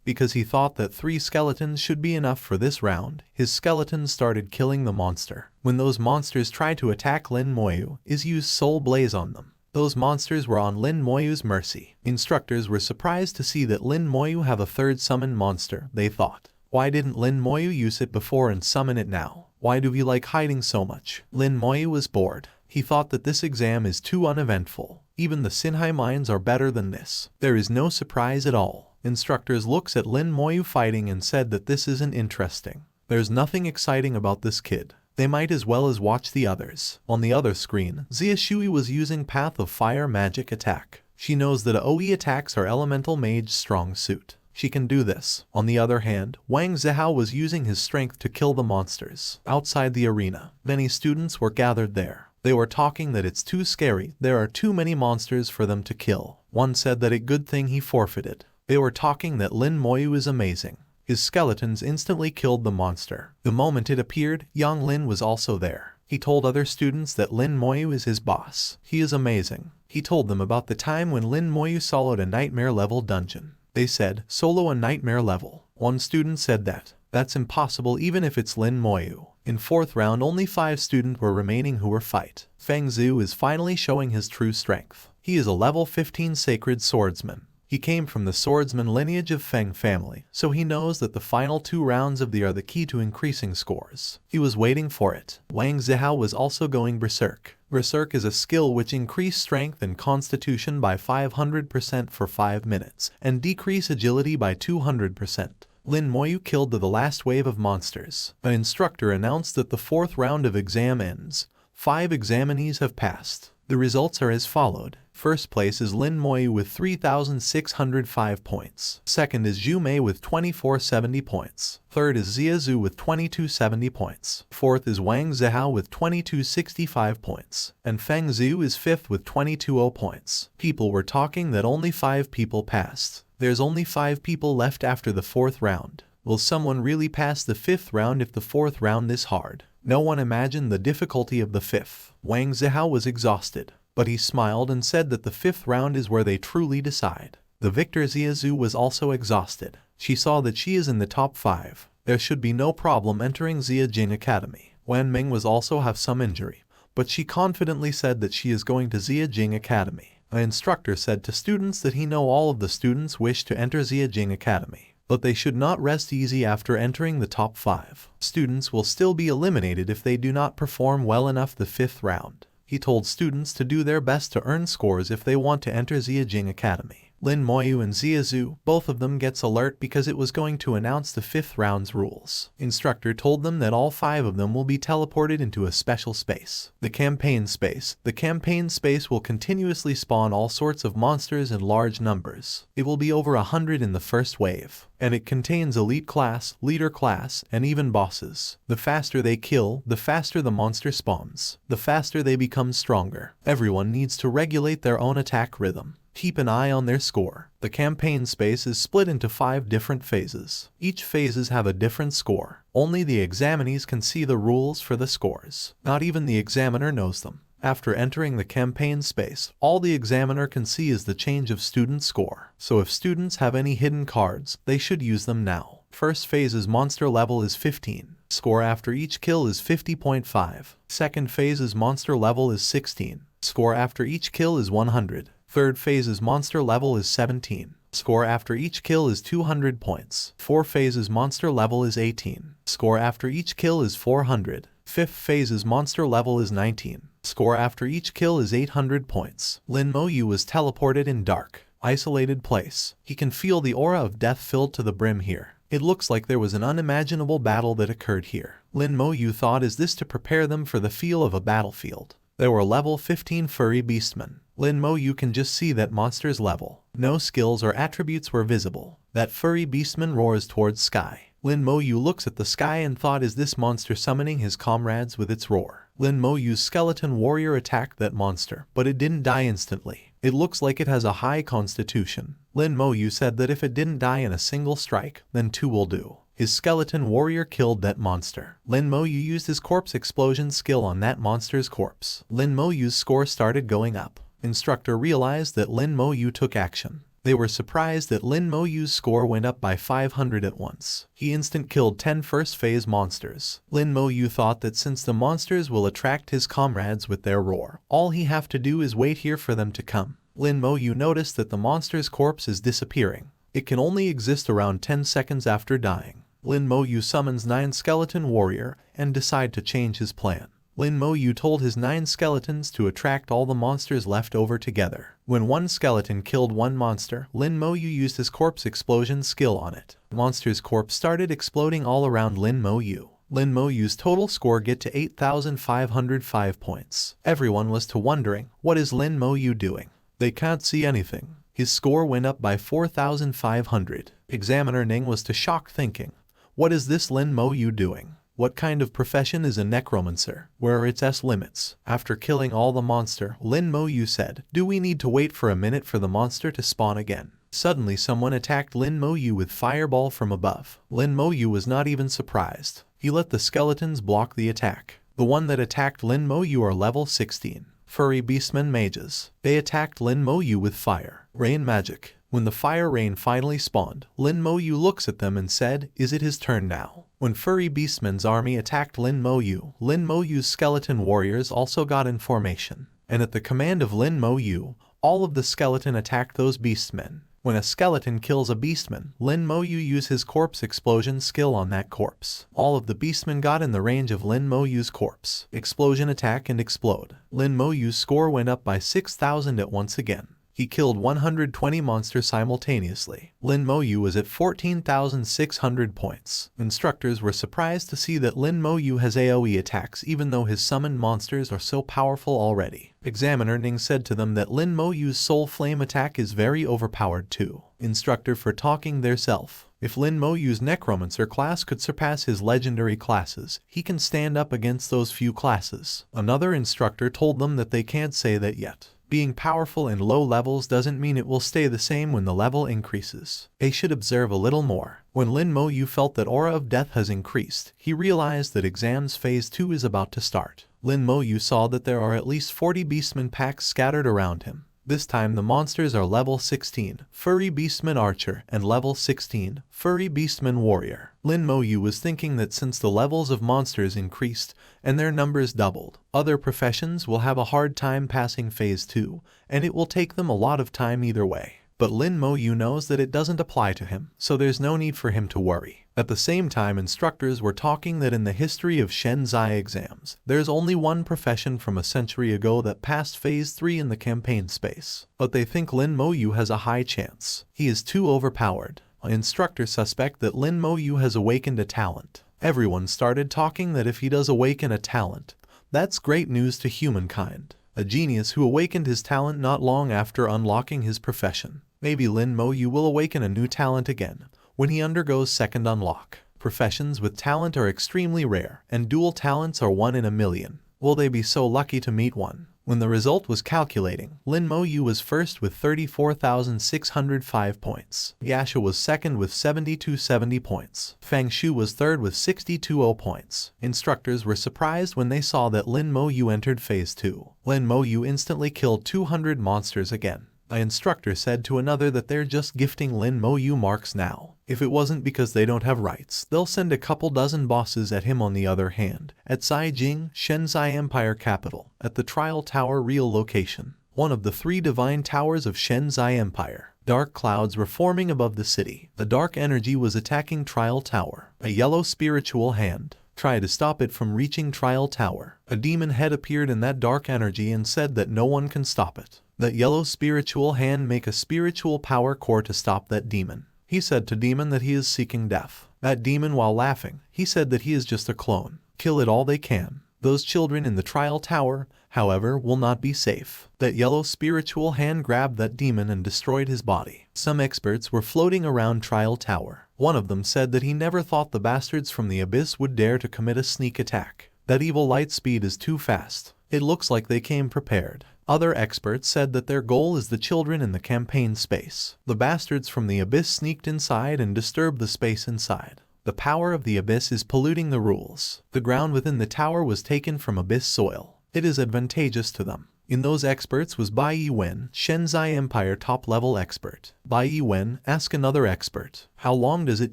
Because he thought that 3 skeletons should be enough for this round, his skeletons started killing the monster. When those monsters tried to attack Lin Moyu, he used Soul Blaze on them. Those monsters were on Lin Moyu's mercy. Instructors were surprised to see that Lin Moyu have a third summoned monster, they thought. Why didn't Lin Moyu use it before and summon it now? Why do we like hiding so much? Lin Moyu was bored. He thought that this exam is too uneventful. Even the Sinhai mines are better than this. There is no surprise at all. Instructors looks at Lin Moyu fighting and said that this isn't interesting. There's nothing exciting about this kid. They might as well as watch the others. On the other screen, Xia Shui was using Path of Fire magic attack. She knows that AoE attacks are Elemental Mage's strong suit. She can do this. On the other hand, Wang Zihao was using his strength to kill the monsters. Outside the arena, many students were gathered there. They were talking that it's too scary, there are too many monsters for them to kill. One said that a good thing he forfeited. They were talking that Lin Moyu is amazing. His skeletons instantly killed the monster. The moment it appeared, Yang Lin was also there. He told other students that Lin Moyu is his boss. He is amazing. He told them about the time when Lin Moyu soloed a nightmare level dungeon. They said, solo a nightmare level. One student said that's impossible even if it's Lin Moyu. In 4th round only 5 students were remaining who were fight. Feng Zhu is finally showing his true strength. He is a level 15 sacred swordsman. He came from the swordsman lineage of Feng family, so he knows that the final 2 rounds of the are the key to increasing scores. He was waiting for it. Wang Zihao was also going berserk. Berserk is a skill which increase strength and constitution by 500% for 5 minutes, and decrease agility by 200%. Lin Moyu killed the last wave of monsters. The instructor announced that the 4th round of exam ends. 5 examinees have passed. The results are as followed. First place is Lin Moyu with 3,605 points. Second is Zhu Mei with 2,470 points. Third is Xia Zhu with 2,270 points. Fourth is Wang Zihao with 2,265 points. And Feng Zhu is 5th with 220 points. People were talking that only 5 people passed. There's only 5 people left after the 4th round. Will someone really pass the 5th round if the 4th round is hard? No one imagined the difficulty of the 5th. Wang Zihao was exhausted, but he smiled and said that the 5th round is where they truly decide. The victor Xia Zhu was also exhausted. She saw that she is in the top 5. There should be no problem entering Xia Jing Academy. Wan Ming was also have some injury, but she confidently said that she is going to Xia Jing Academy. An instructor said to students that he know all of the students wish to enter Xia Jing Academy, but they should not rest easy after entering the top 5. Students will still be eliminated if they do not perform well enough the 5th round. He told students to do their best to earn scores if they want to enter Xia Jing Academy. Lin Moyu and Xia Zhu, both of them gets alert because it was going to announce the 5th round's rules. Instructor told them that all 5 of them will be teleported into a special space. The campaign space. The campaign space will continuously spawn all sorts of monsters in large numbers. It will be over 100 in the first wave. And it contains elite class, leader class, and even bosses. The faster they kill, the faster the monster spawns. The faster they become stronger. Everyone needs to regulate their own attack rhythm. Keep an eye on their score. The campaign space is split into 5 different phases. Each phases have a different score. Only the examinees can see the rules for the scores. Not even the examiner knows them. After entering the campaign space, all the examiner can see is the change of student score. So if students have any hidden cards, they should use them now. First phase's monster level is 15. Score after each kill is 50.5. Second phase's monster level is 16. Score after each kill is 100. Third phase's monster level is 17. Score after each kill is 200 points. Fourth phase's monster level is 18. Score after each kill is 400. Fifth phase's monster level is 19. Score after each kill is 800 points. Lin Moyu was teleported in dark, isolated place. He can feel the aura of death filled to the brim here. It looks like there was an unimaginable battle that occurred here. Lin Moyu thought is this to prepare them for the feel of a battlefield. There were level 15 furry beastmen. Lin Moyu can just see that monster's level. No skills or attributes were visible. That furry beastman roars towards sky. Lin Moyu looks at the sky and thought is this monster summoning his comrades with its roar. Lin Moyu's skeleton warrior attacked that monster, but it didn't die instantly. It looks like it has a high constitution. Lin Moyu said that if it didn't die in a single strike, then 2 will do. His skeleton warrior killed that monster. Lin Moyu used his corpse explosion skill on that monster's corpse. Lin Moyu's score started going up. Instructor realized that Lin Moyu took action. They were surprised that Lin Moyu's score went up by 500 at once. He instant killed 10 first phase monsters. Lin Moyu thought that since the monsters will attract his comrades with their roar, all he have to do is wait here for them to come. Lin Moyu noticed that the monster's corpse is disappearing. It can only exist around 10 seconds after dying. Lin Moyu summons 9 skeleton warrior and decide to change his plan. Lin Moyu told his 9 skeletons to attract all the monsters left over together. When one skeleton killed one monster, Lin Moyu used his corpse explosion skill on it. The monster's corpse started exploding all around Lin Moyu. Lin Moyu's total score get to 8,505 points. Everyone was to wondering, what is Lin Moyu doing? They can't see anything. His score went up by 4,500. Examiner Ning was to shock thinking, what is this Lin Moyu doing? What kind of profession is a necromancer? Where are its limits? After killing all the monster, Lin Moyu said, do we need to wait for a minute for the monster to spawn again? Suddenly someone attacked Lin Moyu with fireball from above. Lin Moyu was not even surprised. He let the skeletons block the attack. The one that attacked Lin Moyu are level 16. Furry beastmen mages. They attacked Lin Moyu with fire, rain magic. When the fire rain finally spawned, Lin Moyu looks at them and said, is it his turn now? When Furry Beastmen's army attacked Lin Moyu's skeleton warriors also got in formation. And at the command of Lin Moyu, all of the skeleton attacked those beastmen. When a skeleton kills a beastman, Lin Moyu used his corpse explosion skill on that corpse. All of the beastmen got in the range of Lin Moyu's corpse. Explosion attack and explode. Lin Moyu's score went up by 6,000 at once again. He killed 120 monsters simultaneously. Lin Moyu was at 14,600 points. Instructors were surprised to see that Lin Moyu has AoE attacks even though his summoned monsters are so powerful already. Examiner Ning said to them that Lin Moyu's soul flame attack is very overpowered too. Instructor for talking theirself. If Lin Moyu's necromancer class could surpass his legendary classes, he can stand up against those few classes. Another instructor told them that they can't say that yet. Being powerful in low levels doesn't mean it will stay the same when the level increases. They should observe a little more. When Lin Moyu felt that aura of death has increased, he realized that exams phase 2 is about to start. Lin Moyu saw that there are at least 40 beastmen packs scattered around him. This time the monsters are level 16, Furry Beastman Archer, and level 16, Furry Beastman Warrior. Lin Moyu was thinking that since the levels of monsters increased and their numbers doubled, other professions will have a hard time passing phase 2, and it will take them a lot of time either way. But Lin Moyu knows that it doesn't apply to him, so there's no need for him to worry. At the same time, instructors were talking that in the history of Shenzai exams, there's only one profession from a century ago that passed phase 3 in the campaign space. But they think Lin Moyu has a high chance. He is too overpowered. Instructors suspect that Lin Moyu has awakened a talent. Everyone started talking that if he does awaken a talent, that's great news to humankind. A genius who awakened his talent not long after unlocking his profession. Maybe Lin Moyu will awaken a new talent again when he undergoes second unlock. Professions with talent are extremely rare, and dual talents are 1 in a million. Will they be so lucky to meet one? When the result was calculating, Lin Moyu was first with 34,605 points. Yasha was second with 7,270 points. Fang Shu was third with 6,200 points. Instructors were surprised when they saw that Lin Moyu entered phase 2. Lin Moyu instantly killed 200 monsters again. An instructor said to another that they're just gifting Lin Moyu marks now. If it wasn't because they don't have rights, they'll send a couple dozen bosses at him. On the other hand, at Caijing, Shenzai Empire capital, at the Trial Tower real location, one of the 3 divine towers of Shenzai Empire, dark clouds were forming above the city. The dark energy was attacking Trial Tower. A yellow spiritual hand tried to stop it from reaching Trial Tower. A demon head appeared in that dark energy and said that no one can stop it. That yellow spiritual hand make a spiritual power core to stop that demon. He said to demon that he is seeking death. That demon, while laughing, he said that he is just a clone. Kill it all they can. Those children in the Trial Tower, however, will not be safe. That yellow spiritual hand grabbed that demon and destroyed his body. Some experts were floating around Trial Tower. One of them said that he never thought the bastards from the abyss would dare to commit a sneak attack. That evil light speed is too fast. It looks like they came prepared. Other experts said that their goal is the children in the campaign space. The bastards from the abyss sneaked inside and disturbed the space inside. The power of the abyss is polluting the rules. The ground within the tower was taken from abyss soil. It is advantageous to them. In those experts was Bai Yiwen, Shenzai Empire top-level expert. Bai Yiwen asked another expert, how long does it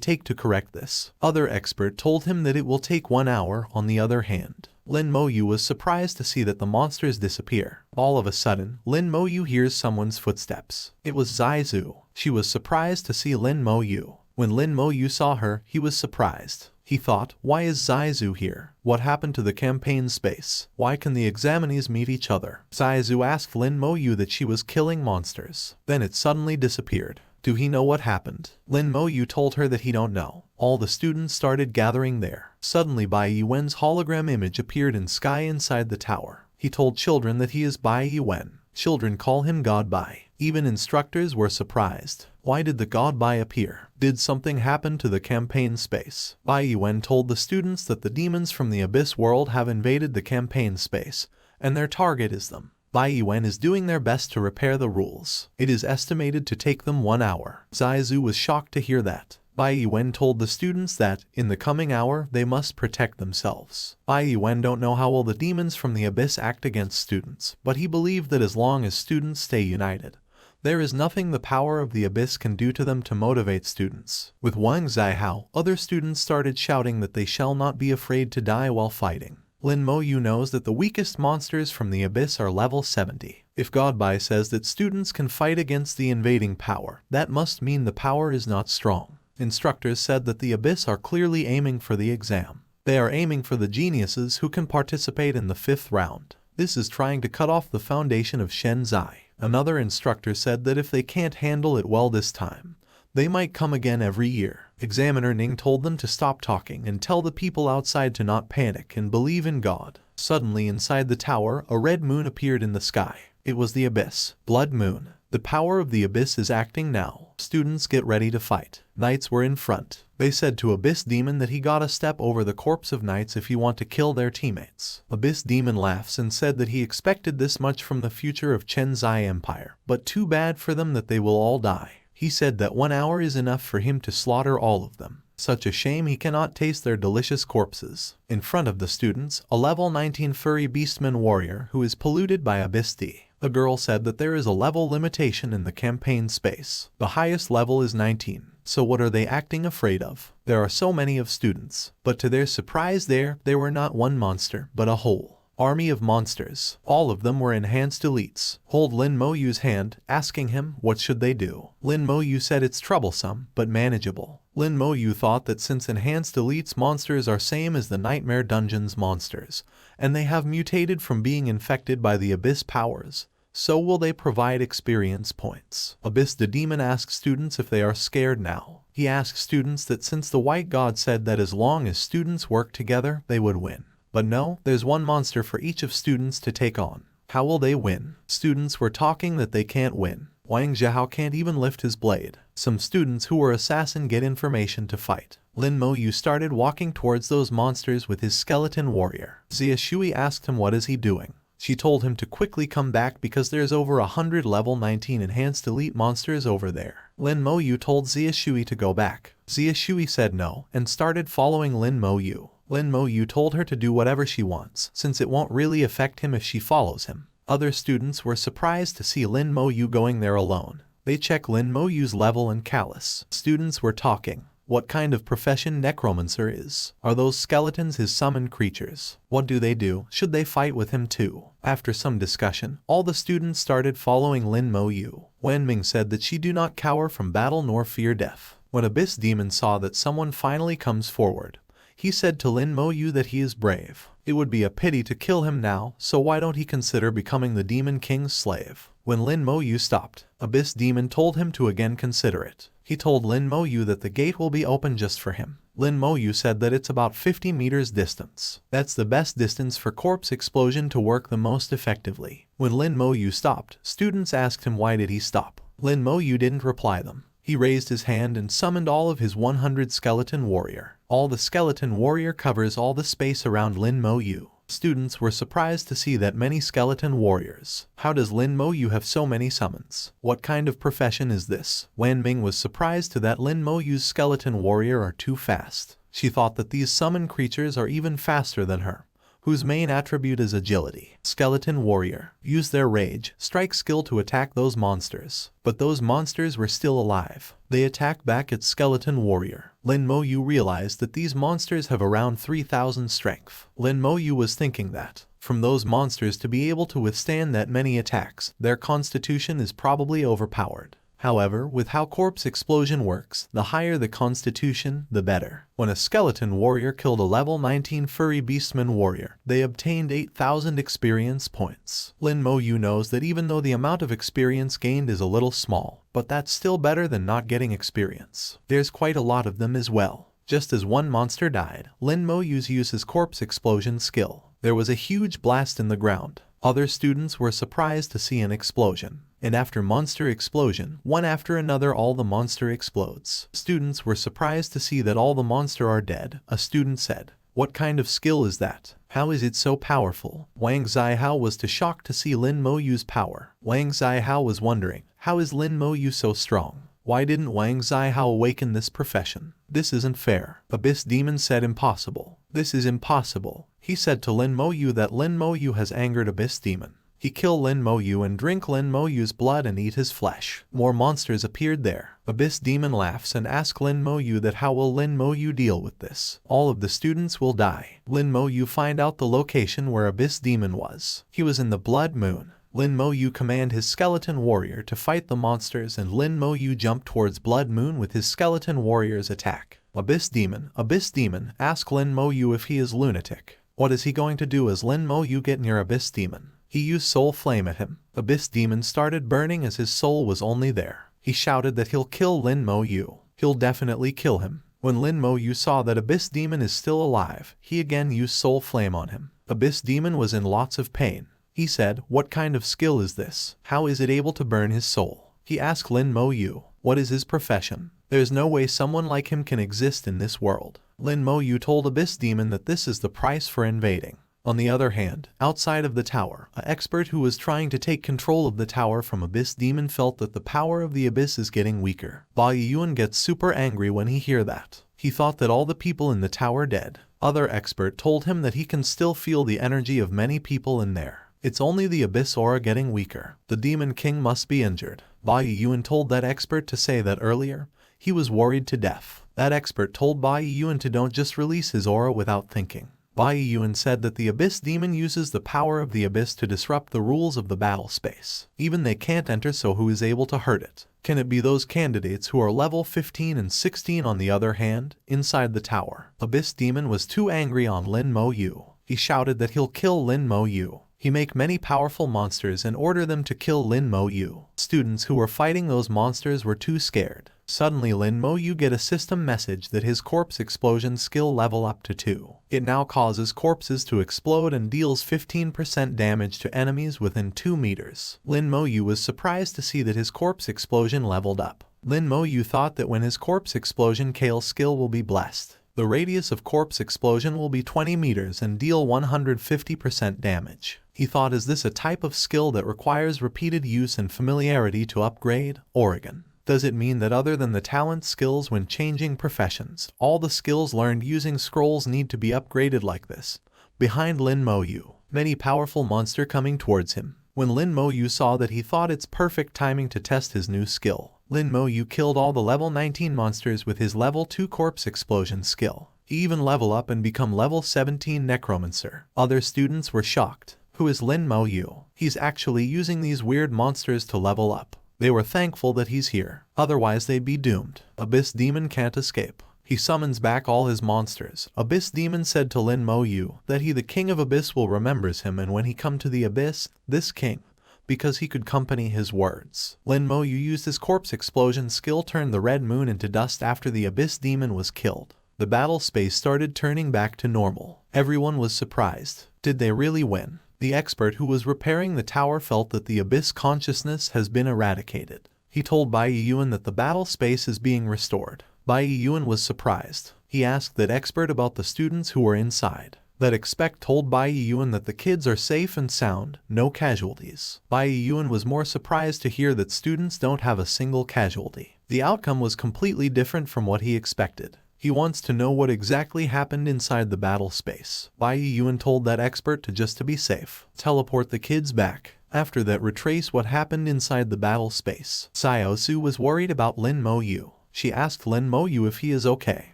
take to correct this? Other expert told him that it will take 1 hour. On the other hand, Lin Moyu was surprised to see that the monsters disappear. All of a sudden, Lin Moyu hears someone's footsteps. It was Zaizu. She was surprised to see Lin Moyu. When Lin Moyu saw her, he was surprised. He thought, why is Zaizu here? What happened to the campaign space? Why can the examinees meet each other? Zaizu asked Lin Moyu that she was killing monsters. Then it suddenly disappeared. Do he know what happened? Lin Moyu told her that he don't know. All the students started gathering there. Suddenly Bai Yiwen's hologram image appeared in sky inside the tower. He told children that he is Bai Yiwen. Children call him God Bai. Even instructors were surprised. Why did the God Bai appear? Did something happen to the campaign space? Bai Yiwen told the students that the demons from the Abyss world have invaded the campaign space, and their target is them. Bai Yiwen is doing their best to repair the rules. It is estimated to take them 1 hour. Zaizu was shocked to hear that. Bai Yiwen told the students that, in the coming hour, they must protect themselves. Bai Yiwen don't know how will the demons from the Abyss act against students, but he believed that as long as students stay united, there is nothing the power of the Abyss can do to them to motivate students. With Wang Zihao, other students started shouting that they shall not be afraid to die while fighting. Lin Moyu knows that the weakest monsters from the Abyss are level 70. If God Bai says that students can fight against the invading power, that must mean the power is not strong. Instructors said that the Abyss are clearly aiming for the exam. They are aiming for the geniuses who can participate in the 5th round. This is trying to cut off the foundation of Shenzai. Another instructor said that if they can't handle it well this time, they might come again every year. Examiner Ning told them to stop talking and tell the people outside to not panic and believe in God. Suddenly inside the tower, a red moon appeared in the sky. It was the Abyss. Blood Moon. The power of the Abyss is acting now. Students get ready to fight. Knights were in front. They said to Abyss Demon that he gotta step over the corpse of knights if you want to kill their teammates. Abyss Demon laughs and said that he expected this much from the future of Shenzai Empire, but too bad for them that they will all die. He said that 1 hour is enough for him to slaughter all of them. Such a shame he cannot taste their delicious corpses. In front of the students, a level 19 furry beastman warrior who is polluted by Abyss D. The girl said that there is a level limitation in the campaign space. The highest level is 19. So what are they acting afraid of? There are so many of students. But to their surprise there were not one monster, but a whole army of monsters. All of them were enhanced elites. Hold Lin Moyu's hand, asking him what should they do. Lin Moyu said it's troublesome, but manageable. Lin Moyu thought that since enhanced elites monsters are same as the Nightmare Dungeons monsters, and they have mutated from being infected by the Abyss powers, so will they provide experience points. Abyss the Demon asks students if they are scared now. He asks students that since the White God said that as long as students work together, they would win. But no, there's one monster for each of students to take on. How will they win? Students were talking that they can't win. Wang Zhihao can't even lift his blade. Some students who were assassin get information to fight. Lin Moyu started walking towards those monsters with his skeleton warrior. Xia Shui asked him what is he doing. She told him to quickly come back because there's over 100 level 19 enhanced elite monsters over there. Lin Moyu told Xia Shui to go back. Xia Shui said no and started following Lin Moyu. Lin Moyu told her to do whatever she wants, since it won't really affect him if she follows him. Other students were surprised to see Lin Moyu going there alone. They check Lin Moyu's level and callus. Students were talking. What kind of profession necromancer is? Are those skeletons his summoned creatures? What do they do? Should they fight with him too? After some discussion, all the students started following Lin Moyu. Wen Ming said that she do not cower from battle nor fear death. When Abyss Demon saw that someone finally comes forward, he said to Lin Moyu that he is brave. It would be a pity to kill him now, so why don't he consider becoming the Demon King's slave? When Lin Moyu stopped, Abyss Demon told him to again consider it. He told Lin Moyu that the gate will be open just for him. Lin Moyu said that it's about 50 meters distance. That's the best distance for corpse explosion to work the most effectively. When Lin Moyu stopped, students asked him why did he stop. Lin Moyu didn't reply them. He raised his hand and summoned all of his 100 skeleton warrior. All the skeleton warrior covers all the space around Lin Moyu. Students were surprised to see that many skeleton warriors. How does Lin Moyu have so many summons? What kind of profession is this? Wan Ming was surprised to that Lin Moyu's skeleton warrior are too fast. She thought that these summon creatures are even faster than her. whose main attribute is agility. Skeleton warrior. Use their rage, strike skill to attack those monsters. But those monsters were still alive. They attacked back at skeleton warrior. Lin Moyu realized that these monsters have around 3,000 strength. Lin Moyu was thinking that, from those monsters to be able to withstand that many attacks, their constitution is probably overpowered. However, with how corpse explosion works, the higher the constitution, the better. When a skeleton warrior killed a level 19 furry beastman warrior, they obtained 8,000 experience points. Lin Moyu knows that even though the amount of experience gained is a little small, but that's still better than not getting experience. There's quite a lot of them as well. Just as one monster died, Lin Moyu used his corpse explosion skill. There was a huge blast in the ground. Other students were surprised to see an explosion. And after monster explosion, one after another all the monster explodes. Students were surprised to see that all the monster are dead. A student said, "What kind of skill is that? How is it so powerful?" Wang Zihao was shocked to see Lin Moyu's power. Wang Zihao was wondering, how is Lin Moyu so strong? Why didn't Wang Zihao awaken this profession? This isn't fair. Abyss Demon said impossible. This is impossible. He said to Lin Moyu that Lin Moyu has angered Abyss Demon. He kill Lin Moyu and drink Lin Moyu's blood and eat his flesh. More monsters appeared there. Abyss Demon laughs and asks Lin Moyu that how will Lin Moyu deal with this? All of the students will die. Lin Moyu find out the location where Abyss Demon was. He was in the Blood Moon. Lin Moyu command his skeleton warrior to fight the monsters and Lin Moyu jumped towards Blood Moon with his skeleton warrior's attack. Abyss Demon ask Lin Moyu if he is lunatic. What is he going to do as Lin Moyu get near Abyss Demon? He used Soul Flame at him. Abyss Demon started burning as his soul was only there. He shouted that he'll kill Lin Moyu. He'll definitely kill him. When Lin Moyu saw that Abyss Demon is still alive, he again used Soul Flame on him. Abyss Demon was in lots of pain. He said, "What kind of skill is this? How is it able to burn his soul?" He asked Lin Moyu, "What is his profession? There's no way someone like him can exist in this world." Lin Moyu told Abyss Demon that this is the price for invading. On the other hand, outside of the tower, an expert who was trying to take control of the tower from Abyss Demon felt that the power of the abyss is getting weaker. Bai Yuan gets super angry when he hear that. He thought that all the people in the tower dead. Other expert told him that he can still feel the energy of many people in there. It's only the abyss aura getting weaker. The Demon King must be injured. Bai Yuan told that expert to say that earlier. He was worried to death. That expert told Bai Yuan to don't just release his aura without thinking. Bai Yuan said that the Abyss Demon uses the power of the Abyss to disrupt the rules of the battle space. Even they can't enter, so who is able to hurt it? Can it be those candidates who are level 15 and 16 on the other hand? Inside the tower, Abyss Demon was too angry on Lin Moyu. He shouted that he'll kill Lin Moyu. He make many powerful monsters and order them to kill Lin Moyu. Students who were fighting those monsters were too scared. Suddenly Lin Moyu get a system message that his corpse explosion skill level up to 2. It now causes corpses to explode and deals 15% damage to enemies within 2 meters. Lin Moyu was surprised to see that his corpse explosion leveled up. Lin Moyu thought that when his corpse explosion Kale skill will be blessed. The radius of corpse explosion will be 20 meters and deal 150% damage. He thought, is this a type of skill that requires repeated use and familiarity to upgrade? Oregon. Does it mean that other than the talent skills when changing professions, all the skills learned using scrolls need to be upgraded like this? Behind Lin Moyu, many powerful monster coming towards him. When Lin Moyu saw that, he thought it's perfect timing to test his new skill. Lin Moyu killed all the level 19 monsters with his level 2 corpse explosion skill. He even level up and become level 17 necromancer. Other students were shocked. Who is Lin Moyu? He's actually using these weird monsters to level up. They were thankful that he's here, otherwise they'd be doomed. Abyss Demon can't escape. He summons back all his monsters. Abyss Demon said to Lin Moyu that he, the king of Abyss, will remembers him, and when he come to the Abyss, this king, because he could accompany his words. Lin Moyu used his corpse explosion skill, turned the red moon into dust after the Abyss Demon was killed. The battle space started turning back to normal. Everyone was surprised. Did they really win? The expert who was repairing the tower felt that the Abyss consciousness has been eradicated. He told Bai Yuan that the battle space is being restored. Bai Yuan was surprised. He asked that expert about the students who were inside. That expert told Bai Yuan that the kids are safe and sound, no casualties. Bai Yuan was more surprised to hear that students don't have a single casualty. The outcome was completely different from what he expected. He wants to know what exactly happened inside the battle space. Bai Yuan told that expert to be safe, teleport the kids back. After that, retrace what happened inside the battle space. Xiao Su was worried about Lin Moyu. She asked Lin Moyu if he is okay.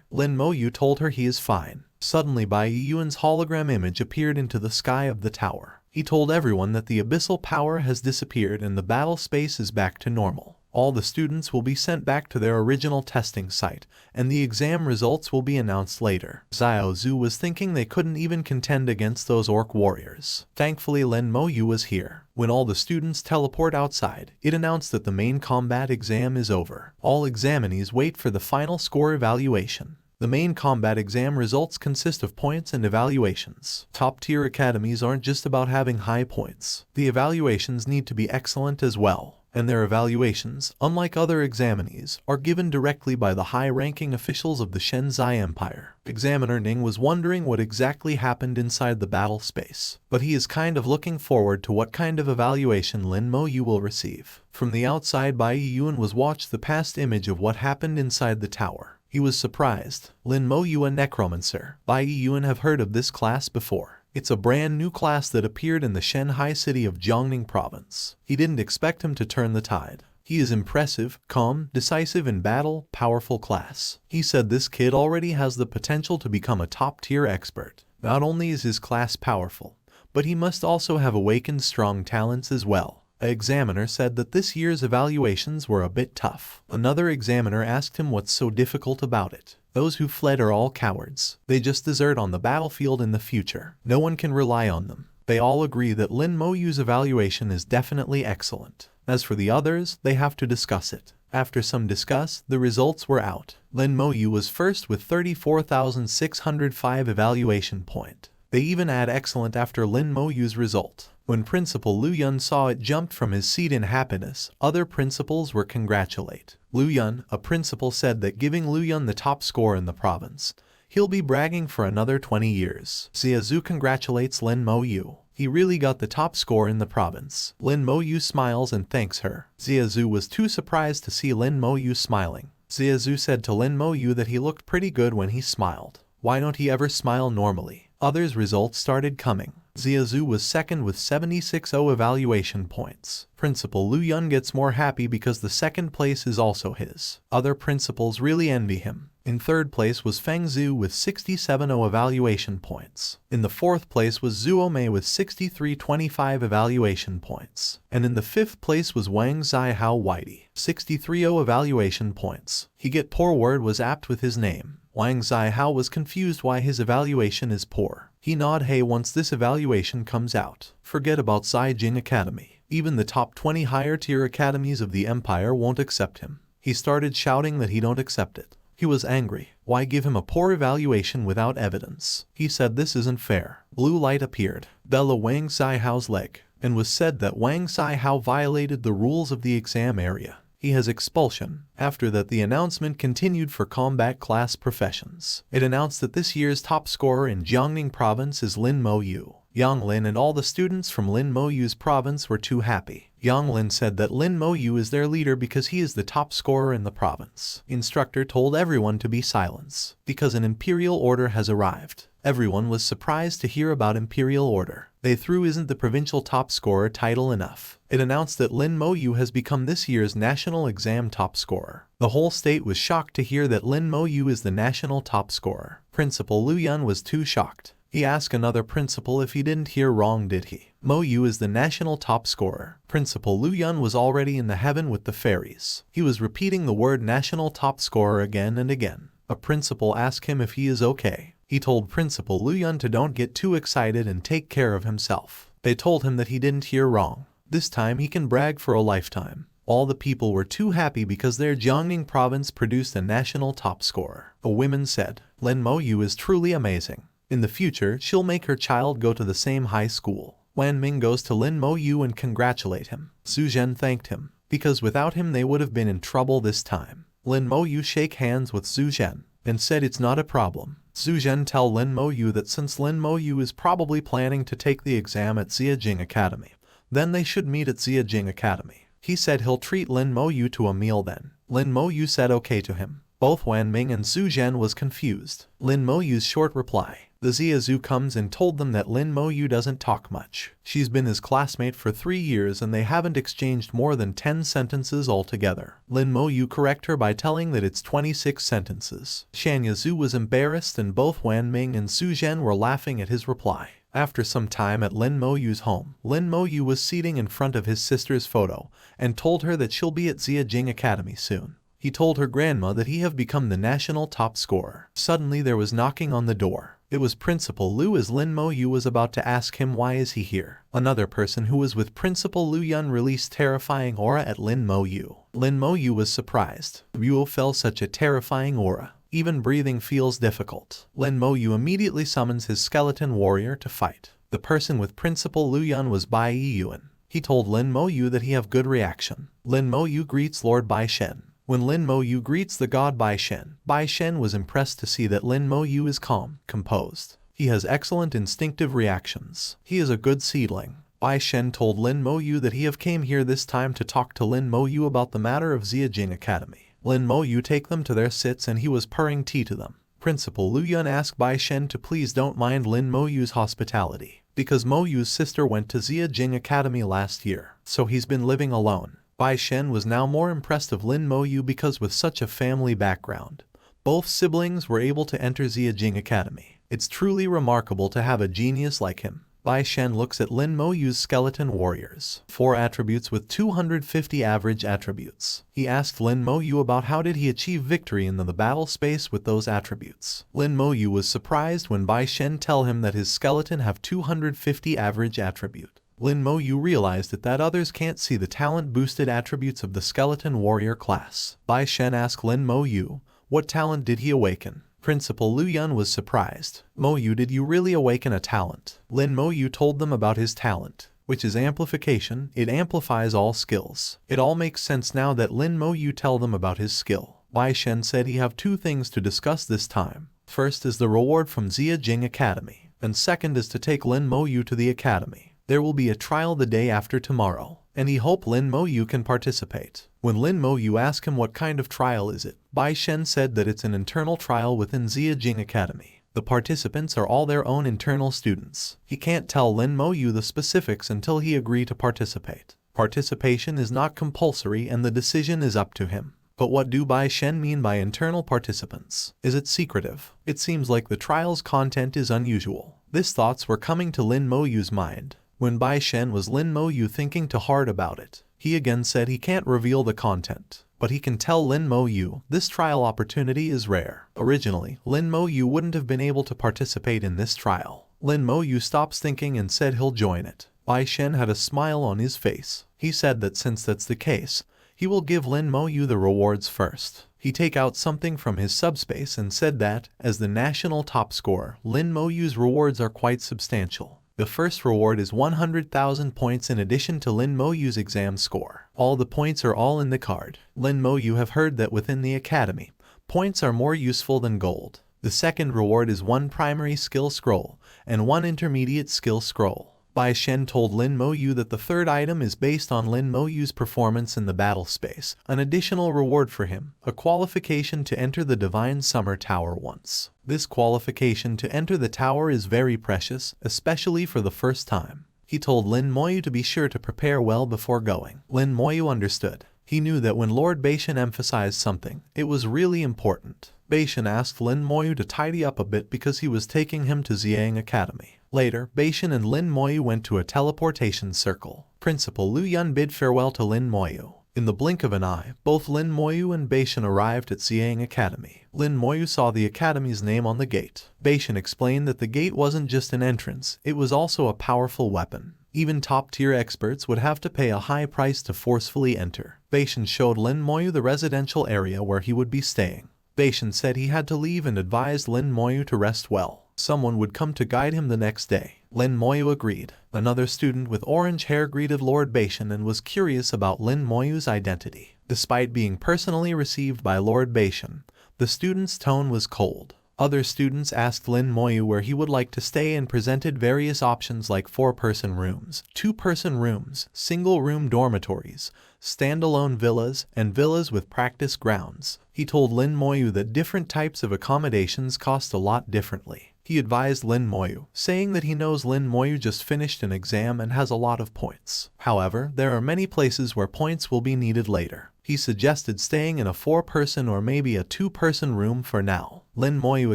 Lin Moyu told her he is fine. Suddenly Bai Yuan's hologram image appeared into the sky of the tower. He told everyone that the abyssal power has disappeared and the battle space is back to normal. All the students will be sent back to their original testing site, and the exam results will be announced later. Xiao Zhu was thinking they couldn't even contend against those orc warriors. Thankfully Lin Moyu was here. When all the students teleport outside, it announced that the main combat exam is over. All examinees wait for the final score evaluation. The main combat exam results consist of points and evaluations. Top-tier academies aren't just about having high points. The evaluations need to be excellent as well. And their evaluations, unlike other examinees, are given directly by the high-ranking officials of the Shenzai Empire. Examiner Ning was wondering what exactly happened inside the battle space, but he is kind of looking forward to what kind of evaluation Lin Moyu will receive. From the outside, Bai Yuan was watched the past image of what happened inside the tower. He was surprised. Lin Moyu, a necromancer. Bai Yuan have heard of this class before. It's a brand new class that appeared in the Shanghai city of Jiangning province. He didn't expect him to turn the tide. He is impressive, calm, decisive in battle, powerful class. He said this kid already has the potential to become a top-tier expert. Not only is his class powerful, but he must also have awakened strong talents as well. An examiner said that this year's evaluations were a bit tough. Another examiner asked him what's so difficult about it. Those who fled are all cowards. They just desert on the battlefield in the future. No one can rely on them. They all agree that Lin Moyu's evaluation is definitely excellent. As for the others, they have to discuss it. After some discuss, the results were out. Lin Moyu was first with 34,605 evaluation point. They even add excellent after Lin Moyu's result. When Principal Lu Yun saw it, jumped from his seat in happiness. Other principals were congratulate. Lu Yun, a principal, said that giving Lu Yun the top score in the province, he'll be bragging for another 20 years. Xia Zhu congratulates Lin Moyu. He really got the top score in the province. Lin Moyu smiles and thanks her. Xia Zhu was too surprised to see Lin Moyu smiling. Xia Zhu said to Lin Moyu that he looked pretty good when he smiled. Why don't he ever smile normally? Others' results started coming. Xia Zhu was second with 76.0 evaluation points. Principal Lu Yun gets more happy because the second place is also his. Other principals really envy him. In third place was Feng Zhu with 67.0 evaluation points. In the fourth place was Zhuo Mei with 63.25 evaluation points. And in the fifth place was Wang Zihao Whitey, 63.0 evaluation points. He get poor word was apt with his name. Wang Zihao was confused why his evaluation is poor. He nod hey once this evaluation comes out. Forget about Zhaijing Academy. Even the top 20 higher tier academies of the empire won't accept him. He started shouting that he don't accept it. He was angry. Why give him a poor evaluation without evidence? He said this isn't fair. Blue light appeared. Bella Wang Zihao's leg, and was said that Wang Zihao violated the rules of the exam area. He has expulsion. After that, the announcement continued for combat class professions. It announced that this year's top scorer in Jiangning province is Lin Moyu. Yang Lin and all the students from Lin Moyu's province were too happy. Yang Lin said that Lin Moyu is their leader because he is the top scorer in the province. Instructor told everyone to be silent because an imperial order has arrived. Everyone was surprised to hear about imperial order. They threw isn't the provincial top scorer title enough. It announced that Lin Moyu has become this year's national exam top scorer. The whole state was shocked to hear that Lin Moyu is the national top scorer. Principal Lu Yun was too shocked. He asked another principal if he didn't hear wrong. Did he? Moyu is the national top scorer. Principal Lu Yun was already in the heaven with the fairies. He was repeating the word national top scorer again and again. A principal asked him if he is okay. He told Principal Lu Yun to don't get too excited and take care of himself. They told him that he didn't hear wrong. This time he can brag for a lifetime. All the people were too happy because their Jiangning province produced a national top scorer. A woman said, Lin Moyu is truly amazing. In the future, she'll make her child go to the same high school. Wan Ming goes to Lin Moyu and congratulate him. Su Zhen thanked him, because without him they would have been in trouble this time. Lin Moyu shake hands with Su Zhen and said it's not a problem. Su Zhen tell Lin Moyu that since Lin Moyu is probably planning to take the exam at Zhejiang Academy, then they should meet at Zhejiang Academy. He said he'll treat Lin Moyu to a meal then. Lin Moyu said okay to him. Both Wan Ming and Su Zhen was confused. Lin Moyu's short reply. The Zhu comes and told them that Lin Moyu doesn't talk much. She's been his classmate for 3 years and they haven't exchanged more than 10 sentences altogether. Lin Moyu correct her by telling that it's 26 sentences. Shanya Zhu was embarrassed and both Wan Ming and Su Zhen were laughing at his reply. After some time at Lin Moyu's home, Lin Moyu was sitting in front of his sister's photo and told her that she'll be at Jiajing Academy soon. He told her grandma that he have become the national top scorer. Suddenly there was knocking on the door. It was Principal Lu as Lin Moyu was about to ask him why is he here. Another person who was with Principal Lu Yun released terrifying aura at Lin Moyu. Lin Moyu was surprised. Duel fell such a terrifying aura. Even breathing feels difficult. Lin Moyu immediately summons his skeleton warrior to fight. The person with Principal Lu Yun was Bai Yun. He told Lin Moyu that he have good reaction. Lin Moyu greets Lord Bai Shen. When Lin Moyu greets the god Bai Shen was impressed to see that Lin Moyu is calm, composed. He has excellent instinctive reactions. He is a good seedling. Bai Shen told Lin Moyu that he have came here this time to talk to Lin Moyu about the matter of Jiajing Academy. Lin Moyu take them to their sits and he was pouring tea to them. Principal Lu Yun asked Bai Shen to please don't mind Lin Moyu's hospitality, because Moyu's sister went to Jiajing Academy last year, so he's been living alone. Bai Shen was now more impressed of Lin Moyu because with such a family background, both siblings were able to enter Jiajing Academy. It's truly remarkable to have a genius like him. Bai Shen looks at Lin Moyu's skeleton warriors. 4 attributes with 250 average attributes. He asked Lin Moyu about how did he achieve victory in the battle space with those attributes. Lin Moyu was surprised when Bai Shen tell him that his skeleton have 250 average attribute. Lin Moyu realized that others can't see the talent-boosted attributes of the skeleton warrior class. Bai Shen asked Lin Moyu, what talent did he awaken? Principal Lu Yun was surprised. Moyu, did you really awaken a talent? Lin Moyu told them about his talent, which is amplification. It amplifies all skills. It all makes sense now that Lin Moyu tell them about his skill. Bai Shen said he have 2 things to discuss this time. First is the reward from Jiajing Academy, and second is to take Lin Moyu to the academy. There will be a trial the day after tomorrow, and he hope Lin Moyu can participate. When Lin Moyu asked him what kind of trial is it, Bai Shen said that it's an internal trial within Jiajing Academy. The participants are all their own internal students. He can't tell Lin Moyu the specifics until he agree to participate. Participation is not compulsory and the decision is up to him. But what do Bai Shen mean by internal participants? Is it secretive? It seems like the trial's content is unusual. These thoughts were coming to Lin Moyu's mind. When Bai Shen was Lin Moyu thinking too hard about it, he again said he can't reveal the content, but he can tell Lin Moyu this trial opportunity is rare. Originally, Lin Moyu wouldn't have been able to participate in this trial. Lin Moyu stops thinking and said he'll join it. Bai Shen had a smile on his face. He said that since that's the case, he will give Lin Moyu the rewards first. He take out something from his subspace and said that, as the national top scorer, Lin Moyu's rewards are quite substantial. The first reward is 100,000 points in addition to Lin Moyu's exam score. All the points are all in the card. Lin Moyu have heard that within the academy, points are more useful than gold. The second reward is 1 primary skill scroll and 1 intermediate skill scroll. Bai Shen told Lin Moyu that the third item is based on Lin Moyu's performance in the battle space, an additional reward for him, a qualification to enter the Divine Summer Tower once. This qualification to enter the tower is very precious, especially for the first time. He told Lin Moyu to be sure to prepare well before going. Lin Moyu understood. He knew that when Lord Bai Shen emphasized something, it was really important. Bai Shen asked Lin Moyu to tidy up a bit because he was taking him to Jiajing Academy. Later, Bai Shen and Lin Moyu went to a teleportation circle. Principal Lu Yun bid farewell to Lin Moyu. In the blink of an eye, both Lin Moyu and Bai Shen arrived at Jiajing Academy. Lin Moyu saw the academy's name on the gate. Bai Shen explained that the gate wasn't just an entrance, it was also a powerful weapon. Even top-tier experts would have to pay a high price to forcefully enter. Bai Shen showed Lin Moyu the residential area where he would be staying. Bai Shen said he had to leave and advised Lin Moyu to rest well. Someone would come to guide him the next day. Lin Moyu agreed. Another student with orange hair greeted Lord Bai Shen and was curious about Lin Moyu's identity. Despite being personally received by Lord Bai Shen, the student's tone was cold. Other students asked Lin Moyu where he would like to stay and presented various options like 4-person rooms, 2-person rooms, single-room dormitories, standalone villas, and villas with practice grounds. He told Lin Moyu that different types of accommodations cost a lot differently. He advised Lin Moyu, saying that he knows Lin Moyu just finished an exam and has a lot of points. However, there are many places where points will be needed later. He suggested staying in a 4-person or maybe a 2-person room for now. Lin Moyu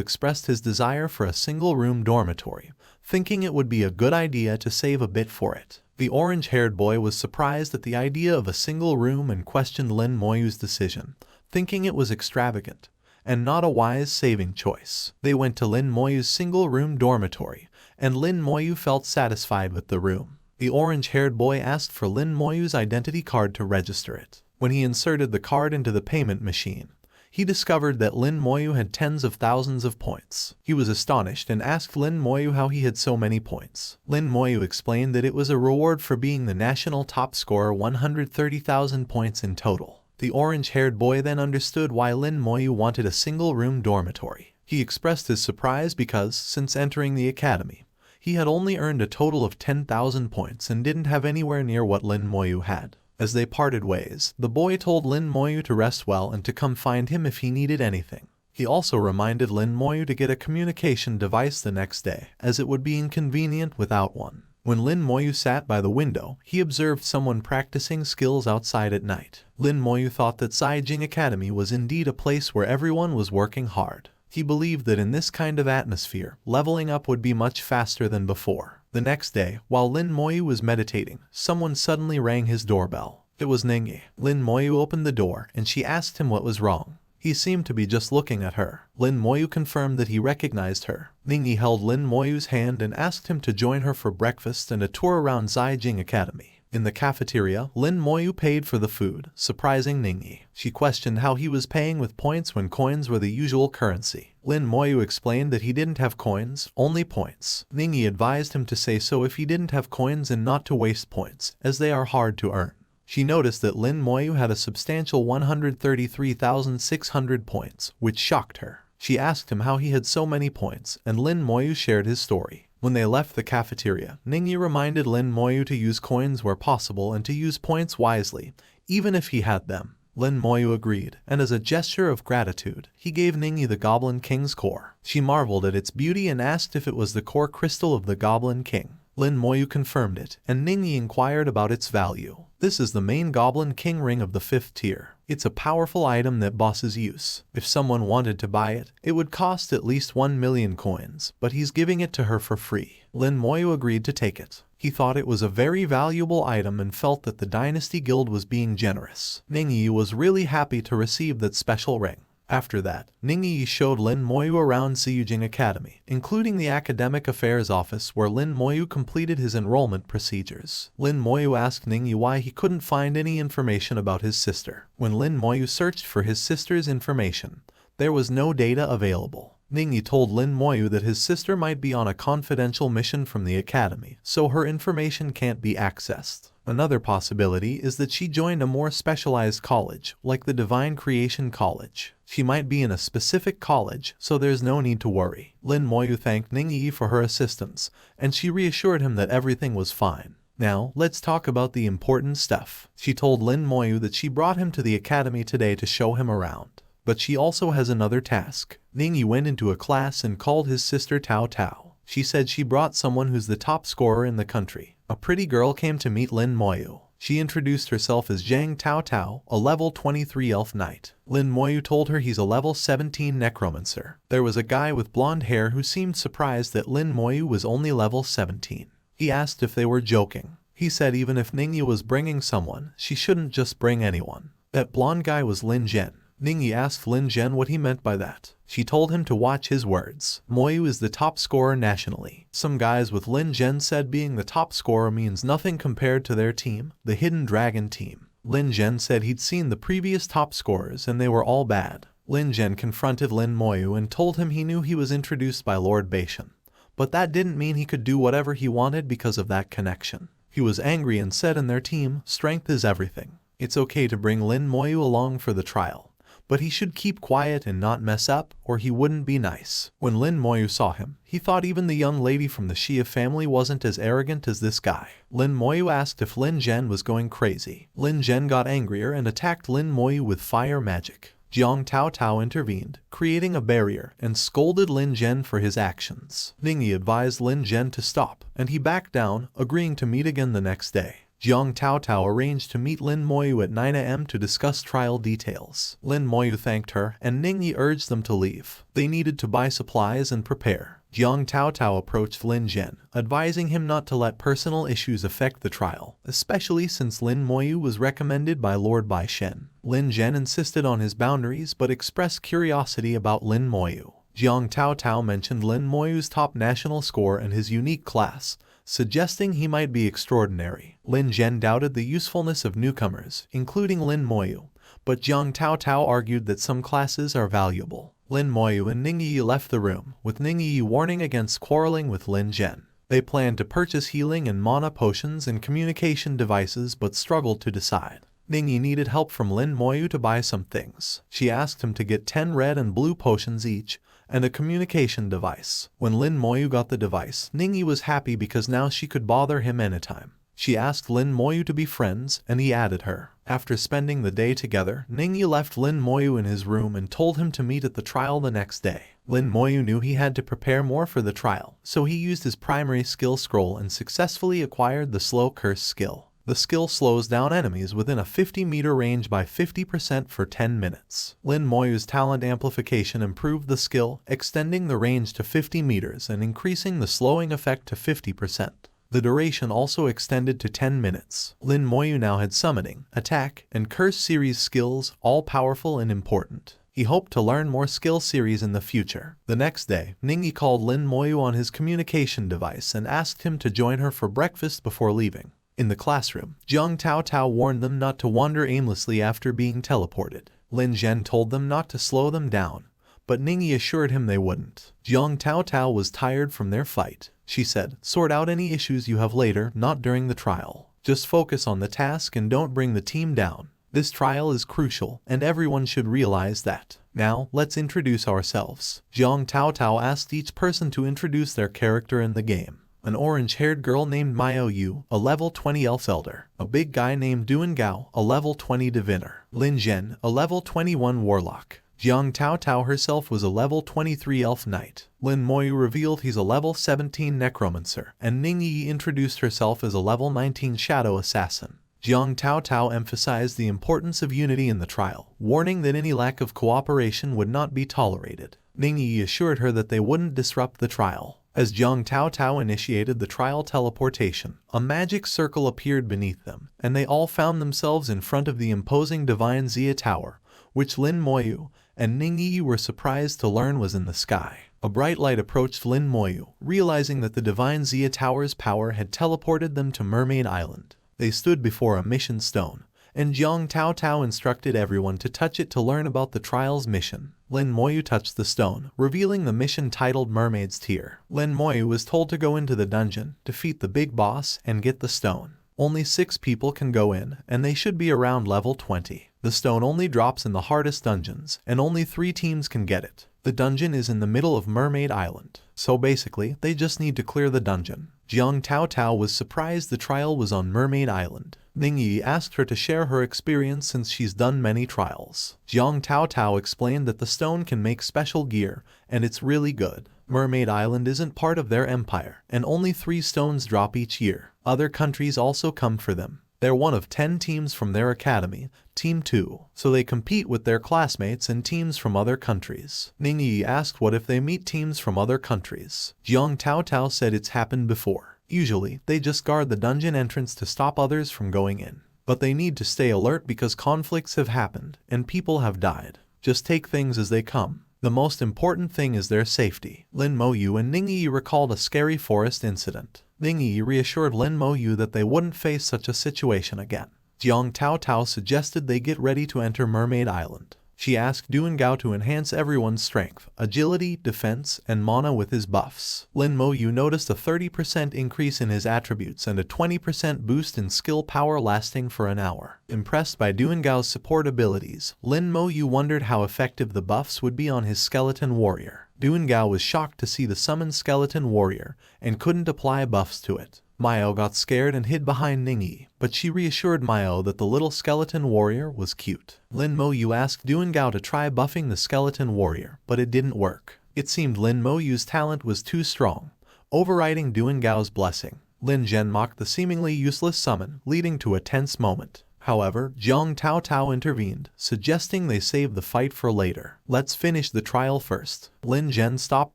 expressed his desire for a single-room dormitory, thinking it would be a good idea to save a bit for it. The orange-haired boy was surprised at the idea of a single room and questioned Lin Moyu's decision, thinking it was extravagant and not a wise saving choice. They went to Lin Moyu's single-room dormitory, and Lin Moyu felt satisfied with the room. The orange-haired boy asked for Lin Moyu's identity card to register it. When he inserted the card into the payment machine, he discovered that Lin Moyu had tens of thousands of points. He was astonished and asked Lin Moyu how he had so many points. Lin Moyu explained that it was a reward for being the national top scorer, 130,000 points in total. The orange-haired boy then understood why Lin Moyu wanted a single-room dormitory. He expressed his surprise because, since entering the academy, he had only earned a total of 10,000 points and didn't have anywhere near what Lin Moyu had. As they parted ways, the boy told Lin Moyu to rest well and to come find him if he needed anything. He also reminded Lin Moyu to get a communication device the next day, as it would be inconvenient without one. When Lin Moyu sat by the window, he observed someone practicing skills outside at night. Lin Moyu thought that Saijing Academy was indeed a place where everyone was working hard. He believed that in this kind of atmosphere, leveling up would be much faster than before. The next day, while Lin Moyu was meditating, someone suddenly rang his doorbell. It was Ningyi. Lin Moyu opened the door and she asked him what was wrong. He seemed to be just looking at her. Lin Moyu confirmed that he recognized her. Ningyi held Lin Moyu's hand and asked him to join her for breakfast and a tour around Saijing Academy. In the cafeteria, Lin Moyu paid for the food, surprising Ningyi. She questioned how he was paying with points when coins were the usual currency. Lin Moyu explained that he didn't have coins, only points. Ningyi advised him to say so if he didn't have coins and not to waste points, as they are hard to earn. She noticed that Lin Moyu had a substantial 133,600 points, which shocked her. She asked him how he had so many points, and Lin Moyu shared his story. When they left the cafeteria, Ningyi reminded Lin Moyu to use coins where possible and to use points wisely, even if he had them. Lin Moyu agreed, and as a gesture of gratitude, he gave Ningyi the Goblin King's core. She marveled at its beauty and asked if it was the core crystal of the Goblin King. Lin Moyu confirmed it, and Ningyi inquired about its value. This is the main Goblin King ring of the 5th tier. It's a powerful item that bosses use. If someone wanted to buy it, it would cost at least 1 million coins, but he's giving it to her for free. Lin Moyu agreed to take it. He thought it was a very valuable item and felt that the Dynasty Guild was being generous. Ningyi was really happy to receive that special ring. After that, Ningyi showed Lin Moyu around Saijing Academy, including the Academic Affairs Office where Lin Moyu completed his enrollment procedures. Lin Moyu asked Ningyi why he couldn't find any information about his sister. When Lin Moyu searched for his sister's information, there was no data available. Ningyi told Lin Moyu that his sister might be on a confidential mission from the academy, so her information can't be accessed. Another possibility is that she joined a more specialized college, like the Divine Creation College. She might be in a specific college, so there's no need to worry. Lin Moyu thanked Ningyi for her assistance, and she reassured him that everything was fine. Now, let's talk about the important stuff. She told Lin Moyu that she brought him to the academy today to show him around. But she also has another task. Ningyi went into a class and called his sister Tao Tao. She said she brought someone who's the top scorer in the country. A pretty girl came to meet Lin Moyu. She introduced herself as Zhang Tao Tao, a level 23 elf knight. Lin Moyu told her he's a level 17 necromancer. There was a guy with blonde hair who seemed surprised that Lin Moyu was only level 17. He asked if they were joking. He said even if Ningyi was bringing someone, she shouldn't just bring anyone. That blonde guy was Lin Zhen. Ningyi asked Lin Zhen what he meant by that. She told him to watch his words. Moyu is the top scorer nationally. Some guys with Lin Zhen said being the top scorer means nothing compared to their team, the Hidden Dragon team. Lin Zhen said he'd seen the previous top scorers and they were all bad. Lin Zhen confronted Lin Moyu and told him he knew he was introduced by Lord Beishan, but that didn't mean he could do whatever he wanted because of that connection. He was angry and said in their team, strength is everything. It's okay to bring Lin Moyu along for the trial, but he should keep quiet and not mess up, or he wouldn't be nice. When Lin Moyu saw him, he thought even the young lady from the Xia family wasn't as arrogant as this guy. Lin Moyu asked if Lin Zhen was going crazy. Lin Zhen got angrier and attacked Lin Moyu with fire magic. Jiang Tao Tao intervened, creating a barrier, and scolded Lin Zhen for his actions. Ningyi advised Lin Zhen to stop, and he backed down, agreeing to meet again the next day. Jiang Tao Tao arranged to meet Lin Moyu at 9 a.m. to discuss trial details. Lin Moyu thanked her, and Ningyi urged them to leave. They needed to buy supplies and prepare. Jiang Tao Tao approached Lin Zhen, advising him not to let personal issues affect the trial, especially since Lin Moyu was recommended by Lord Bai Shen. Lin Zhen insisted on his boundaries but expressed curiosity about Lin Moyu. Jiang Tao Tao mentioned Lin Moyu's top national score and his unique class, suggesting he might be extraordinary. Lin Zhen doubted the usefulness of newcomers, including Lin Moyu, but Jiang Tao Tao argued that some classes are valuable. Lin Moyu and Ningyi left the room, with Ningyi warning against quarreling with Lin Zhen. They planned to purchase healing and mana potions and communication devices but struggled to decide. Ningyi needed help from Lin Moyu to buy some things. She asked him to get 10 red and blue potions each, and a communication device. When Lin Moyu got the device, Ningyi was happy because now she could bother him anytime. She asked Lin Moyu to be friends, and he added her. After spending the day together, Ningyi left Lin Moyu in his room and told him to meet at the trial the next day. Lin Moyu knew he had to prepare more for the trial, so he used his primary skill scroll and successfully acquired the slow curse skill. The skill slows down enemies within a 50-meter range by 50% for 10 minutes. Lin Moyu's talent amplification improved the skill, extending the range to 50 meters and increasing the slowing effect to 50%. The duration also extended to 10 minutes. Lin Moyu now had summoning, attack, and curse series skills, all powerful and important. He hoped to learn more skill series in the future. The next day, Ningyi called Lin Moyu on his communication device and asked him to join her for breakfast before leaving. In the classroom, Jiang Tao Tao warned them not to wander aimlessly after being teleported. Lin Zhen told them not to slow them down, but Ningyi assured him they wouldn't. Jiang Tao Tao was tired from their fight. She said, "Sort out any issues you have later, not during the trial. Just focus on the task and don't bring the team down. This trial is crucial, and everyone should realize that. Now, let's introduce ourselves." Jiang Tao Tao asked each person to introduce their character in the game. An orange-haired girl named Miao Yu, a level 20 elf elder. A big guy named Duan Gao, a level 20 diviner. Lin Zhen, a level 21 warlock. Jiang Tao Tao herself was a level 23 elf knight. Lin Moyu revealed he's a level 17 necromancer, and Ningyi introduced herself as a level 19 shadow assassin. Jiang Tao Tao emphasized the importance of unity in the trial, warning that any lack of cooperation would not be tolerated. Ningyi assured her that they wouldn't disrupt the trial. As Jiang Tao Tao initiated the trial teleportation, a magic circle appeared beneath them, and they all found themselves in front of the imposing Divine Xia Tower, which Lin Moyu and Ningyi were surprised to learn was in the sky. A bright light approached Lin Moyu, realizing that the Divine Xia Tower's power had teleported them to Mermaid Island. They stood before a mission stone, and Jiang Tao Tao instructed everyone to touch it to learn about the trial's mission. Lin Moyu touched the stone, revealing the mission titled Mermaid's Tear. Lin Moyu was told to go into the dungeon, defeat the big boss, and get the stone. Only 6 people can go in, and they should be around level 20. The stone only drops in the hardest dungeons, and only 3 teams can get it. The dungeon is in the middle of Mermaid Island, so basically, they just need to clear the dungeon. Jiang Tao Tao was surprised the trial was on Mermaid Island. Ningyi asked her to share her experience since she's done many trials. Jiang Tao Tao explained that the stone can make special gear, and it's really good. Mermaid Island isn't part of their empire, and only 3 stones drop each year. Other countries also come for them. They're one of 10 teams from their academy, Team 2, so they compete with their classmates and teams from other countries. Ningyi asked what if they meet teams from other countries. Jiang Tao Tao said it's happened before. Usually, they just guard the dungeon entrance to stop others from going in. But they need to stay alert because conflicts have happened, and people have died. Just take things as they come. The most important thing is their safety. Lin Moyu and Ningyi recalled a scary forest incident. Ningyi reassured Lin Moyu that they wouldn't face such a situation again. Jiang Tao Tao suggested they get ready to enter Mermaid Island. She asked Duengao to enhance everyone's strength, agility, defense, and mana with his buffs. Lin Moyu noticed a 30% increase in his attributes and a 20% boost in skill power lasting for an hour. Impressed by Duengao's support abilities, Lin Moyu wondered how effective the buffs would be on his skeleton warrior. Duengao was shocked to see the summoned skeleton warrior and couldn't apply buffs to it. Myo got scared and hid behind Ningyi, but she reassured Myo that the little skeleton warrior was cute. Lin Moyu asked Duengao to try buffing the skeleton warrior, but it didn't work. It seemed Lin Moyu's talent was too strong, overriding Duengao's blessing. Lin Zhen mocked the seemingly useless summon, leading to a tense moment. However, Jiang Taotao intervened, suggesting they save the fight for later. Let's finish the trial first. Lin Zhen stopped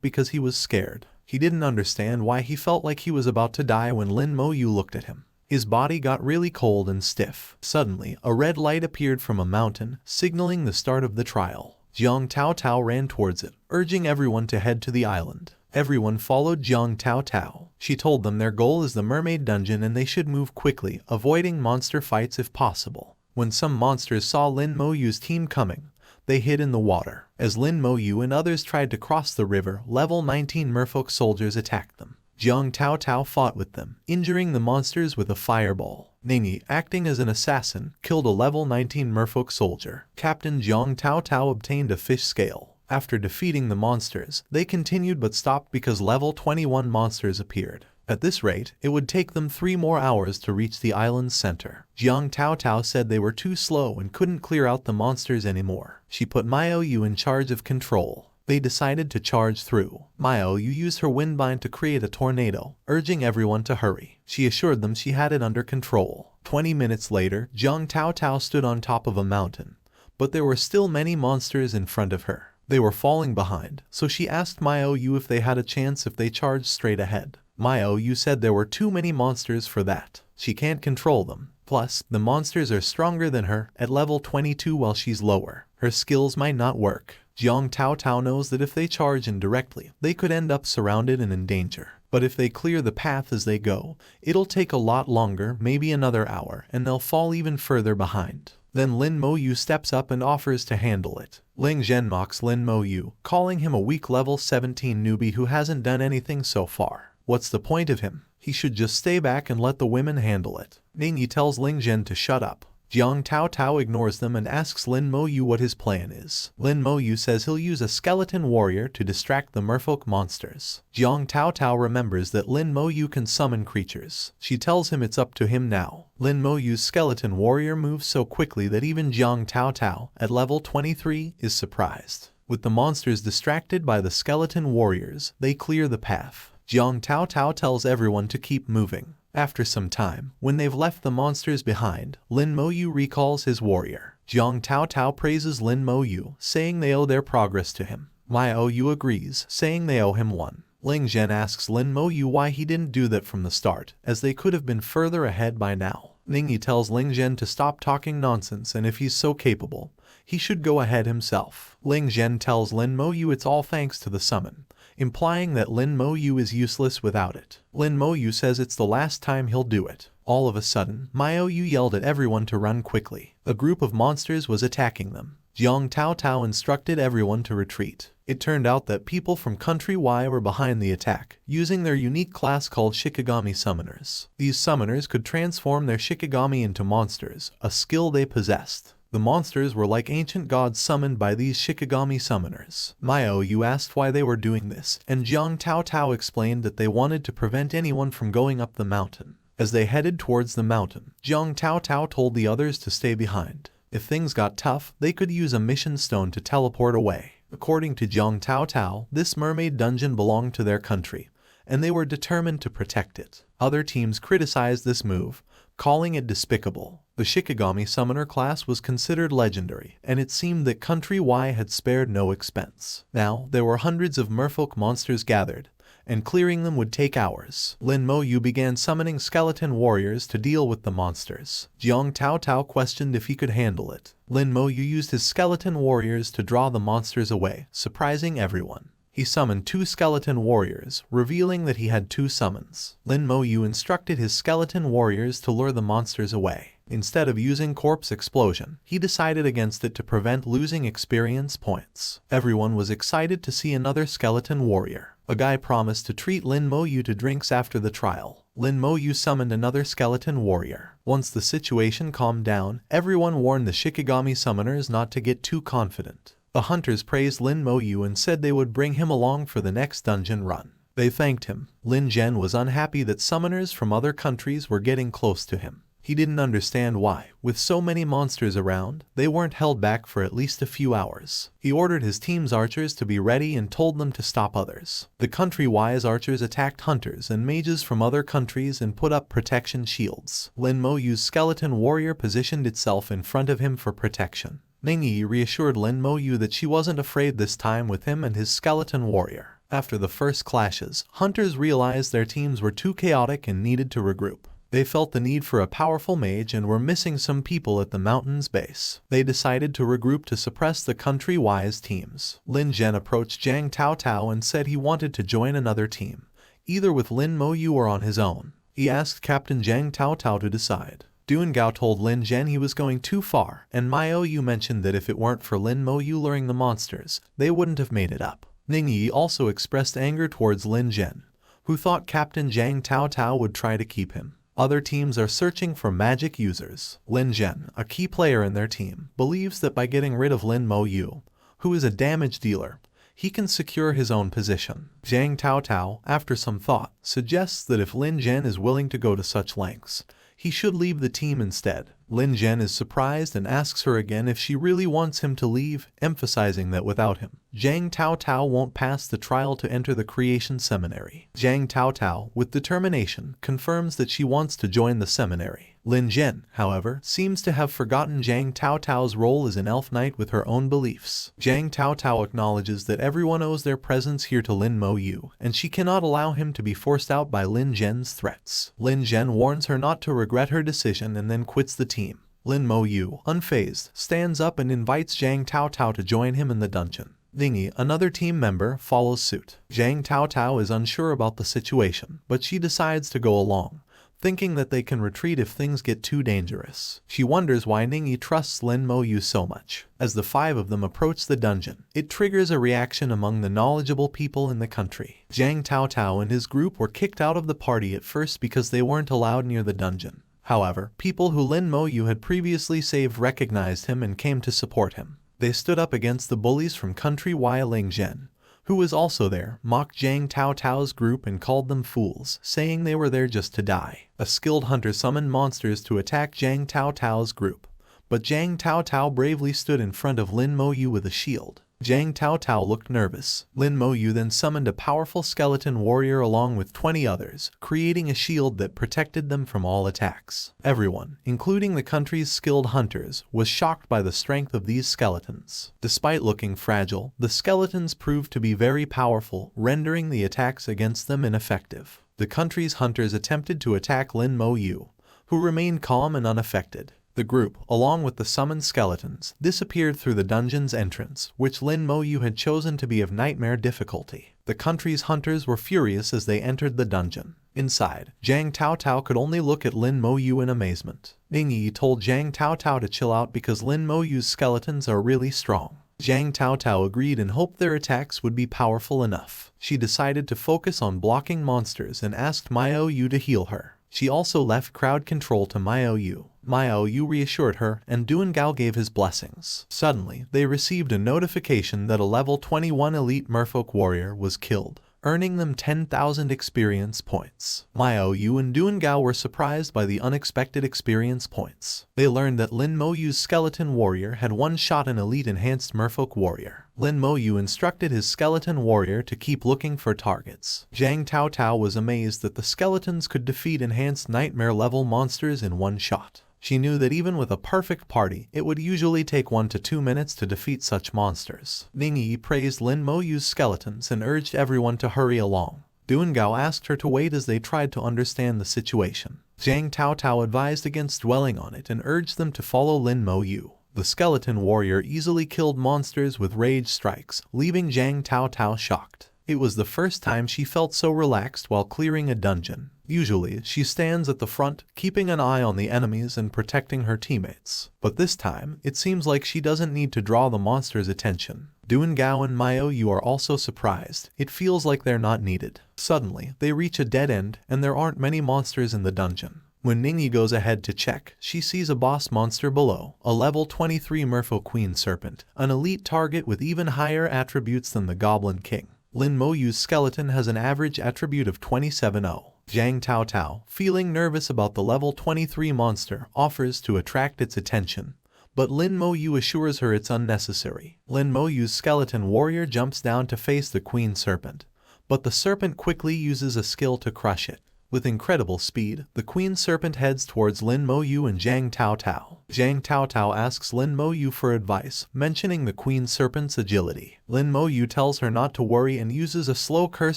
because he was scared. He didn't understand why he felt like he was about to die when Lin Moyu looked at him. His body got really cold and stiff. Suddenly, a red light appeared from a mountain, signaling the start of the trial. Jiang Taotao ran towards it, urging everyone to head to the island. Everyone followed Jiang Taotao. She told them their goal is the Mermaid Dungeon and they should move quickly, avoiding monster fights if possible. When some monsters saw Lin Moyu's team coming, they hid in the water. As Lin Moyu and others tried to cross the river, level 19 merfolk soldiers attacked them. Jiang Taotao fought with them, injuring the monsters with a fireball. Ningyi, acting as an assassin, killed a level 19 merfolk soldier. Captain Jiang Taotao obtained a fish scale. After defeating the monsters, they continued but stopped because level 21 monsters appeared. At this rate, it would take them 3 more hours to reach the island's center. Jiang Taotao said they were too slow and couldn't clear out the monsters anymore. She put Moyu in charge of control. They decided to charge through. Moyu used her windbind to create a tornado, urging everyone to hurry. She assured them she had it under control. 20 minutes later, Jiang Taotao stood on top of a mountain, but there were still many monsters in front of her. They were falling behind, so she asked Moyu if they had a chance if they charged straight ahead. Moyu said there were too many monsters for that. She can't control them. Plus, the monsters are stronger than her at level 22 while she's lower. Her skills might not work. Jiang Taotao knows that if they charge indirectly, they could end up surrounded and in danger. But if they clear the path as they go, it'll take a lot longer, maybe another hour, and they'll fall even further behind. Then Lin Moyu steps up and offers to handle it. Ling Zhen mocks Lin Moyu, calling him a weak level 17 newbie who hasn't done anything so far. What's the point of him? He should just stay back and let the women handle it. Ningyi tells Ling Zhen to shut up. Jiang Taotao ignores them and asks Lin Moyu what his plan is. Lin Moyu says he'll use a skeleton warrior to distract the merfolk monsters. Jiang Taotao remembers that Lin Moyu can summon creatures. She tells him it's up to him now. Lin Moyu's skeleton warrior moves so quickly that even Jiang Taotao, at level 23, is surprised. With the monsters distracted by the skeleton warriors, they clear the path. Jiang Taotao tells everyone to keep moving. After some time, when they've left the monsters behind, Lin Moyu recalls his warrior. Jiang Taotao praises Lin Moyu, saying they owe their progress to him. Moyu agrees, saying they owe him one. Ling Zhen asks Lin Moyu why he didn't do that from the start, as they could have been further ahead by now. Ningyi tells Ling Zhen to stop talking nonsense and if he's so capable, he should go ahead himself. Ling Zhen tells Lin Moyu it's all thanks to the summon, implying that Lin Moyu is useless without it. Lin Moyu says it's the last time he'll do it. All of a sudden, Moyu yelled at everyone to run quickly. A group of monsters was attacking them. Jiang Taotao instructed everyone to retreat. It turned out that people from Country Y were behind the attack, using their unique class called Shikigami Summoners. These summoners could transform their Shikigami into monsters, a skill they possessed. The monsters were like ancient gods summoned by these Shikigami summoners. Moyu asked why they were doing this, and Jiang Taotao explained that they wanted to prevent anyone from going up the mountain. As they headed towards the mountain, Jiang Taotao told the others to stay behind. If things got tough, they could use a mission stone to teleport away. According to Jiang Taotao, this mermaid dungeon belonged to their country, and they were determined to protect it. Other teams criticized this move, calling it despicable. The Shikigami Summoner class was considered legendary, and it seemed that Country Y had spared no expense. Now, there were hundreds of merfolk monsters gathered, and clearing them would take hours. Lin Moyu began summoning skeleton warriors to deal with the monsters. Jiang Taotao questioned if he could handle it. Lin Moyu used his skeleton warriors to draw the monsters away, surprising everyone. He summoned 2 skeleton warriors, revealing that he had 2 summons. Lin Moyu instructed his skeleton warriors to lure the monsters away. Instead of using corpse explosion, he decided against it to prevent losing experience points. Everyone was excited to see another skeleton warrior. A guy promised to treat Lin Moyu to drinks after the trial. Lin Moyu summoned another skeleton warrior. Once the situation calmed down, everyone warned the Shikigami summoners not to get too confident. The hunters praised Lin Moyu and said they would bring him along for the next dungeon run. They thanked him. Lin Zhen was unhappy that summoners from other countries were getting close to him. He didn't understand why, with so many monsters around, they weren't held back for at least a few hours. He ordered his team's archers to be ready and told them to stop others. The country-wise archers attacked hunters and mages from other countries and put up protection shields. Lin Moyu's skeleton warrior positioned itself in front of him for protection. Ningyi reassured Lin Moyu that she wasn't afraid this time with him and his skeleton warrior. After the first clashes, hunters realized their teams were too chaotic and needed to regroup. They felt the need for a powerful mage and were missing some people at the mountain's base. They decided to regroup to suppress the country-wise teams. Lin Zhen approached Zhang Taotao and said he wanted to join another team, either with Lin Moyu or on his own. He asked Captain Zhang Taotao to decide. Duan Gao told Lin Zhen he was going too far, and Moyu mentioned that if it weren't for Lin Moyu luring the monsters, they wouldn't have made it up. Ningyi also expressed anger towards Lin Zhen, who thought Captain Zhang Taotao would try to keep him. Other teams are searching for magic users. Lin Zhen, a key player in their team, believes that by getting rid of Lin Moyu, who is a damage dealer, he can secure his own position. Zhang Taotao, after some thought, suggests that if Lin Zhen is willing to go to such lengths, he should leave the team instead. Lin Zhen is surprised and asks her again if she really wants him to leave, emphasizing that without him, Zhang Taotao won't pass the trial to enter the creation seminary. Zhang Taotao, with determination, confirms that she wants to join the seminary. Lin Zhen, however, seems to have forgotten Zhang Taotao's role as an elf knight with her own beliefs. Zhang Taotao acknowledges that everyone owes their presence here to Lin Moyu, and she cannot allow him to be forced out by Lin Zhen's threats. Lin Zhen warns her not to regret her decision and then quits the team. Lin Moyu, unfazed, stands up and invites Zhang Taotao to join him in the dungeon. Ningyi, another team member, follows suit. Zhang Taotao is unsure about the situation, but she decides to go along, thinking that they can retreat if things get too dangerous. She wonders why Ningyi trusts Lin Moyu so much. As the five of them approach the dungeon, it triggers a reaction among the knowledgeable people in the country. Zhang Taotao and his group were kicked out of the party at first because they weren't allowed near the dungeon. However, people who Lin Moyu had previously saved recognized him and came to support him. They stood up against the bullies from country Ling Zhen, who was also there, mocked Zhang Taotao's group and called them fools, saying they were there just to die. A skilled hunter summoned monsters to attack Zhang Taotao's group, but Zhang Taotao bravely stood in front of Lin Moyu with a shield. Zhang Taotao looked nervous. Lin Moyu then summoned a powerful skeleton warrior along with 20 others, creating a shield that protected them from all attacks. Everyone, including the country's skilled hunters, was shocked by the strength of these skeletons. Despite looking fragile, the skeletons proved to be very powerful, rendering the attacks against them ineffective. The country's hunters attempted to attack Lin Moyu, who remained calm and unaffected. The group, along with the summoned skeletons, disappeared through the dungeon's entrance, which Lin Moyu had chosen to be of nightmare difficulty. The country's hunters were furious as they entered the dungeon. Inside, Zhang Taotao could only look at Lin Moyu in amazement. Ningyi told Zhang Taotao to chill out because Lin Moyu's skeletons are really strong. Zhang Taotao agreed and hoped their attacks would be powerful enough. She decided to focus on blocking monsters and asked Moyu to heal her. She also left crowd control to Moyu. Moyu reassured her, and Duan Gao gave his blessings. Suddenly, they received a notification that a level 21 elite merfolk warrior was killed, earning them 10,000 experience points. Moyu and Duan Gao were surprised by the unexpected experience points. They learned that Lin Moyu's skeleton warrior had one-shot an elite enhanced merfolk warrior. Lin Moyu instructed his skeleton warrior to keep looking for targets. Zhang Taotao was amazed that the skeletons could defeat enhanced nightmare-level monsters in one shot. She knew that even with a perfect party, it would usually take 1 to 2 minutes to defeat such monsters. Ningyi praised Lin Moyu's skeletons and urged everyone to hurry along. Duan Gao asked her to wait as they tried to understand the situation. Zhang Taotao advised against dwelling on it and urged them to follow Lin Moyu. The skeleton warrior easily killed monsters with rage strikes, leaving Zhang Taotao shocked. It was the first time she felt so relaxed while clearing a dungeon. Usually, she stands at the front, keeping an eye on the enemies and protecting her teammates. But this time, it seems like she doesn't need to draw the monster's attention. Duengao and Moyu are also surprised. It feels like they're not needed. Suddenly, they reach a dead end, and there aren't many monsters in the dungeon. When Ningyi goes ahead to check, she sees a boss monster below, a level 23 Merfolk Queen Serpent, an elite target with even higher attributes than the Goblin King. Lin Moyu's skeleton has an average attribute of 27-0. Zhang Taotao, feeling nervous about the level 23 monster, offers to attract its attention. But Lin Moyu assures her it's unnecessary. Lin Moyu's skeleton warrior jumps down to face the Queen Serpent, but the serpent quickly uses a skill to crush it. With incredible speed, the Queen Serpent heads towards Lin Moyu and Zhang Taotao. Zhang Taotao asks Lin Moyu for advice, mentioning the Queen Serpent's agility. Lin Moyu tells her not to worry and uses a slow curse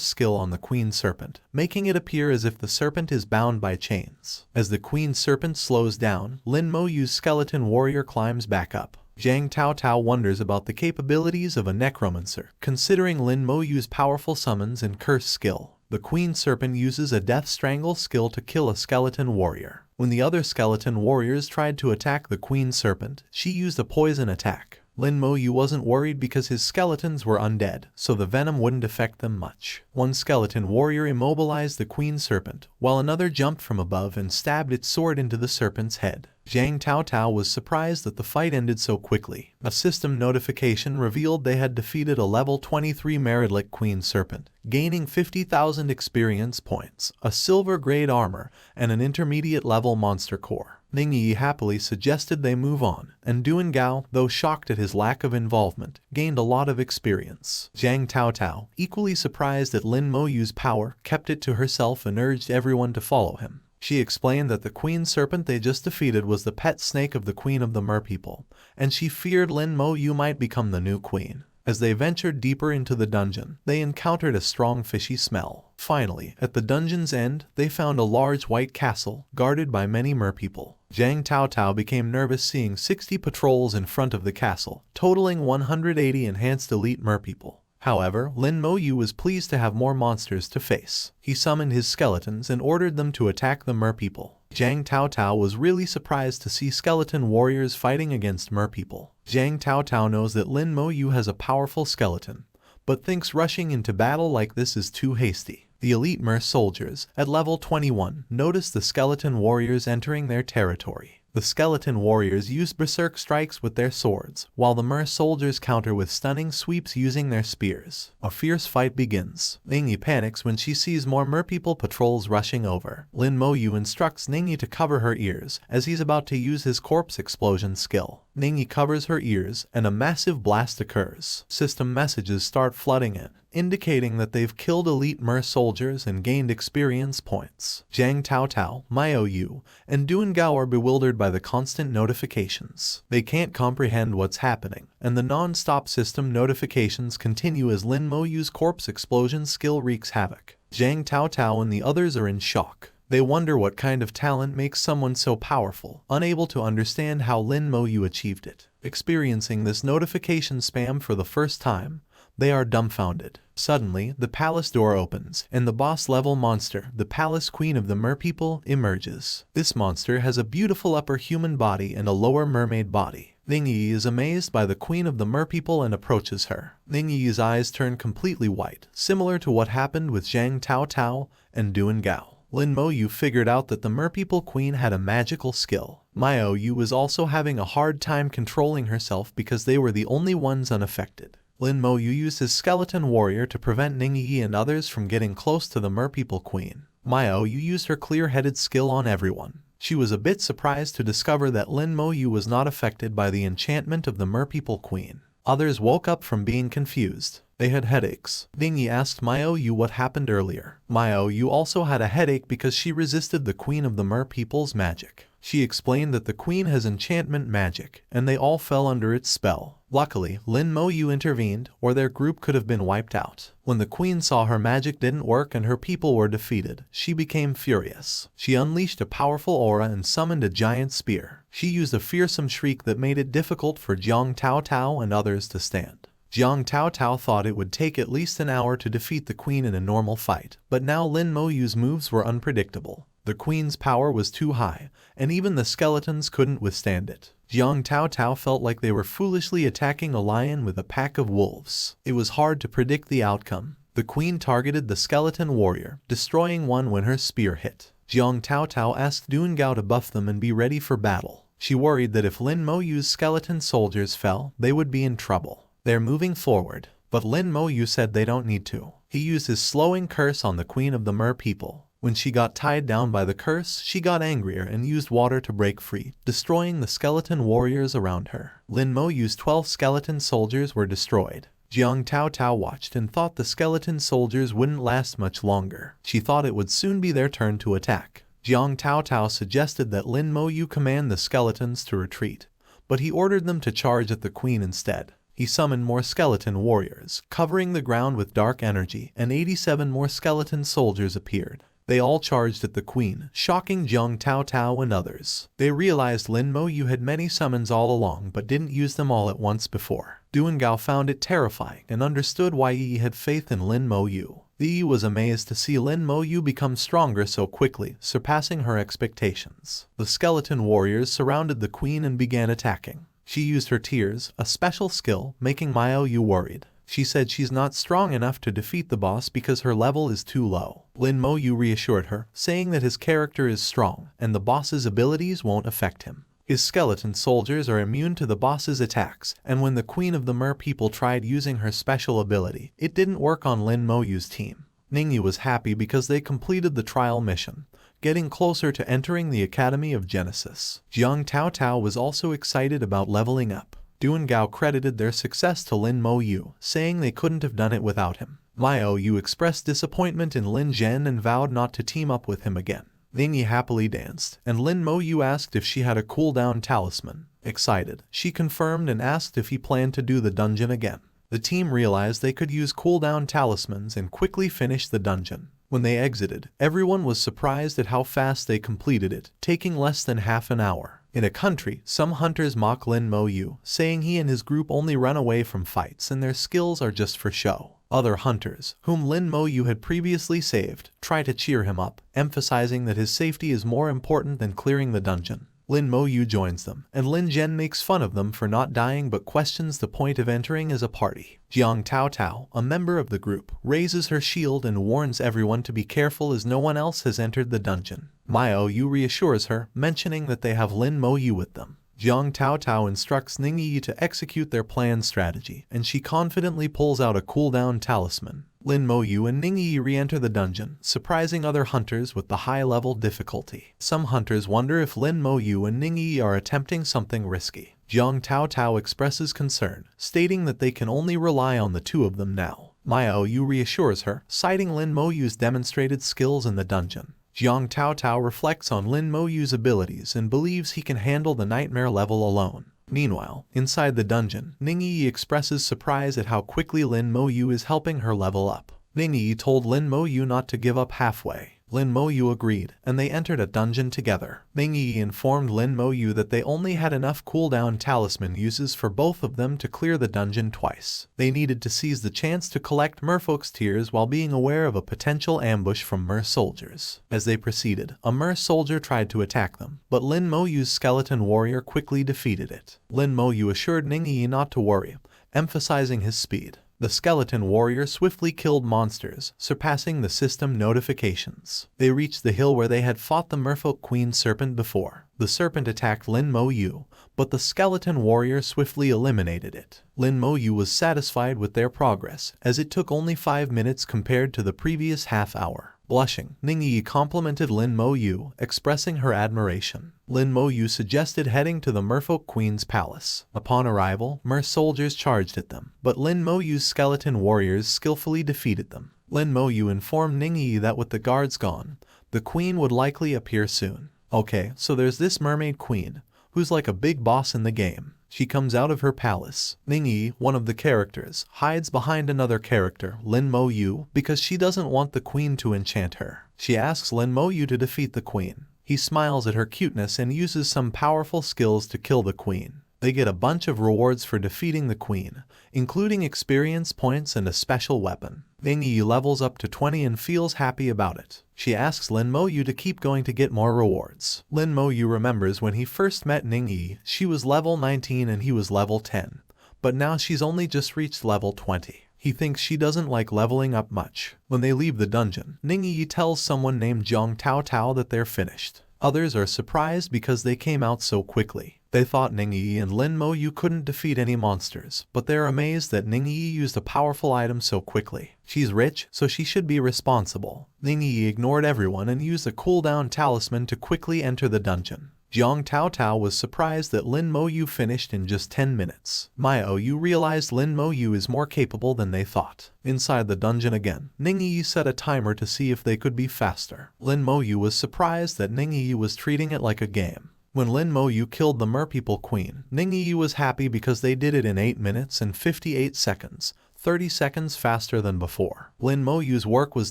skill on the Queen Serpent, making it appear as if the serpent is bound by chains. As the Queen Serpent slows down, Lin Moyu's skeleton warrior climbs back up. Zhang Taotao wonders about the capabilities of a necromancer, considering Lin Moyu's powerful summons and curse skill. The Queen Serpent uses a death strangle skill to kill a skeleton warrior. When the other skeleton warriors tried to attack the Queen Serpent, she used a poison attack. Lin Moyu wasn't worried because his skeletons were undead, so the venom wouldn't affect them much. One skeleton warrior immobilized the Queen Serpent, while another jumped from above and stabbed its sword into the serpent's head. Zhang Taotao was surprised that the fight ended so quickly. A system notification revealed they had defeated a level 23 Meridlic Queen Serpent, gaining 50,000 experience points, a silver-grade armor, and an intermediate-level monster core. Ningyi happily suggested they move on, and Duengao, though shocked at his lack of involvement, gained a lot of experience. Zhang Taotao, equally surprised at Lin Moyu's power, kept it to herself and urged everyone to follow him. She explained that the Queen Serpent they just defeated was the pet snake of the Queen of the Merpeople, and she feared Lin Moyu might become the new queen. As they ventured deeper into the dungeon, they encountered a strong fishy smell. Finally, at the dungeon's end, they found a large white castle, guarded by many merpeople. Zhang Taotao became nervous seeing 60 patrols in front of the castle, totaling 180 enhanced elite merpeople. However, Lin Moyu was pleased to have more monsters to face. He summoned his skeletons and ordered them to attack the merpeople. Zhang Taotao was really surprised to see skeleton warriors fighting against merpeople. Zhang Taotao knows that Lin Moyu has a powerful skeleton, but thinks rushing into battle like this is too hasty. The elite mer soldiers, at level 21, notice the skeleton warriors entering their territory. The skeleton warriors use berserk strikes with their swords, while the mer soldiers counter with stunning sweeps using their spears. A fierce fight begins. Ningyi panics when she sees more merpeople patrols rushing over. Lin Moyu instructs Ningyi to cover her ears, as he's about to use his corpse explosion skill. Ningyi covers her ears, and a massive blast occurs. System messages start flooding in, indicating that they've killed elite mer soldiers and gained experience points. Zhang Taotao, Moyu, and Duengao are bewildered by the constant notifications. They can't comprehend what's happening, and the non-stop system notifications continue as Lin Moyu's corpse explosion skill wreaks havoc. Zhang Taotao and the others are in shock. They wonder what kind of talent makes someone so powerful, unable to understand how Lin Moyu achieved it. Experiencing this notification spam for the first time, they are dumbfounded. Suddenly, the palace door opens, and the boss-level monster, the Palace Queen of the Merpeople, emerges. This monster has a beautiful upper human body and a lower mermaid body. Ningyi is amazed by the Queen of the Merpeople and approaches her. Ningyi's eyes turn completely white, similar to what happened with Zhang Taotao and Duengao. Lin Moyu figured out that the Merpeople Queen had a magical skill. Moyu was also having a hard time controlling herself because they were the only ones unaffected. Lin Moyu used his skeleton warrior to prevent Ningyi and others from getting close to the Merpeople Queen. Moyu used her clear-headed skill on everyone. She was a bit surprised to discover that Lin Moyu was not affected by the enchantment of the Merpeople Queen. Others woke up from being confused. They had headaches. Ningyi asked Moyu what happened earlier. Moyu also had a headache because she resisted the Queen of the Merpeople's magic. She explained that the Queen has enchantment magic, and they all fell under its spell. Luckily, Lin Moyu intervened, or their group could have been wiped out. When the Queen saw her magic didn't work and her people were defeated, she became furious. She unleashed a powerful aura and summoned a giant spear. She used a fearsome shriek that made it difficult for Zhang Taotao and others to stand. Jiang Taotao thought it would take at least an hour to defeat the queen in a normal fight, but now Lin Moyu's moves were unpredictable. The queen's power was too high, and even the skeletons couldn't withstand it. Jiang Taotao felt like they were foolishly attacking a lion with a pack of wolves. It was hard to predict the outcome. The queen targeted the skeleton warrior, destroying one when her spear hit. Jiang Taotao asked Duengao to buff them and be ready for battle. She worried that if Lin Moyu's skeleton soldiers fell, they would be in trouble. They're moving forward, but Lin Moyu said they don't need to. He used his slowing curse on the queen of the mer people. When she got tied down by the curse, she got angrier and used water to break free, destroying the skeleton warriors around her. Lin Moyu's 12 skeleton soldiers were destroyed. Jiang Taotao watched and thought the skeleton soldiers wouldn't last much longer. She thought it would soon be their turn to attack. Jiang Taotao suggested that Lin Moyu command the skeletons to retreat, but he ordered them to charge at the queen instead. He summoned more skeleton warriors, covering the ground with dark energy, and 87 more skeleton soldiers appeared. They all charged at the queen, shocking Jiang Taotao and others. They realized Lin Moyu had many summons all along but didn't use them all at once before. Duengao found it terrifying and understood why Yi had faith in Lin Moyu. Yi was amazed to see Lin Moyu become stronger so quickly, surpassing her expectations. The skeleton warriors surrounded the queen and began attacking. She used her tears, a special skill, making Moyu worried. She said she's not strong enough to defeat the boss because her level is too low. Lin Moyu reassured her, saying that his character is strong and the boss's abilities won't affect him. His skeleton soldiers are immune to the boss's attacks, and when the queen of the mer people tried using her special ability, it didn't work on Lin Moyu's team. Ningyi was happy because they completed the trial mission, getting closer to entering the Academy of Genesis. Jiang Taotao was also excited about leveling up. Duengao credited their success to Lin Moyu, saying they couldn't have done it without him. Moyu expressed disappointment in Lin Zhen and vowed not to team up with him again. Ningyi happily danced, and Lin Moyu asked if she had a cooldown talisman. Excited, she confirmed and asked if he planned to do the dungeon again. The team realized they could use cooldown talismans and quickly finish the dungeon. When they exited, everyone was surprised at how fast they completed it, taking less than half an hour. In a country, some hunters mock Lin Moyu, saying he and his group only run away from fights and their skills are just for show. Other hunters, whom Lin Moyu had previously saved, try to cheer him up, emphasizing that his safety is more important than clearing the dungeon. Lin Moyu joins them, and Lin Zhen makes fun of them for not dying but questions the point of entering as a party. Jiang Taotao, a member of the group, raises her shield and warns everyone to be careful as no one else has entered the dungeon. Moyu reassures her, mentioning that they have Lin Moyu with them. Jiang Taotao instructs Ningyi to execute their planned strategy, and she confidently pulls out a cooldown talisman. Lin Moyu and Ningyi re-enter the dungeon, surprising other hunters with the high-level difficulty. Some hunters wonder if Lin Moyu and Ningyi are attempting something risky. Jiang Taotao expresses concern, stating that they can only rely on the two of them now. Moyu reassures her, citing Lin Moyu's demonstrated skills in the dungeon. Jiang Taotao reflects on Lin Moyu's abilities and believes he can handle the nightmare level alone. Meanwhile, inside the dungeon, Ningyi expresses surprise at how quickly Lin Moyu is helping her level up. Ningyi told Lin Moyu not to give up halfway. Lin Moyu agreed, and they entered a dungeon together. Ningyi informed Lin Moyu that they only had enough cooldown talisman uses for both of them to clear the dungeon twice. They needed to seize the chance to collect merfolk's tears while being aware of a potential ambush from mer soldiers. As they proceeded, a mer soldier tried to attack them, but Lin Moyu's skeleton warrior quickly defeated it. Lin Moyu assured Ningyi not to worry, emphasizing his speed. The skeleton warrior swiftly killed monsters, surpassing the system notifications. They reached the hill where they had fought the merfolk queen serpent before. The serpent attacked Lin Moyu, but the skeleton warrior swiftly eliminated it. Lin Moyu was satisfied with their progress, as it took only 5 minutes compared to the previous half hour. Blushing, Ningyi complimented Lin Moyu, expressing her admiration. Lin Moyu suggested heading to the merfolk queen's palace. Upon arrival, mer soldiers charged at them, but Lin Moyu's skeleton warriors skillfully defeated them. Lin Moyu informed Ningyi that with the guards gone, the queen would likely appear soon. Okay, so there's this mermaid queen, who's like a big boss in the game. She comes out of her palace. Ningyi, one of the characters, hides behind another character, Lin Moyu, because she doesn't want the queen to enchant her. She asks Lin Moyu to defeat the queen. He smiles at her cuteness and uses some powerful skills to kill the queen. They get a bunch of rewards for defeating the queen, including experience points and a special weapon. Ning-yi levels up to 20 and feels happy about it. She asks Lin Moyu to keep going to get more rewards. Lin Moyu remembers when he first met Ning-yi, she was level 19 and he was level 10, but now she's only just reached level 20. He thinks she doesn't like leveling up much. When they leave the dungeon, Ning-yi tells someone named Zhang Tao Tao that they're finished. Others are surprised because they came out so quickly. They thought Ning-yi and Lin Moyu couldn't defeat any monsters, but they're amazed that Ning-yi used a powerful item so quickly. She's rich, so she should be responsible. Ning-yi ignored everyone and used a cooldown talisman to quickly enter the dungeon. Zhang Tao Tao was surprised that Lin Moyu finished in just 10 minutes. Moyu realized Lin Moyu is more capable than they thought. Inside the dungeon again, Ning-yi set a timer to see if they could be faster. Lin Moyu was surprised that Ning-yi was treating it like a game. When Lin Moyu killed the merpeople queen, Ning-yi was happy because they did it in 8 minutes and 58 seconds, 30 seconds faster than before. Lin Moyu's work was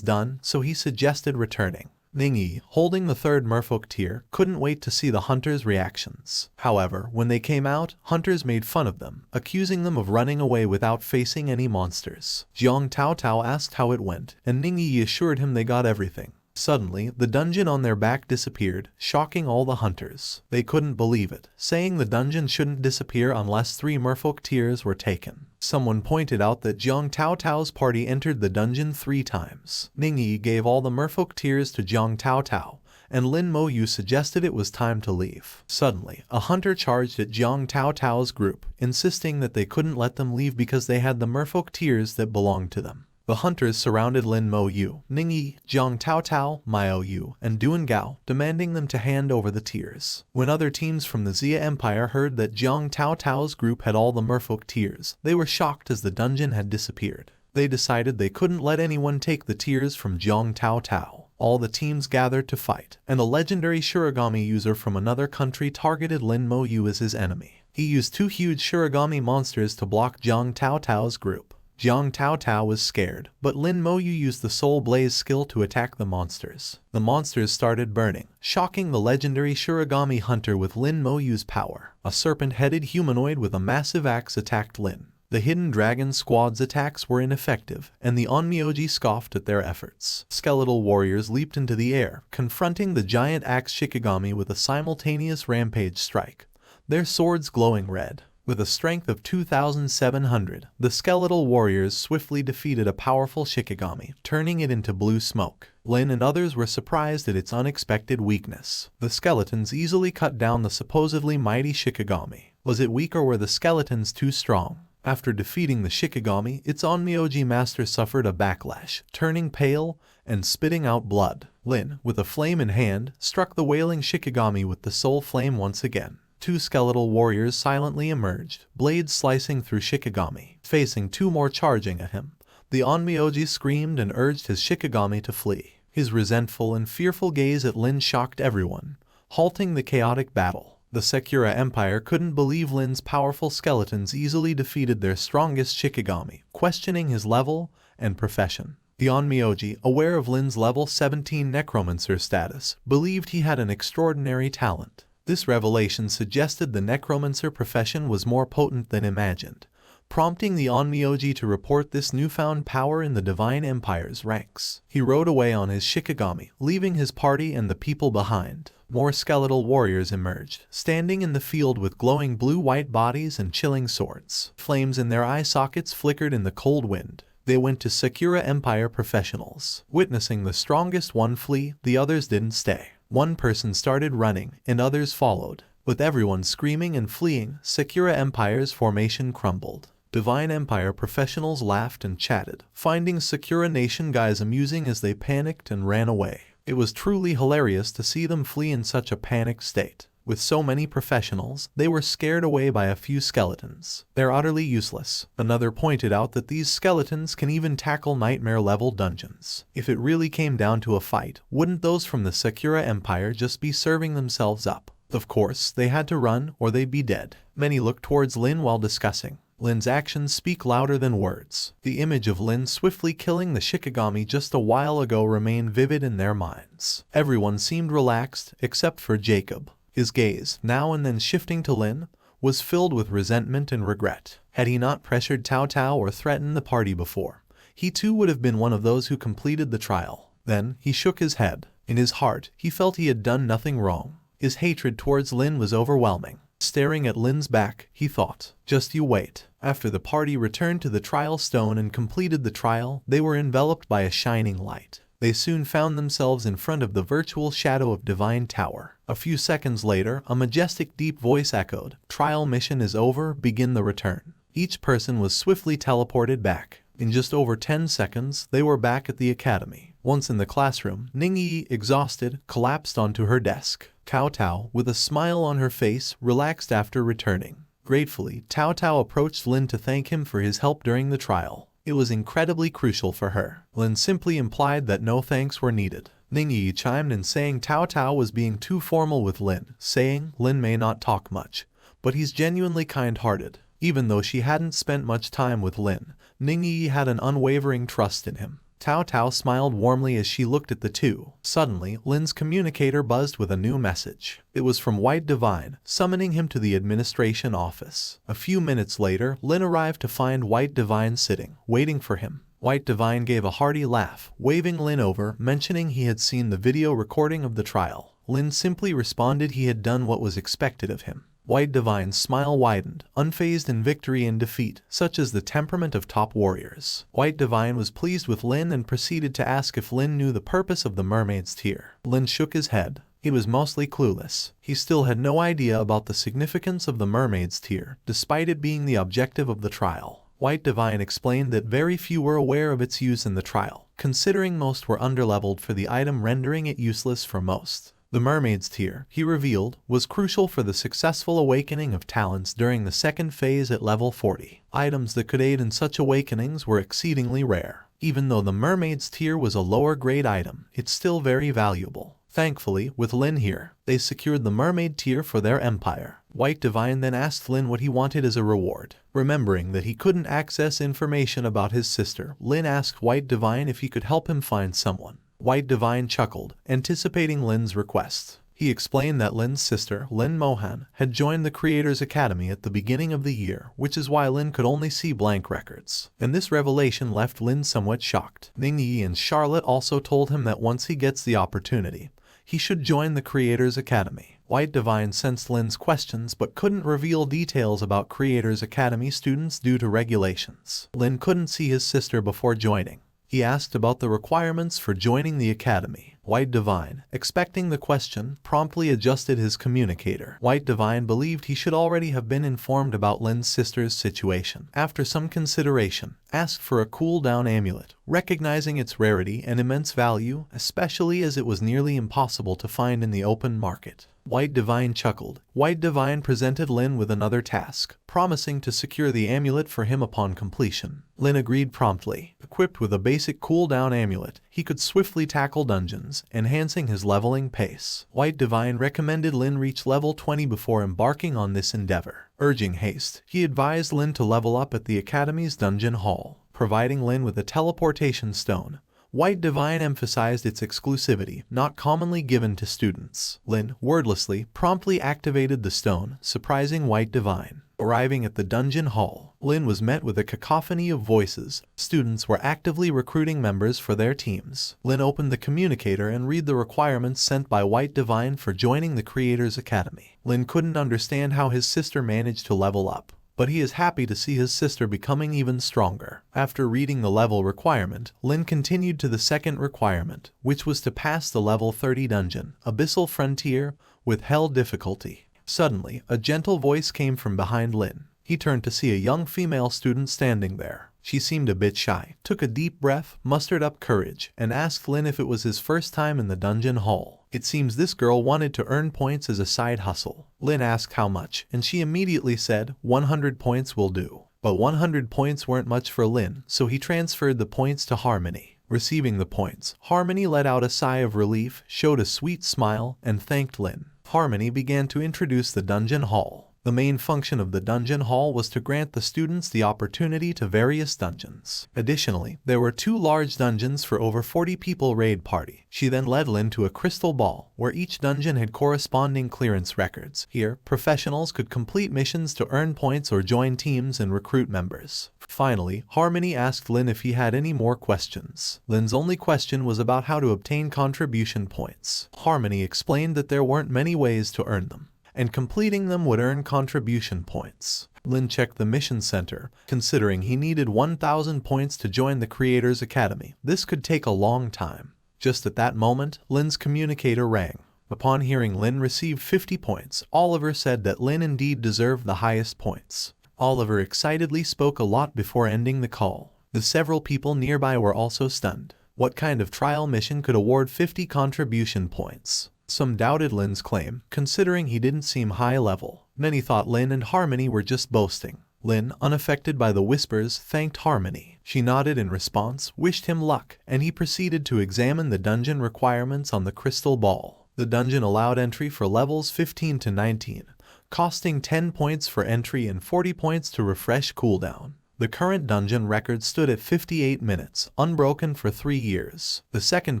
done, so he suggested returning. Ning-yi, holding the third merfolk tier, couldn't wait to see the hunters' reactions. However, when they came out, hunters made fun of them, accusing them of running away without facing any monsters. Zhang Tao Tao asked how it went, and Ning-yi assured him they got everything. Suddenly, the dungeon on their back disappeared, shocking all the hunters. They couldn't believe it, saying the dungeon shouldn't disappear unless 3 merfolk tiers were taken. Someone pointed out that Zhang Tao Tao's party entered the dungeon 3 times. Ning-yi gave all the merfolk tiers to Zhang Tao Tao, and Lin Moyu suggested it was time to leave. Suddenly, a hunter charged at Zhang Tao Tao's group, insisting that they couldn't let them leave because they had the merfolk tiers that belonged to them. The hunters surrounded Lin Moyu, Ning-yi, Zhang Tao Tao, Moyu, and Duan Gao, demanding them to hand over the tiers. When other teams from the Xia Empire heard that Zhang Tao Tao's group had all the merfolk tiers, they were shocked as the dungeon had disappeared. They decided they couldn't let anyone take the tiers from Zhang Tao Tao. All the teams gathered to fight, and a legendary Shirogami user from another country targeted Lin Moyu as his enemy. He used 2 huge Shirogami monsters to block Zhang Tao Tao's group. Zhang Tao Tao was scared, but Lin Moyu used the Soul Blaze skill to attack the monsters. The monsters started burning, shocking the legendary Shirogami hunter with Lin Moyu's power. A serpent-headed humanoid with a massive axe attacked Lin. The Hidden Dragon Squad's attacks were ineffective, and the Onmyoji scoffed at their efforts. Skeletal warriors leaped into the air, confronting the giant axe Shikigami with a simultaneous rampage strike, their swords glowing red. With a strength of 2,700, the skeletal warriors swiftly defeated a powerful Shikigami, turning it into blue smoke. Lin and others were surprised at its unexpected weakness. The skeletons easily cut down the supposedly mighty Shikigami. Was it weak or were the skeletons too strong? After defeating the Shikigami, its Onmyoji master suffered a backlash, turning pale and spitting out blood. Lin, with a flame in hand, struck the wailing Shikigami with the soul flame once again. 2 skeletal warriors silently emerged, blades slicing through Shikigami. Facing 2 more charging at him, the Onmyoji screamed and urged his Shikigami to flee. His resentful and fearful gaze at Lin shocked everyone, halting the chaotic battle. The Sakura Empire couldn't believe Lin's powerful skeletons easily defeated their strongest Shikigami, questioning his level and profession. The Onmyoji, aware of Lin's level 17 necromancer status, believed he had an extraordinary talent. This revelation suggested the necromancer profession was more potent than imagined, prompting the Onmyoji to report this newfound power in the Divine Empire's ranks. He rode away on his Shikigami, leaving his party and the people behind. More skeletal warriors emerged, standing in the field with glowing blue-white bodies and chilling swords. Flames in their eye sockets flickered in the cold wind. They went to Sakura Empire professionals. Witnessing the strongest one flee, the others didn't stay. One person started running, and others followed. With everyone screaming and fleeing, Sakura Empire's formation crumbled. Divine Empire professionals laughed and chatted, finding Sakura Nation guys amusing as they panicked and ran away. It was truly hilarious to see them flee in such a panicked state. With so many professionals, they were scared away by a few skeletons. They're utterly useless. Another pointed out that these skeletons can even tackle nightmare-level dungeons. If it really came down to a fight, wouldn't those from the Sakura Empire just be serving themselves up? Of course, they had to run or they'd be dead. Many looked towards Lin while discussing. Lin's actions speak louder than words. The image of Lin swiftly killing the Shikigami just a while ago remained vivid in their minds. Everyone seemed relaxed, except for Jacob. His gaze, now and then shifting to Lin, was filled with resentment and regret. Had he not pressured Cao Cao or threatened the party before, he too would have been one of those who completed the trial. Then, he shook his head. In his heart, he felt he had done nothing wrong. His hatred towards Lin was overwhelming. Staring at Lin's back, he thought, "Just you wait." After the party returned to the trial stone and completed the trial, they were enveloped by a shining light. They soon found themselves in front of the virtual shadow of Divine Tower. A few seconds later, a majestic deep voice echoed, "Trial mission is over, begin the return." Each person was swiftly teleported back. In just over 10 seconds, they were back at the academy. Once in the classroom, Ningyi, exhausted, collapsed onto her desk. Cao Cao, with a smile on her face, relaxed after returning. Gratefully, Cao Cao approached Lin to thank him for his help during the trial. It was incredibly crucial for her. Lin simply implied that no thanks were needed. Ningyi chimed in saying Cao Cao was being too formal with Lin, saying, "Lin may not talk much, but he's genuinely kind-hearted." Even though she hadn't spent much time with Lin, Ningyi had an unwavering trust in him. Cao Cao smiled warmly as she looked at the two. Suddenly, Lin's communicator buzzed with a new message. It was from White Divine, summoning him to the administration office. A few minutes later, Lin arrived to find White Divine sitting, waiting for him. White Divine gave a hearty laugh, waving Lin over, mentioning he had seen the video recording of the trial. Lin simply responded he had done what was expected of him. White Divine's smile widened, unfazed in victory and defeat, such as the temperament of top warriors. White Divine was pleased with Lin and proceeded to ask if Lin knew the purpose of the mermaid's tear. Lin shook his head. He was mostly clueless. He still had no idea about the significance of the mermaid's tear, despite it being the objective of the trial. White Divine explained that very few were aware of its use in the trial, considering most were underleveled for the item, rendering it useless for most. The mermaid's tear, he revealed, was crucial for the successful awakening of talents during the second phase at level 40. Items that could aid in such awakenings were exceedingly rare. Even though the mermaid's tear was a lower grade item, it's still very valuable. Thankfully, with Lin here, they secured the mermaid tear for their empire. White Divine then asked Lin what he wanted as a reward. Remembering that he couldn't access information about his sister, Lin asked White Divine if he could help him find someone. White Divine chuckled, anticipating Lin's request. He explained that Lin's sister, Lin Mohan, had joined the Creators Academy at the beginning of the year, which is why Lin could only see blank records. And this revelation left Lin somewhat shocked. Ningyi and Charlotte also told him that once he gets the opportunity, he should join the Creators Academy. White Divine sensed Lin's questions but couldn't reveal details about Creators Academy students due to regulations. Lin couldn't see his sister before joining. He asked about the requirements for joining the academy. White Divine, expecting the question, promptly adjusted his communicator. White Divine believed he should already have been informed about Lin's sister's situation. After some consideration, asked for a cooldown amulet, recognizing its rarity and immense value, especially as it was nearly impossible to find in the open market. White Divine chuckled. White Divine presented Lin with another task, promising to secure the amulet for him upon completion. Lin agreed promptly. Equipped with a basic cooldown amulet, he could swiftly tackle dungeons, enhancing his leveling pace. White Divine recommended Lin reach level 20 before embarking on this endeavor. Urging haste, he advised Lin to level up at the Academy's dungeon hall, providing Lin with a teleportation stone. White Divine emphasized its exclusivity, not commonly given to students. Lin, wordlessly, promptly activated the stone, surprising White Divine. Arriving at the dungeon hall, Lin was met with a cacophony of voices. Students were actively recruiting members for their teams. Lin opened the communicator and read the requirements sent by White Divine for joining the Creators Academy. Lin couldn't understand how his sister managed to level up, but he is happy to see his sister becoming even stronger. After reading the level requirement, Lin continued to the second requirement, which was to pass the level 30 dungeon, Abyssal Frontier, with hell difficulty. Suddenly, a gentle voice came from behind Lin. He turned to see a young female student standing there. She seemed a bit shy, took a deep breath, mustered up courage, and asked Lin if it was his first time in the dungeon hall. It seems this girl wanted to earn points as a side hustle. Lin asked how much, and she immediately said, 100 points will do. But 100 points weren't much for Lin, so he transferred the points to Harmony. Receiving the points, Harmony let out a sigh of relief, showed a sweet smile, and thanked Lin. Harmony began to introduce the dungeon hall. The main function of the dungeon hall was to grant the students the opportunity to various dungeons. Additionally, there were 2 large dungeons for over 40 people raid party. She then led Lin to a crystal ball, where each dungeon had corresponding clearance records. Here, professionals could complete missions to earn points or join teams and recruit members. Finally, Harmony asked Lin if he had any more questions. Lin's only question was about how to obtain contribution points. Harmony explained that there weren't many ways to earn them, and completing them would earn contribution points. Lin checked the mission center, considering he needed 1,000 points to join the Creators Academy. This could take a long time. Just at that moment, Lin's communicator rang. Upon hearing Lin received 50 points, Oliver said that Lin indeed deserved the highest points. Oliver excitedly spoke a lot before ending the call. The several people nearby were also stunned. What kind of trial mission could award 50 contribution points? Some doubted Lin's claim, considering he didn't seem high level. Many thought Lin and Harmony were just boasting. Lin, unaffected by the whispers, thanked Harmony. She nodded in response, wished him luck, and he proceeded to examine the dungeon requirements on the crystal ball. The dungeon allowed entry for levels 15 to 19, costing 10 points for entry and 40 points to refresh cooldown. The current dungeon record stood at 58 minutes, unbroken for 3 years. The second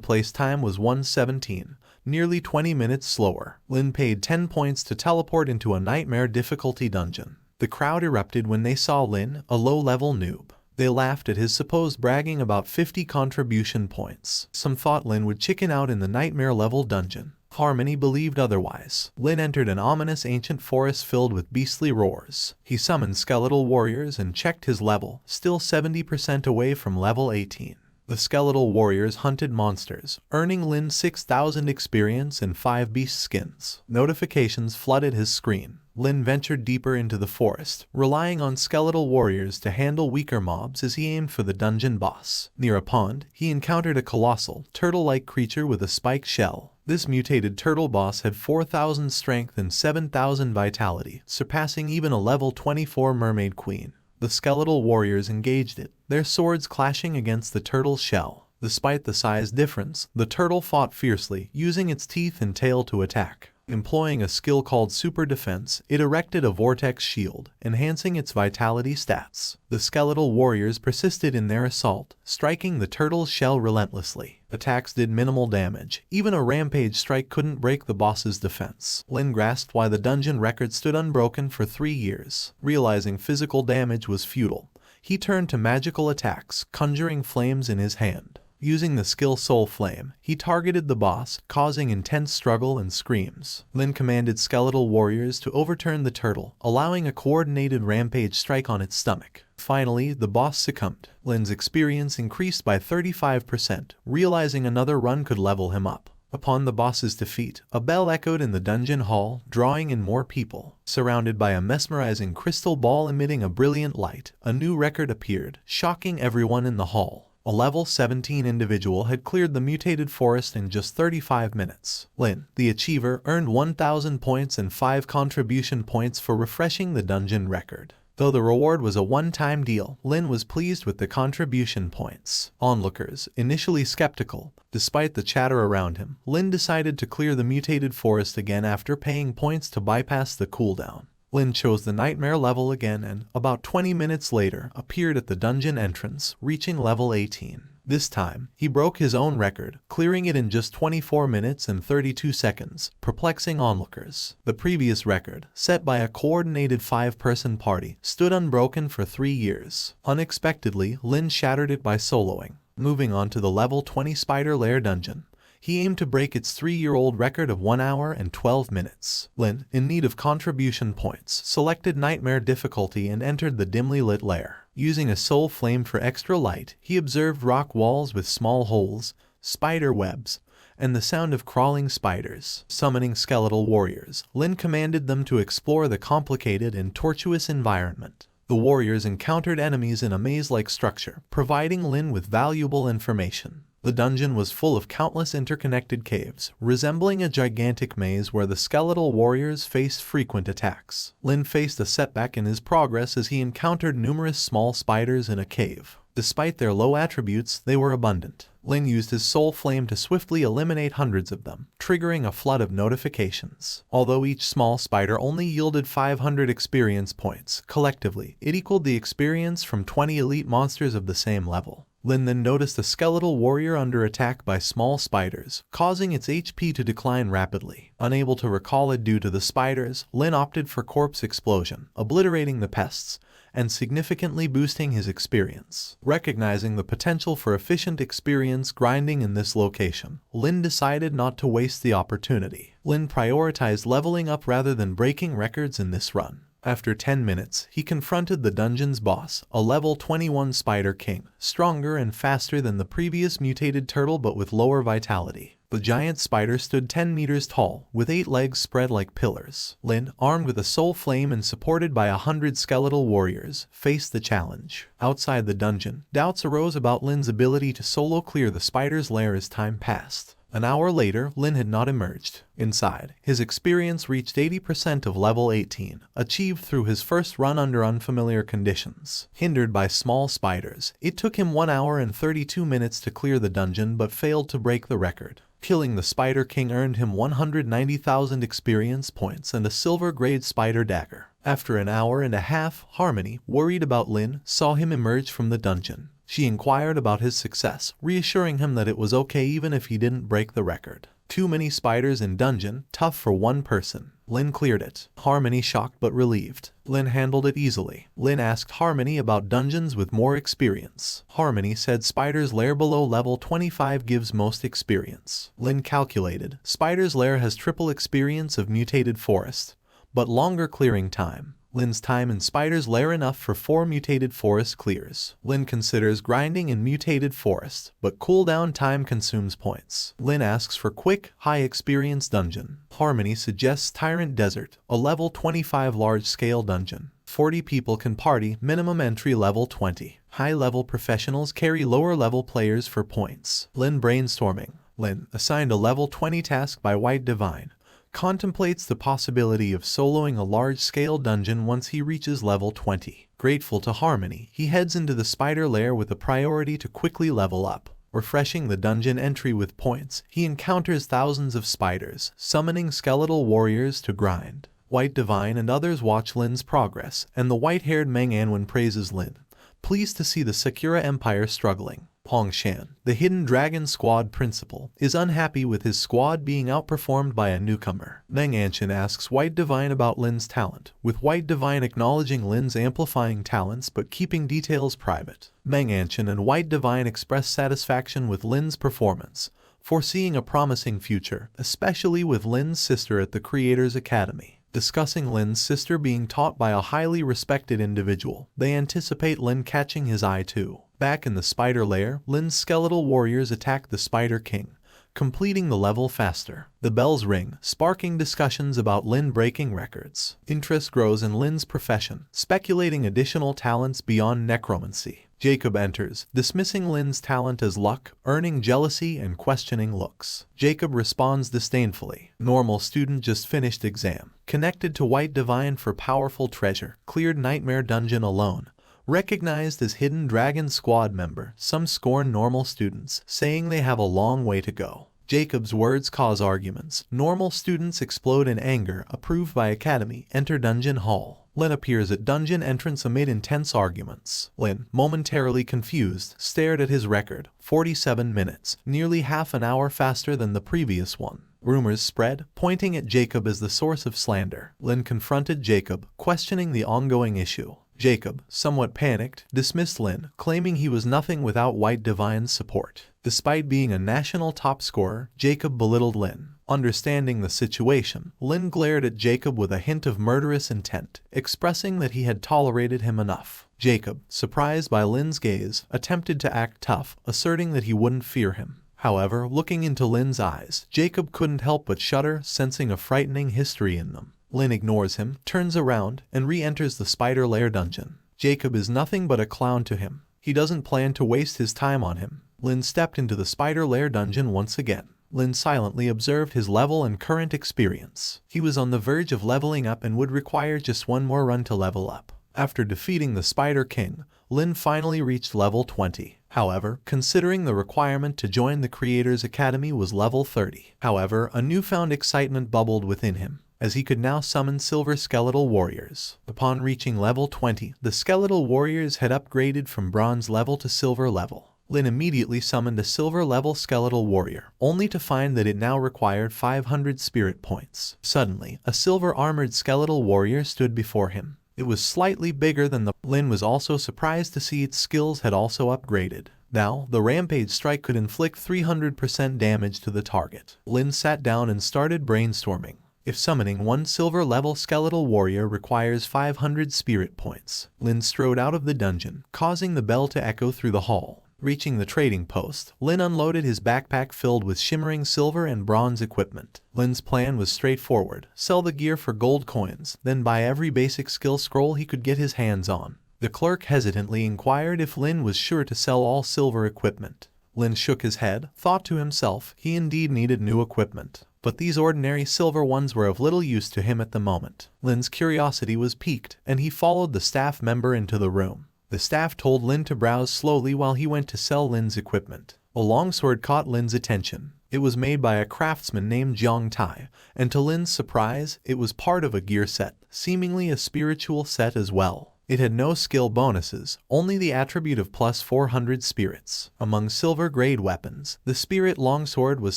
place time was 1:17, nearly 20 minutes slower. Lin paid 10 points to teleport into a nightmare difficulty dungeon. The crowd erupted when they saw Lin, a low-level noob. They laughed at his supposed bragging about 50 contribution points. Some thought Lin would chicken out in the nightmare-level dungeon. Harmony believed otherwise. Lin entered an ominous ancient forest filled with beastly roars. He summoned skeletal warriors and checked his level, still 70% away from level 18. The skeletal warriors hunted monsters, earning Lin 6,000 experience and 5 beast skins. Notifications flooded his screen. Lin ventured deeper into the forest, relying on skeletal warriors to handle weaker mobs as he aimed for the dungeon boss. Near a pond, he encountered a colossal, turtle-like creature with a spiked shell. This mutated turtle boss had 4,000 strength and 7,000 vitality, surpassing even a level 24 mermaid queen. The skeletal warriors engaged it, their swords clashing against the turtle's shell. Despite the size difference, the turtle fought fiercely, using its teeth and tail to attack. Employing a skill called Super Defense, it erected a vortex shield, enhancing its vitality stats. The skeletal warriors persisted in their assault, striking the turtle's shell relentlessly. Attacks did minimal damage. Even a rampage strike couldn't break the boss's defense. Lin grasped why the dungeon record stood unbroken for 3 years. Realizing physical damage was futile, he turned to magical attacks, conjuring flames in his hand. Using the skill Soul Flame, he targeted the boss, causing intense struggle and screams. Lin commanded skeletal warriors to overturn the turtle, allowing a coordinated rampage strike on its stomach. Finally, the boss succumbed. Lin's experience increased by 35%, realizing another run could level him up. Upon the boss's defeat, a bell echoed in the dungeon hall, drawing in more people. Surrounded by a mesmerizing crystal ball emitting a brilliant light, a new record appeared, shocking everyone in the hall. A level 17 individual had cleared the mutated forest in just 35 minutes. Lin, the achiever, earned 1,000 points and 5 contribution points for refreshing the dungeon record. Though the reward was a one-time deal, Lin was pleased with the contribution points. Onlookers, initially skeptical, despite the chatter around him, Lin decided to clear the mutated forest again after paying points to bypass the cooldown. Lin chose the nightmare level again and, about 20 minutes later, appeared at the dungeon entrance, reaching level 18. This time, he broke his own record, clearing it in just 24 minutes and 32 seconds, perplexing onlookers. The previous record, set by a coordinated 5-person party, stood unbroken for 3 years. Unexpectedly, Lin shattered it by soloing. Moving on to the level 20 Spider Lair dungeon, he aimed to break its 3-year-old record of 1 hour and 12 minutes. Lin, in need of contribution points, selected Nightmare difficulty and entered the dimly lit lair. Using a soul flame for extra light, he observed rock walls with small holes, spider webs, and the sound of crawling spiders. Summoning skeletal warriors, Lin commanded them to explore the complicated and tortuous environment. The warriors encountered enemies in a maze-like structure, providing Lin with valuable information. The dungeon was full of countless interconnected caves, resembling a gigantic maze where the skeletal warriors faced frequent attacks. Lin faced a setback in his progress as he encountered numerous small spiders in a cave. Despite their low attributes, they were abundant. Lin used his soul flame to swiftly eliminate hundreds of them, triggering a flood of notifications. Although each small spider only yielded 500 experience points, collectively, it equaled the experience from 20 elite monsters of the same level. Lin then noticed a skeletal warrior under attack by small spiders, causing its HP to decline rapidly. Unable to recall it due to the spiders, Lin opted for Corpse Explosion, obliterating the pests, and significantly boosting his experience. Recognizing the potential for efficient experience grinding in this location, Lin decided not to waste the opportunity. Lin prioritized leveling up rather than breaking records in this run. After 10 minutes, he confronted the dungeon's boss, a level 21 Spider King, stronger and faster than the previous mutated turtle but with lower vitality. The giant spider stood 10 meters tall, with 8 legs spread like pillars. Lin, armed with a soul flame and supported by 100 skeletal warriors, faced the challenge. Outside the dungeon, doubts arose about Lin's ability to solo clear the spider's lair as time passed. An hour later, Lin had not emerged. Inside, his experience reached 80% of level 18, achieved through his first run under unfamiliar conditions. Hindered by small spiders, it took him 1 hour and 32 minutes to clear the dungeon but failed to break the record. Killing the Spider King earned him 190,000 experience points and a silver-grade spider dagger. After an hour and a half, Harmony, worried about Lin, saw him emerge from the dungeon. She inquired about his success, reassuring him that it was okay even if he didn't break the record. Too many spiders in dungeon, tough for one person. Lin cleared it. Harmony shocked but relieved. Lin handled it easily. Lin asked Harmony about dungeons with more experience. Harmony said Spider's Lair below level 25 gives most experience. Lin calculated. Spider's Lair has triple experience of Mutated Forest, but longer clearing time. Lin's time in Spider's Lair enough for 4 Mutated Forest clears. Lin considers grinding in Mutated Forest, but cooldown time consumes points. Lin asks for quick, high-experience dungeon. Harmony suggests Tyrant Desert, a level 25 large-scale dungeon. 40 people can party, minimum entry level 20. High-level professionals carry lower-level players for points. Lin brainstorming. Lin, assigned a level 20 task by White Divine, contemplates the possibility of soloing a large-scale dungeon once he reaches level 20. Grateful to Harmony, he heads into the spider lair with a priority to quickly level up. Refreshing the dungeon entry with points, he encounters thousands of spiders, summoning skeletal warriors to grind. White Divine and others watch Lin's progress, and the white-haired Manhwa praises Lin, pleased to see the Sakura Empire struggling. Hong Shan, the Hidden Dragon Squad principal, is unhappy with his squad being outperformed by a newcomer. Mangacap asks White Divine about Lin's talent, with White Divine acknowledging Lin's amplifying talents but keeping details private. Mangacap and White Divine express satisfaction with Lin's performance, foreseeing a promising future, especially with Lin's sister at the Creators Academy. Discussing Lin's sister being taught by a highly respected individual, they anticipate Lin catching his eye too. Back in the spider lair, Lin's skeletal warriors attack the Spider King, completing the level faster. The bells ring, sparking discussions about Lin breaking records. Interest grows in Lin's profession, speculating additional talents beyond necromancy. Jacob enters, dismissing Lin's talent as luck, earning jealousy and questioning looks. Jacob responds disdainfully. Normal student just finished exam. Connected to White Divine for powerful treasure. Cleared Nightmare Dungeon alone. Recognized as Hidden Dragon Squad member, some scorn normal students, saying they have a long way to go. Jacob's words cause arguments. Normal students explode in anger. Approved by Academy. Enter Dungeon Hall. Lin appears at dungeon entrance amid intense arguments. Lin, momentarily confused, stared at his record. 47 minutes, nearly half an hour faster than the previous one. Rumors spread, pointing at Jacob as the source of slander. Lin confronted Jacob, questioning the ongoing issue. Jacob, somewhat panicked, dismissed Lin, claiming he was nothing without White Divine's support. Despite being a national top scorer, Jacob belittled Lin. Understanding the situation, Lin glared at Jacob with a hint of murderous intent, expressing that he had tolerated him enough. Jacob, surprised by Lin's gaze, attempted to act tough, asserting that he wouldn't fear him. However, looking into Lin's eyes, Jacob couldn't help but shudder, sensing a frightening history in them. Lin ignores him, turns around, and re-enters the spider lair dungeon. Jacob is nothing but a clown to him. He doesn't plan to waste his time on him. Lin stepped into the spider lair dungeon once again. Lin silently observed his level and current experience. He was on the verge of leveling up and would require just one more run to level up. After defeating the Spider King, Lin finally reached level 20. However, considering the requirement to join the Creators Academy was level 30. However, a newfound excitement bubbled within him, as he could now summon silver skeletal warriors. Upon reaching level 20, the skeletal warriors had upgraded from bronze level to silver level. Lin immediately summoned a silver level skeletal warrior, only to find that it now required 500 spirit points. Suddenly, a silver armored skeletal warrior stood before him. It was slightly bigger than the Lin was also surprised to see its skills had also upgraded. Now, the Rampage Strike could inflict 300% damage to the target. Lin sat down and started brainstorming. If summoning one silver level skeletal warrior requires 500 spirit points, Lin strode out of the dungeon, causing the bell to echo through the hall. Reaching the trading post, Lin unloaded his backpack filled with shimmering silver and bronze equipment. Lin's plan was straightforward: sell the gear for gold coins, then buy every basic skill scroll he could get his hands on. The clerk hesitantly inquired if Lin was sure to sell all silver equipment. Lin shook his head, thought to himself he indeed needed new equipment, but these ordinary silver ones were of little use to him at the moment. Lin's curiosity was piqued, and he followed the staff member into the room. The staff told Lin to browse slowly while he went to sell Lin's equipment. A longsword caught Lin's attention. It was made by a craftsman named Jiang Tai, and to Lin's surprise, it was part of a gear set, seemingly a spiritual set as well. It had no skill bonuses, only the attribute of plus 400 spirits. Among silver-grade weapons, the spirit longsword was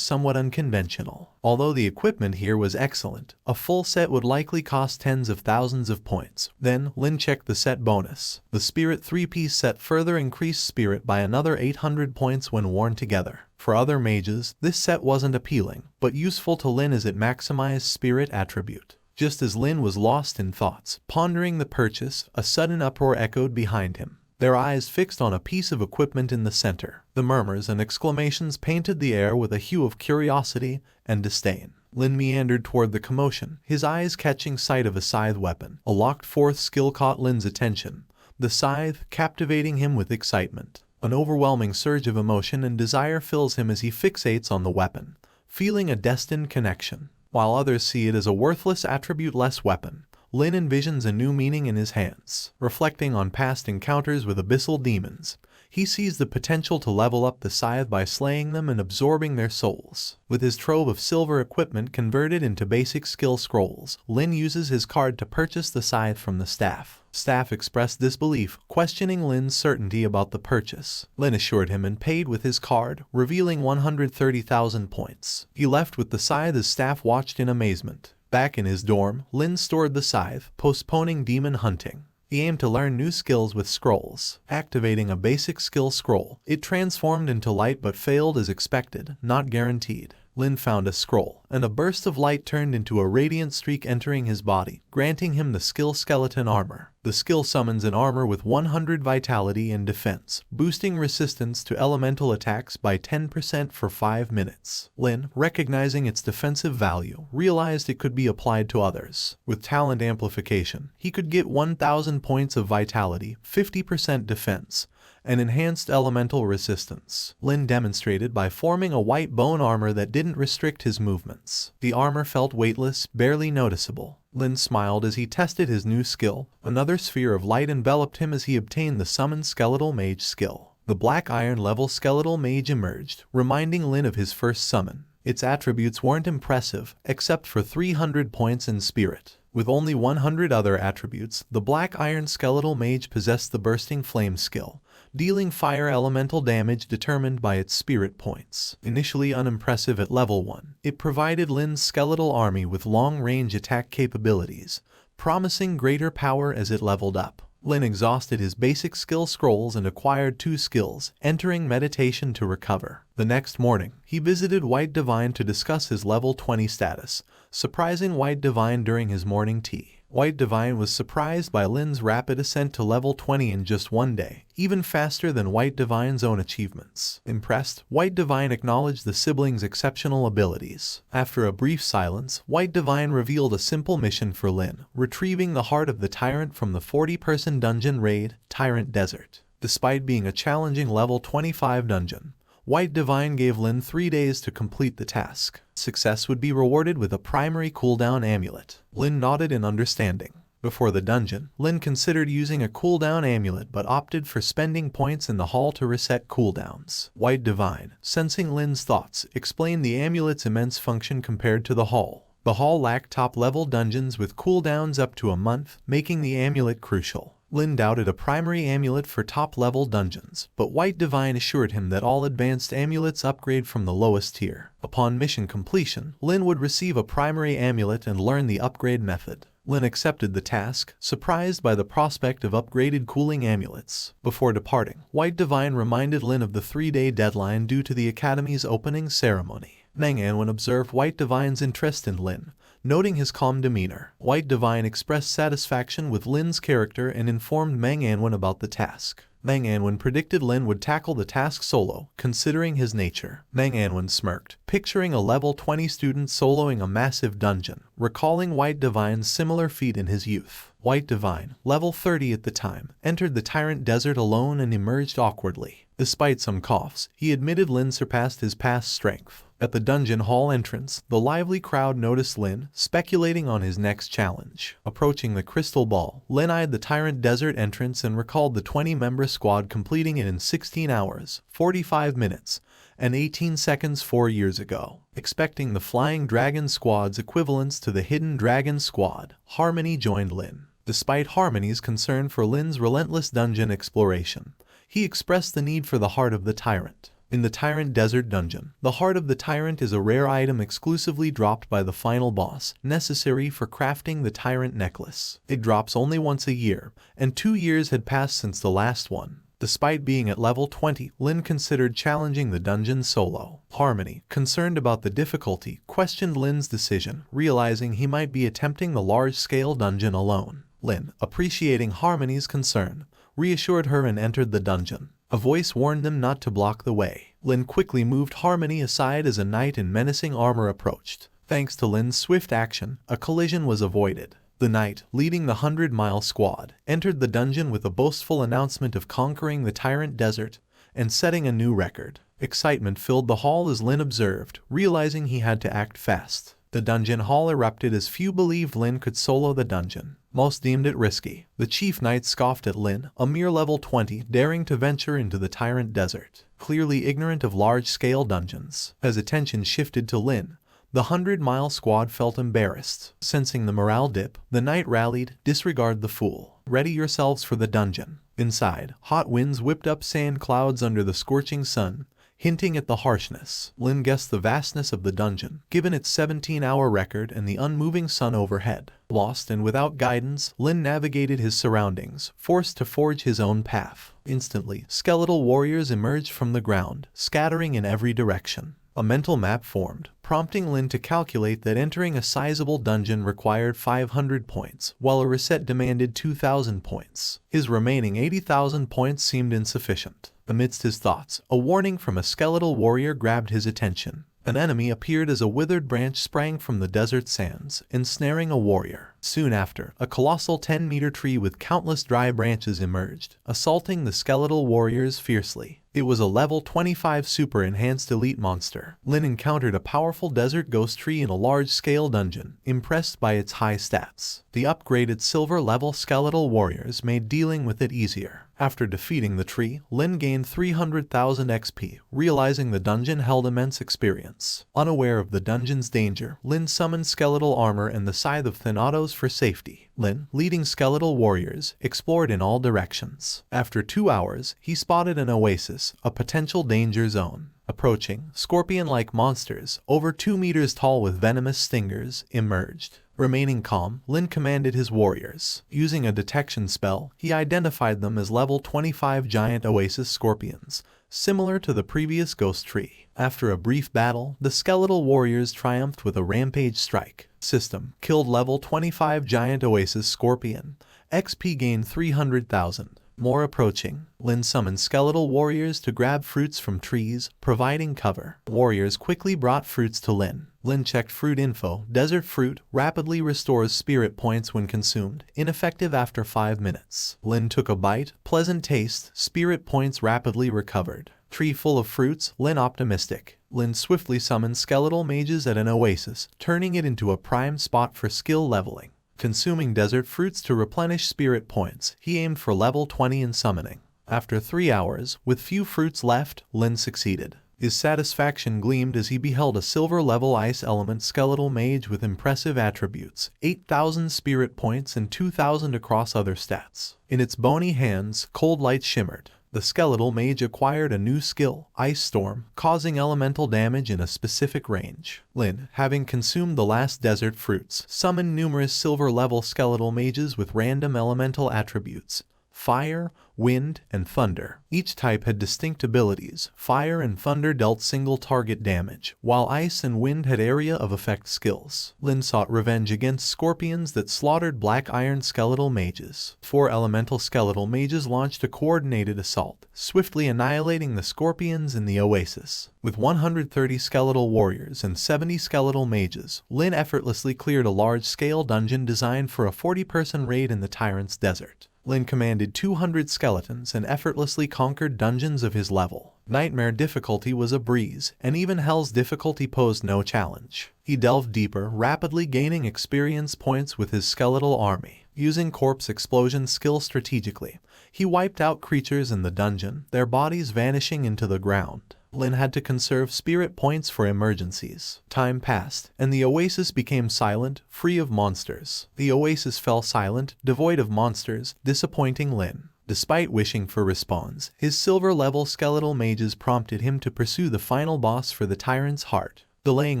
somewhat unconventional. Although the equipment here was excellent, a full set would likely cost tens of thousands of points. Then, Lin checked the set bonus. The spirit 3-piece set further increased spirit by another 800 points when worn together. For other mages, this set wasn't appealing, but useful to Lin as it maximized spirit attribute. Just as Lin was lost in thoughts, pondering the purchase, a sudden uproar echoed behind him. Their eyes fixed on a piece of equipment in the center. The murmurs and exclamations painted the air with a hue of curiosity and disdain. Lin meandered toward the commotion, his eyes catching sight of a scythe weapon. A locked fourth skill caught Lin's attention, the scythe captivating him with excitement. An overwhelming surge of emotion and desire fills him as he fixates on the weapon, feeling a destined connection. While others see it as a worthless attribute-less weapon, Lin envisions a new meaning in his hands. Reflecting on past encounters with abyssal demons, he sees the potential to level up the scythe by slaying them and absorbing their souls. With his trove of silver equipment converted into basic skill scrolls, Lin uses his card to purchase the scythe from the staff. Staff expressed disbelief, questioning Lin's certainty about the purchase. Lin assured him and paid with his card, revealing 130,000 points. He left with the scythe as staff watched in amazement. Back in his dorm, Lin stored the scythe, postponing demon hunting. He aimed to learn new skills with scrolls. Activating a basic skill scroll, it transformed into light but failed as expected, not guaranteed. Lin found a scroll, and a burst of light turned into a radiant streak entering his body, granting him the skill skeleton armor. The skill summons an armor with 100 vitality and defense, boosting resistance to elemental attacks by 10% for 5 minutes. Lin, recognizing its defensive value, realized it could be applied to others. With talent amplification, he could get 1,000 points of vitality, 50% defense, and enhanced elemental resistance. Lin demonstrated by forming a white bone armor that didn't restrict his movements. The armor felt weightless, barely noticeable. Lin smiled as he tested his new skill. Another sphere of light enveloped him as he obtained the summoned skeletal mage skill. The black iron level skeletal mage emerged, reminding Lin of his first summon. Its attributes weren't impressive, except for 300 points in spirit. With only 100 other attributes, the black iron skeletal mage possessed the bursting flame skill, dealing fire elemental damage determined by its spirit points. Initially unimpressive at level 1, it provided Lin's skeletal army with long-range attack capabilities, promising greater power as it leveled up. Lin exhausted his basic skill scrolls and acquired 2 skills, entering meditation to recover. The next morning, he visited White Divine to discuss his level 20 status, surprising White Divine during his morning tea. White Divine was surprised by Lin's rapid ascent to level 20 in just 1 day, even faster than White Divine's own achievements. Impressed, White Divine acknowledged the siblings' exceptional abilities. After a brief silence, White Divine revealed a simple mission for Lin, retrieving the heart of the tyrant from the 40-person dungeon raid, Tyrant Desert. Despite being a challenging level 25 dungeon, White Divine gave Lin 3 days to complete the task. Success would be rewarded with a primary cooldown amulet. Lin nodded in understanding. Before the dungeon, Lin considered using a cooldown amulet but opted for spending points in the hall to reset cooldowns. White Divine, sensing Lin's thoughts, explained the amulet's immense function compared to the hall. The hall lacked top-level dungeons with cooldowns up to a month, making the amulet crucial. Lin doubted a primary amulet for top-level dungeons, but White Divine assured him that all advanced amulets upgrade from the lowest tier. Upon mission completion, Lin would receive a primary amulet and learn the upgrade method. Lin accepted the task, surprised by the prospect of upgraded cooling amulets. Before departing, White Divine reminded Lin of the 3-day deadline due to the Academy's opening ceremony. Manga observed White Divine's interest in Lin, noting his calm demeanor. White Divine expressed satisfaction with Lin's character and informed Manga about the task. Manga predicted Lin would tackle the task solo, considering his nature. Manga smirked, picturing a level 20 student soloing a massive dungeon, recalling White Divine's similar feat in his youth. White Divine, level 30 at the time, entered the Tyrant Desert alone and emerged awkwardly. Despite some coughs, he admitted Lin surpassed his past strength. At the dungeon hall entrance, the lively crowd noticed Lin, speculating on his next challenge. Approaching the crystal ball, Lin eyed the Tyrant Desert entrance and recalled the 20-member squad completing it in 16 hours, 45 minutes, and 18 seconds 4 years ago. Expecting the Flying Dragon squad's equivalents to the Hidden Dragon squad, Harmony joined Lin. Despite Harmony's concern for Lin's relentless dungeon exploration, he expressed the need for the Heart of the Tyrant. In the Tyrant Desert dungeon, the Heart of the Tyrant is a rare item exclusively dropped by the final boss, necessary for crafting the Tyrant Necklace. It drops only once a year, and 2 years had passed since the last one. Despite being at level 20, Lin considered challenging the dungeon solo. Harmony, concerned about the difficulty, questioned Lin's decision, realizing he might be attempting the large-scale dungeon alone. Lin, appreciating Harmony's concern, reassured her and entered the dungeon. A voice warned them not to block the way. Lin quickly moved Harmony aside as a knight in menacing armor approached. Thanks to Lin's swift action, a collision was avoided. The knight, leading the 100-mile squad, entered the dungeon with a boastful announcement of conquering the Tyrant Desert and setting a new record. Excitement filled the hall as Lin observed, realizing he had to act fast. The dungeon hall erupted as few believed Lin could solo the dungeon. Most deemed it risky. The chief knight scoffed at Lin, a mere level 20, daring to venture into the Tyrant Desert, clearly ignorant of large-scale dungeons. As attention shifted to Lin, the 100-mile squad felt embarrassed. Sensing the morale dip, the knight rallied, "Disregard the fool. Ready yourselves for the dungeon." Inside, hot winds whipped up sand clouds under the scorching sun, hinting at the harshness. Lin guessed the vastness of the dungeon, given its 17-hour record and the unmoving sun overhead. Lost and without guidance, Lin navigated his surroundings, forced to forge his own path. Instantly, skeletal warriors emerged from the ground, scattering in every direction. A mental map formed, prompting Lin to calculate that entering a sizable dungeon required 500 points, while a reset demanded 2,000 points. His remaining 80,000 points seemed insufficient. Amidst his thoughts, a warning from a skeletal warrior grabbed his attention. An enemy appeared as a withered branch sprang from the desert sands, ensnaring a warrior. Soon after, a colossal 10-meter tree with countless dry branches emerged, assaulting the skeletal warriors fiercely. It was a level 25 super-enhanced elite monster. Lin encountered a powerful desert ghost tree in a large-scale dungeon, impressed by its high stats. The upgraded silver-level skeletal warriors made dealing with it easier. After defeating the tree, Lin gained 300,000 XP, realizing the dungeon held immense experience. Unaware of the dungeon's danger, Lin summoned skeletal armor and the Scythe of Thanatos for safety. Lin, leading skeletal warriors, explored in all directions. After 2 hours, he spotted an oasis, a potential danger zone. Approaching, scorpion-like monsters, over 2 meters tall with venomous stingers, emerged. Remaining calm, Lin commanded his warriors. Using a detection spell, he identified them as level 25 giant oasis scorpions, similar to the previous ghost tree. After a brief battle, the skeletal warriors triumphed with a rampage strike. System, killed level 25 giant oasis scorpion. XP gained 300,000. More approaching, Lin summoned skeletal warriors to grab fruits from trees, providing cover. Warriors quickly brought fruits to Lin. Lin checked fruit info. Desert fruit rapidly restores spirit points when consumed, ineffective after 5 minutes. Lin took a bite, pleasant taste, spirit points rapidly recovered. Tree full of fruits, Lin optimistic. Lin swiftly summoned skeletal mages at an oasis, turning it into a prime spot for skill leveling. Consuming desert fruits to replenish spirit points, he aimed for level 20 in summoning. After 3 hours, with few fruits left, Lin succeeded. His satisfaction gleamed as he beheld a silver-level ice element skeletal mage with impressive attributes, 8,000 spirit points and 2,000 across other stats. In its bony hands, cold light shimmered. The skeletal mage acquired a new skill, Ice Storm, causing elemental damage in a specific range. Lin, having consumed the last desert fruits, summoned numerous silver-level skeletal mages with random elemental attributes: fire, wind, and thunder. Each type had distinct abilities. Fire and thunder dealt single target damage, while ice and wind had area of effect skills. Lin sought revenge against scorpions that slaughtered black iron skeletal mages. 4 elemental skeletal mages launched a coordinated assault, swiftly annihilating the scorpions in the oasis. With 130 skeletal warriors and 70 skeletal mages, Lin effortlessly cleared a large-scale dungeon designed for a 40-person raid in the Tyrant's desert. Lin commanded 200 skeletons and effortlessly conquered dungeons of his level. Nightmare difficulty was a breeze, and even Hell's difficulty posed no challenge. He delved deeper, rapidly gaining experience points with his skeletal army. Using corpse explosion skill strategically, he wiped out creatures in the dungeon, their bodies vanishing into the ground. Lin had to conserve spirit points for emergencies. Time passed, and the oasis became silent, free of monsters. The oasis fell silent, devoid of monsters, disappointing Lin. Despite wishing for respawns, his silver-level skeletal mages prompted him to pursue the final boss for the Tyrant's heart. Delaying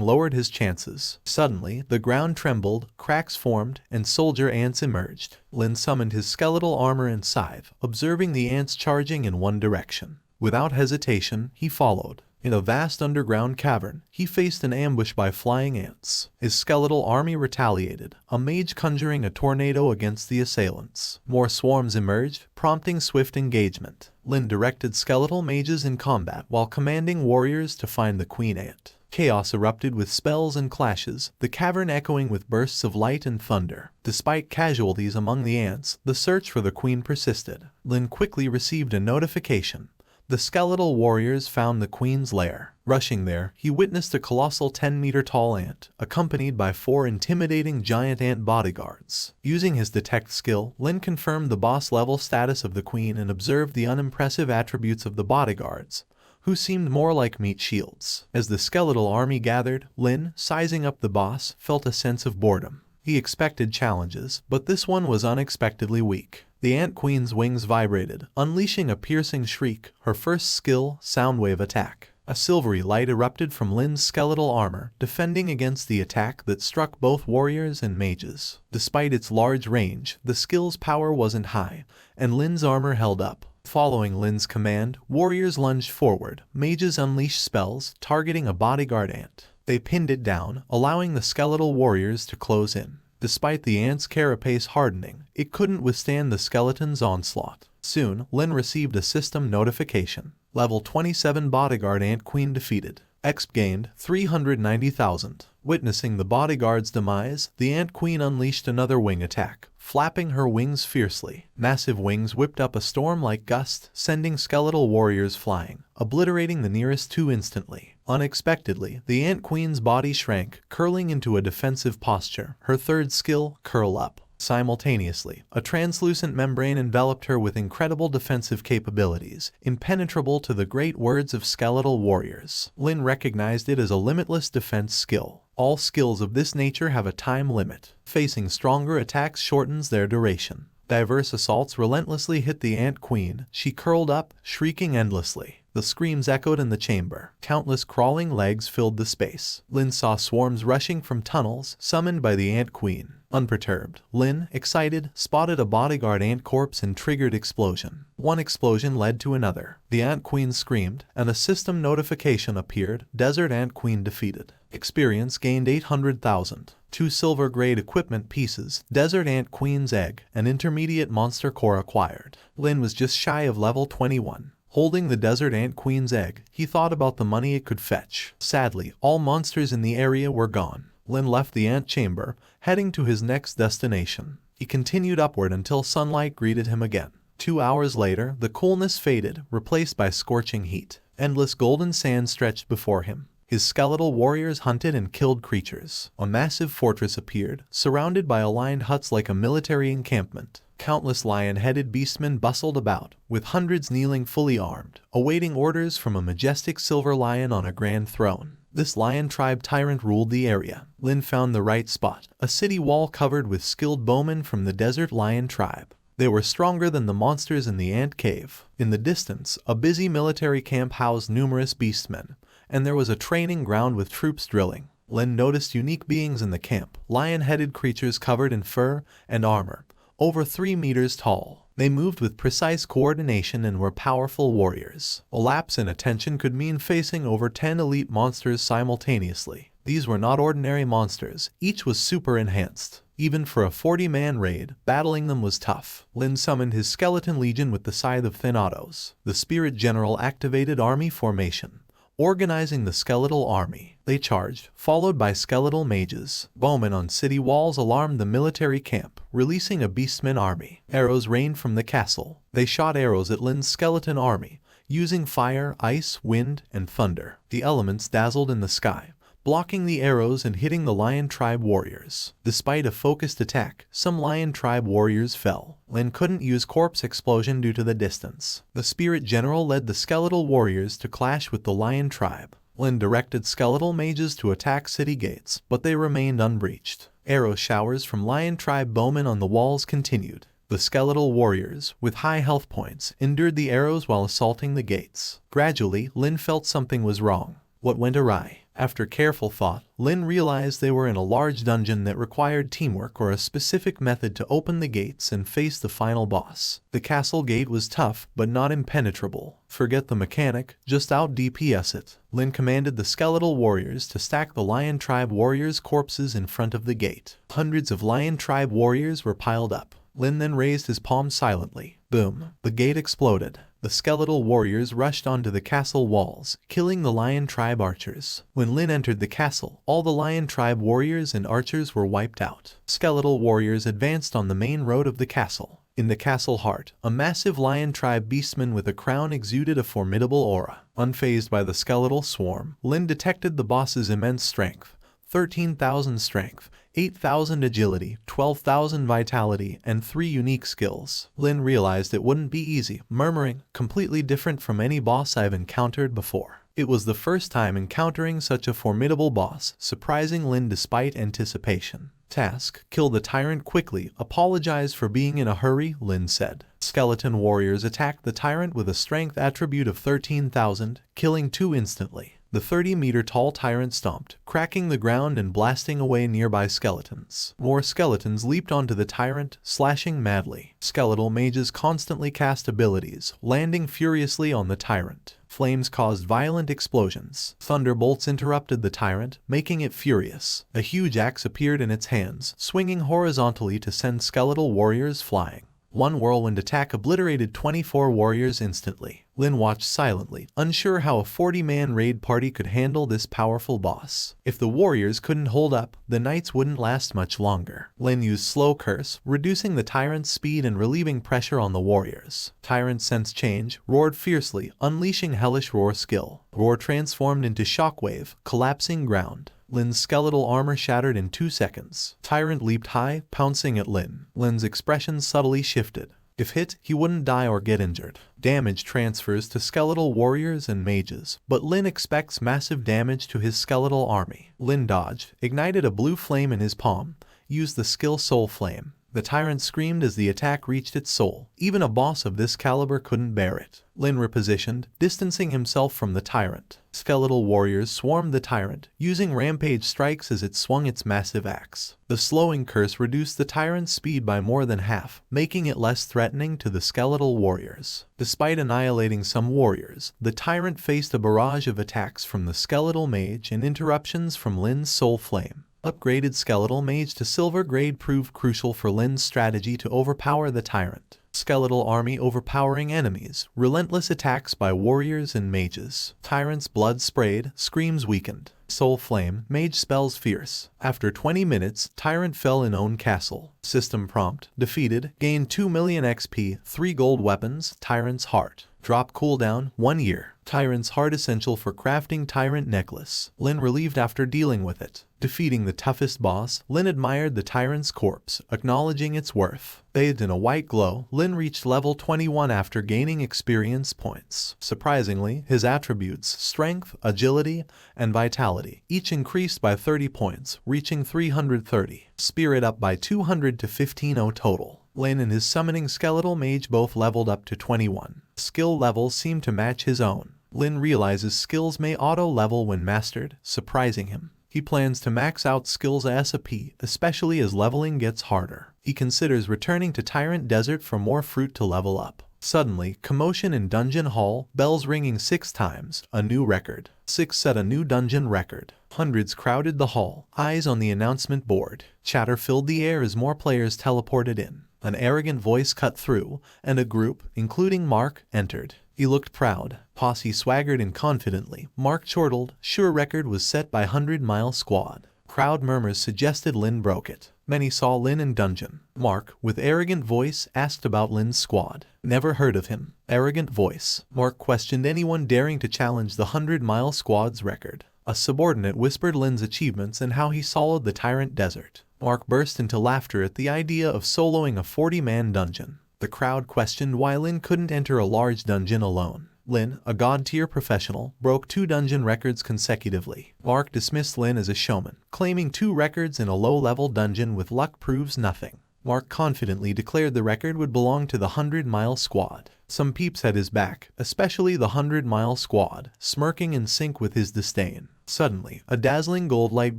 lowered his chances. Suddenly, the ground trembled, cracks formed, and soldier ants emerged. Lin summoned his skeletal armor and scythe, observing the ants charging in one direction. Without hesitation, he followed. In a vast underground cavern, he faced an ambush by flying ants. His skeletal army retaliated, a mage conjuring a tornado against the assailants. More swarms emerged, prompting swift engagement. Lin directed skeletal mages in combat while commanding warriors to find the queen ant. Chaos erupted with spells and clashes, the cavern echoing with bursts of light and thunder. Despite casualties among the ants, the search for the queen persisted. Lin quickly received a notification. The skeletal warriors found the queen's lair. Rushing there, he witnessed a colossal 10-meter-tall ant, accompanied by 4 intimidating giant ant bodyguards. Using his detect skill, Lin confirmed the boss-level status of the queen and observed the unimpressive attributes of the bodyguards, who seemed more like meat shields. As the skeletal army gathered, Lin, sizing up the boss, felt a sense of boredom. He expected challenges, but this one was unexpectedly weak. The Ant Queen's wings vibrated, unleashing a piercing shriek, her first skill, Soundwave Attack. A silvery light erupted from Lin's skeletal armor, defending against the attack that struck both warriors and mages. Despite its large range, the skill's power wasn't high, and Lin's armor held up. Following Lin's command, warriors lunged forward, mages unleashed spells, targeting a bodyguard ant. They pinned it down, allowing the skeletal warriors to close in. Despite the ant's carapace hardening, it couldn't withstand the skeleton's onslaught. Soon, Lin received a system notification. Level 27 bodyguard Ant Queen defeated. Exp gained 390,000. Witnessing the bodyguard's demise, the Ant Queen unleashed another wing attack, flapping her wings fiercely. Massive wings whipped up a storm-like gust, sending skeletal warriors flying, obliterating the nearest 2 instantly. Unexpectedly, the Ant Queen's body shrank, curling into a defensive posture. Her third skill, Curl Up. Simultaneously, a translucent membrane enveloped her with incredible defensive capabilities, impenetrable to the great words of skeletal warriors. Lin recognized it as a limitless defense skill. All skills of this nature have a time limit. Facing stronger attacks shortens their duration. Diverse assaults relentlessly hit the Ant Queen. She curled up, shrieking endlessly. The screams echoed in the chamber. Countless crawling legs filled the space. Lin saw swarms rushing from tunnels, summoned by the Ant Queen. Unperturbed, Lin, excited, spotted a bodyguard ant corpse and triggered explosion. One explosion led to another. The Ant Queen screamed, and a system notification appeared. Desert Ant Queen defeated. Experience gained 800,000. 2 silver-grade equipment pieces, Desert Ant Queen's egg, and intermediate monster core acquired. Lin was just shy of level 21. Holding the Desert Ant Queen's egg, he thought about the money it could fetch. Sadly, all monsters in the area were gone. Lin left the ant chamber, heading to his next destination. He continued upward until sunlight greeted him again. 2 hours later, the coolness faded, replaced by scorching heat. Endless golden sand stretched before him. His skeletal warriors hunted and killed creatures. A massive fortress appeared, surrounded by aligned huts like a military encampment. Countless lion-headed beastmen bustled about, with hundreds kneeling fully armed, awaiting orders from a majestic silver lion on a grand throne. This lion tribe tyrant ruled the area. Lin found the right spot, a city wall covered with skilled bowmen from the desert lion tribe. They were stronger than the monsters in the ant cave. In the distance, a busy military camp housed numerous beastmen, and there was a training ground with troops drilling. Lin noticed unique beings in the camp, lion-headed creatures covered in fur and armor, over 3 meters tall. They moved with precise coordination and were powerful warriors. A lapse in attention could mean facing over 10 elite monsters simultaneously. These were not ordinary monsters, each was super enhanced. Even for a 40-man raid, battling them was tough. Lin summoned his skeleton legion with the Scythe of Thanatos. The spirit general activated army formation, organizing the skeletal army. They charged, followed by skeletal mages. Bowmen on city walls alarmed the military camp, releasing a beastman army. Arrows rained from the castle. They shot arrows at Lin's skeleton army, using fire, ice, wind, and thunder. The elements dazzled in the sky, blocking the arrows and hitting the lion tribe warriors. Despite a focused attack, some lion tribe warriors fell. Lin couldn't use corpse explosion due to the distance. The spirit general led the skeletal warriors to clash with the lion tribe. Lin directed skeletal mages to attack city gates, but they remained unbreached. Arrow showers from lion tribe bowmen on the walls continued. The skeletal warriors, with high health points, endured the arrows while assaulting the gates. Gradually, Lin felt something was wrong. What went awry? After careful thought, Lin realized they were in a large dungeon that required teamwork or a specific method to open the gates and face the final boss. The castle gate was tough, but not impenetrable. Forget the mechanic, just out DPS it. Lin commanded the skeletal warriors to stack the lion tribe warriors' corpses in front of the gate. Hundreds of lion tribe warriors were piled up. Lin then raised his palm silently. Boom. The gate exploded. The skeletal warriors rushed onto the castle walls, killing the lion tribe archers. When Lin entered the castle, all the lion tribe warriors and archers were wiped out. Skeletal warriors advanced on the main road of the castle. In the castle heart, a massive lion tribe beastman with a crown exuded a formidable aura. Unfazed by the skeletal swarm, Lin detected the boss's immense strength. 13,000 strength, 8,000 agility, 12,000 vitality, and 3 unique skills. Lin realized it wouldn't be easy, murmuring, completely different from any boss I've encountered before. It was the first time encountering such a formidable boss, surprising Lin despite anticipation. Task: kill the tyrant quickly, apologize for being in a hurry, Lin said. Skeleton warriors attacked the tyrant with a strength attribute of 13,000, killing 2 instantly. The 30-meter-tall tyrant stomped, cracking the ground and blasting away nearby skeletons. More skeletons leaped onto the tyrant, slashing madly. Skeletal mages constantly cast abilities, landing furiously on the tyrant. Flames caused violent explosions. Thunderbolts interrupted the tyrant, making it furious. A huge axe appeared in its hands, swinging horizontally to send skeletal warriors flying. One whirlwind attack obliterated 24 warriors instantly. Lin watched silently, unsure how a 40-man raid party could handle this powerful boss. If the warriors couldn't hold up, the knights wouldn't last much longer. Lin used Slow Curse, reducing the tyrant's speed and relieving pressure on the warriors. Tyrant sensed change, roared fiercely, unleashing Hellish Roar skill. Roar transformed into Shockwave, collapsing ground. Lin's skeletal armor shattered in 2 seconds. Tyrant leaped high, pouncing at Lin. Lin's expression subtly shifted. If hit, he wouldn't die or get injured. Damage transfers to skeletal warriors and mages, but Lin expects massive damage to his skeletal army. Lin dodged, ignited a blue flame in his palm, used the skill Soul Flame. The tyrant screamed as the attack reached its soul. Even a boss of this caliber couldn't bear it. Lin repositioned, distancing himself from the tyrant. Skeletal warriors swarmed the tyrant, using rampage strikes as it swung its massive axe. The slowing curse reduced the tyrant's speed by more than half, making it less threatening to the skeletal warriors. Despite annihilating some warriors, the tyrant faced a barrage of attacks from the skeletal mage and interruptions from Lin's Soul Flame. Upgraded skeletal mage to silver grade proved crucial for Lin's strategy to overpower the tyrant. Skeletal army overpowering enemies, relentless attacks by warriors and mages. Tyrant's blood sprayed, screams weakened. Soul Flame, Mage Spells Fierce. After 20 minutes, Tyrant fell in own castle. System prompt, defeated, gained 2 million XP, 3 gold weapons, Tyrant's Heart. Drop cooldown, 1 year. Tyrant's Heart essential for crafting Tyrant Necklace. Lin relieved after dealing with it. Defeating the toughest boss, Lin admired the Tyrant's corpse, acknowledging its worth. Bathed in a white glow, Lin reached level 21 after gaining experience points. Surprisingly, his attributes, strength, agility, and vitality, each increased by 30 points, reaching 330. Spirit up by 200 to 1500 total. Lin and his summoning skeletal mage both leveled up to 21. Skill levels seem to match his own. Lin realizes skills may auto-level when mastered, surprising him. He plans to max out skills ASAP, especially as leveling gets harder. He considers returning to Tyrant Desert for more fruit to level up. Suddenly, commotion in Dungeon Hall, bells ringing 6 times, a new record. 6 set a new dungeon record. Hundreds crowded the hall, eyes on the announcement board. Chatter filled the air as more players teleported in. An arrogant voice cut through, and a group, including Mark, entered. He looked proud. Posse swaggered in confidently. Mark chortled, sure record was set by 100-mile squad. Crowd murmurs suggested Lin broke it. Many saw Lin in dungeon. Mark, with arrogant voice, asked about Lin's squad. Never heard of him. Arrogant voice. Mark questioned anyone daring to challenge the 100-mile squad's record. A subordinate whispered Lin's achievements and how he soloed the Tyrant Desert. Mark burst into laughter at the idea of soloing a 40-man dungeon. The crowd questioned why Lin couldn't enter a large dungeon alone. Lin, a god-tier professional, broke 2 dungeon records consecutively. Mark dismissed Lin as a showman, claiming 2 records in a low-level dungeon with luck proves nothing. Mark confidently declared the record would belong to the 100-mile squad. Some peeps had his back, especially the 100-mile squad, smirking in sync with his disdain. Suddenly, a dazzling gold light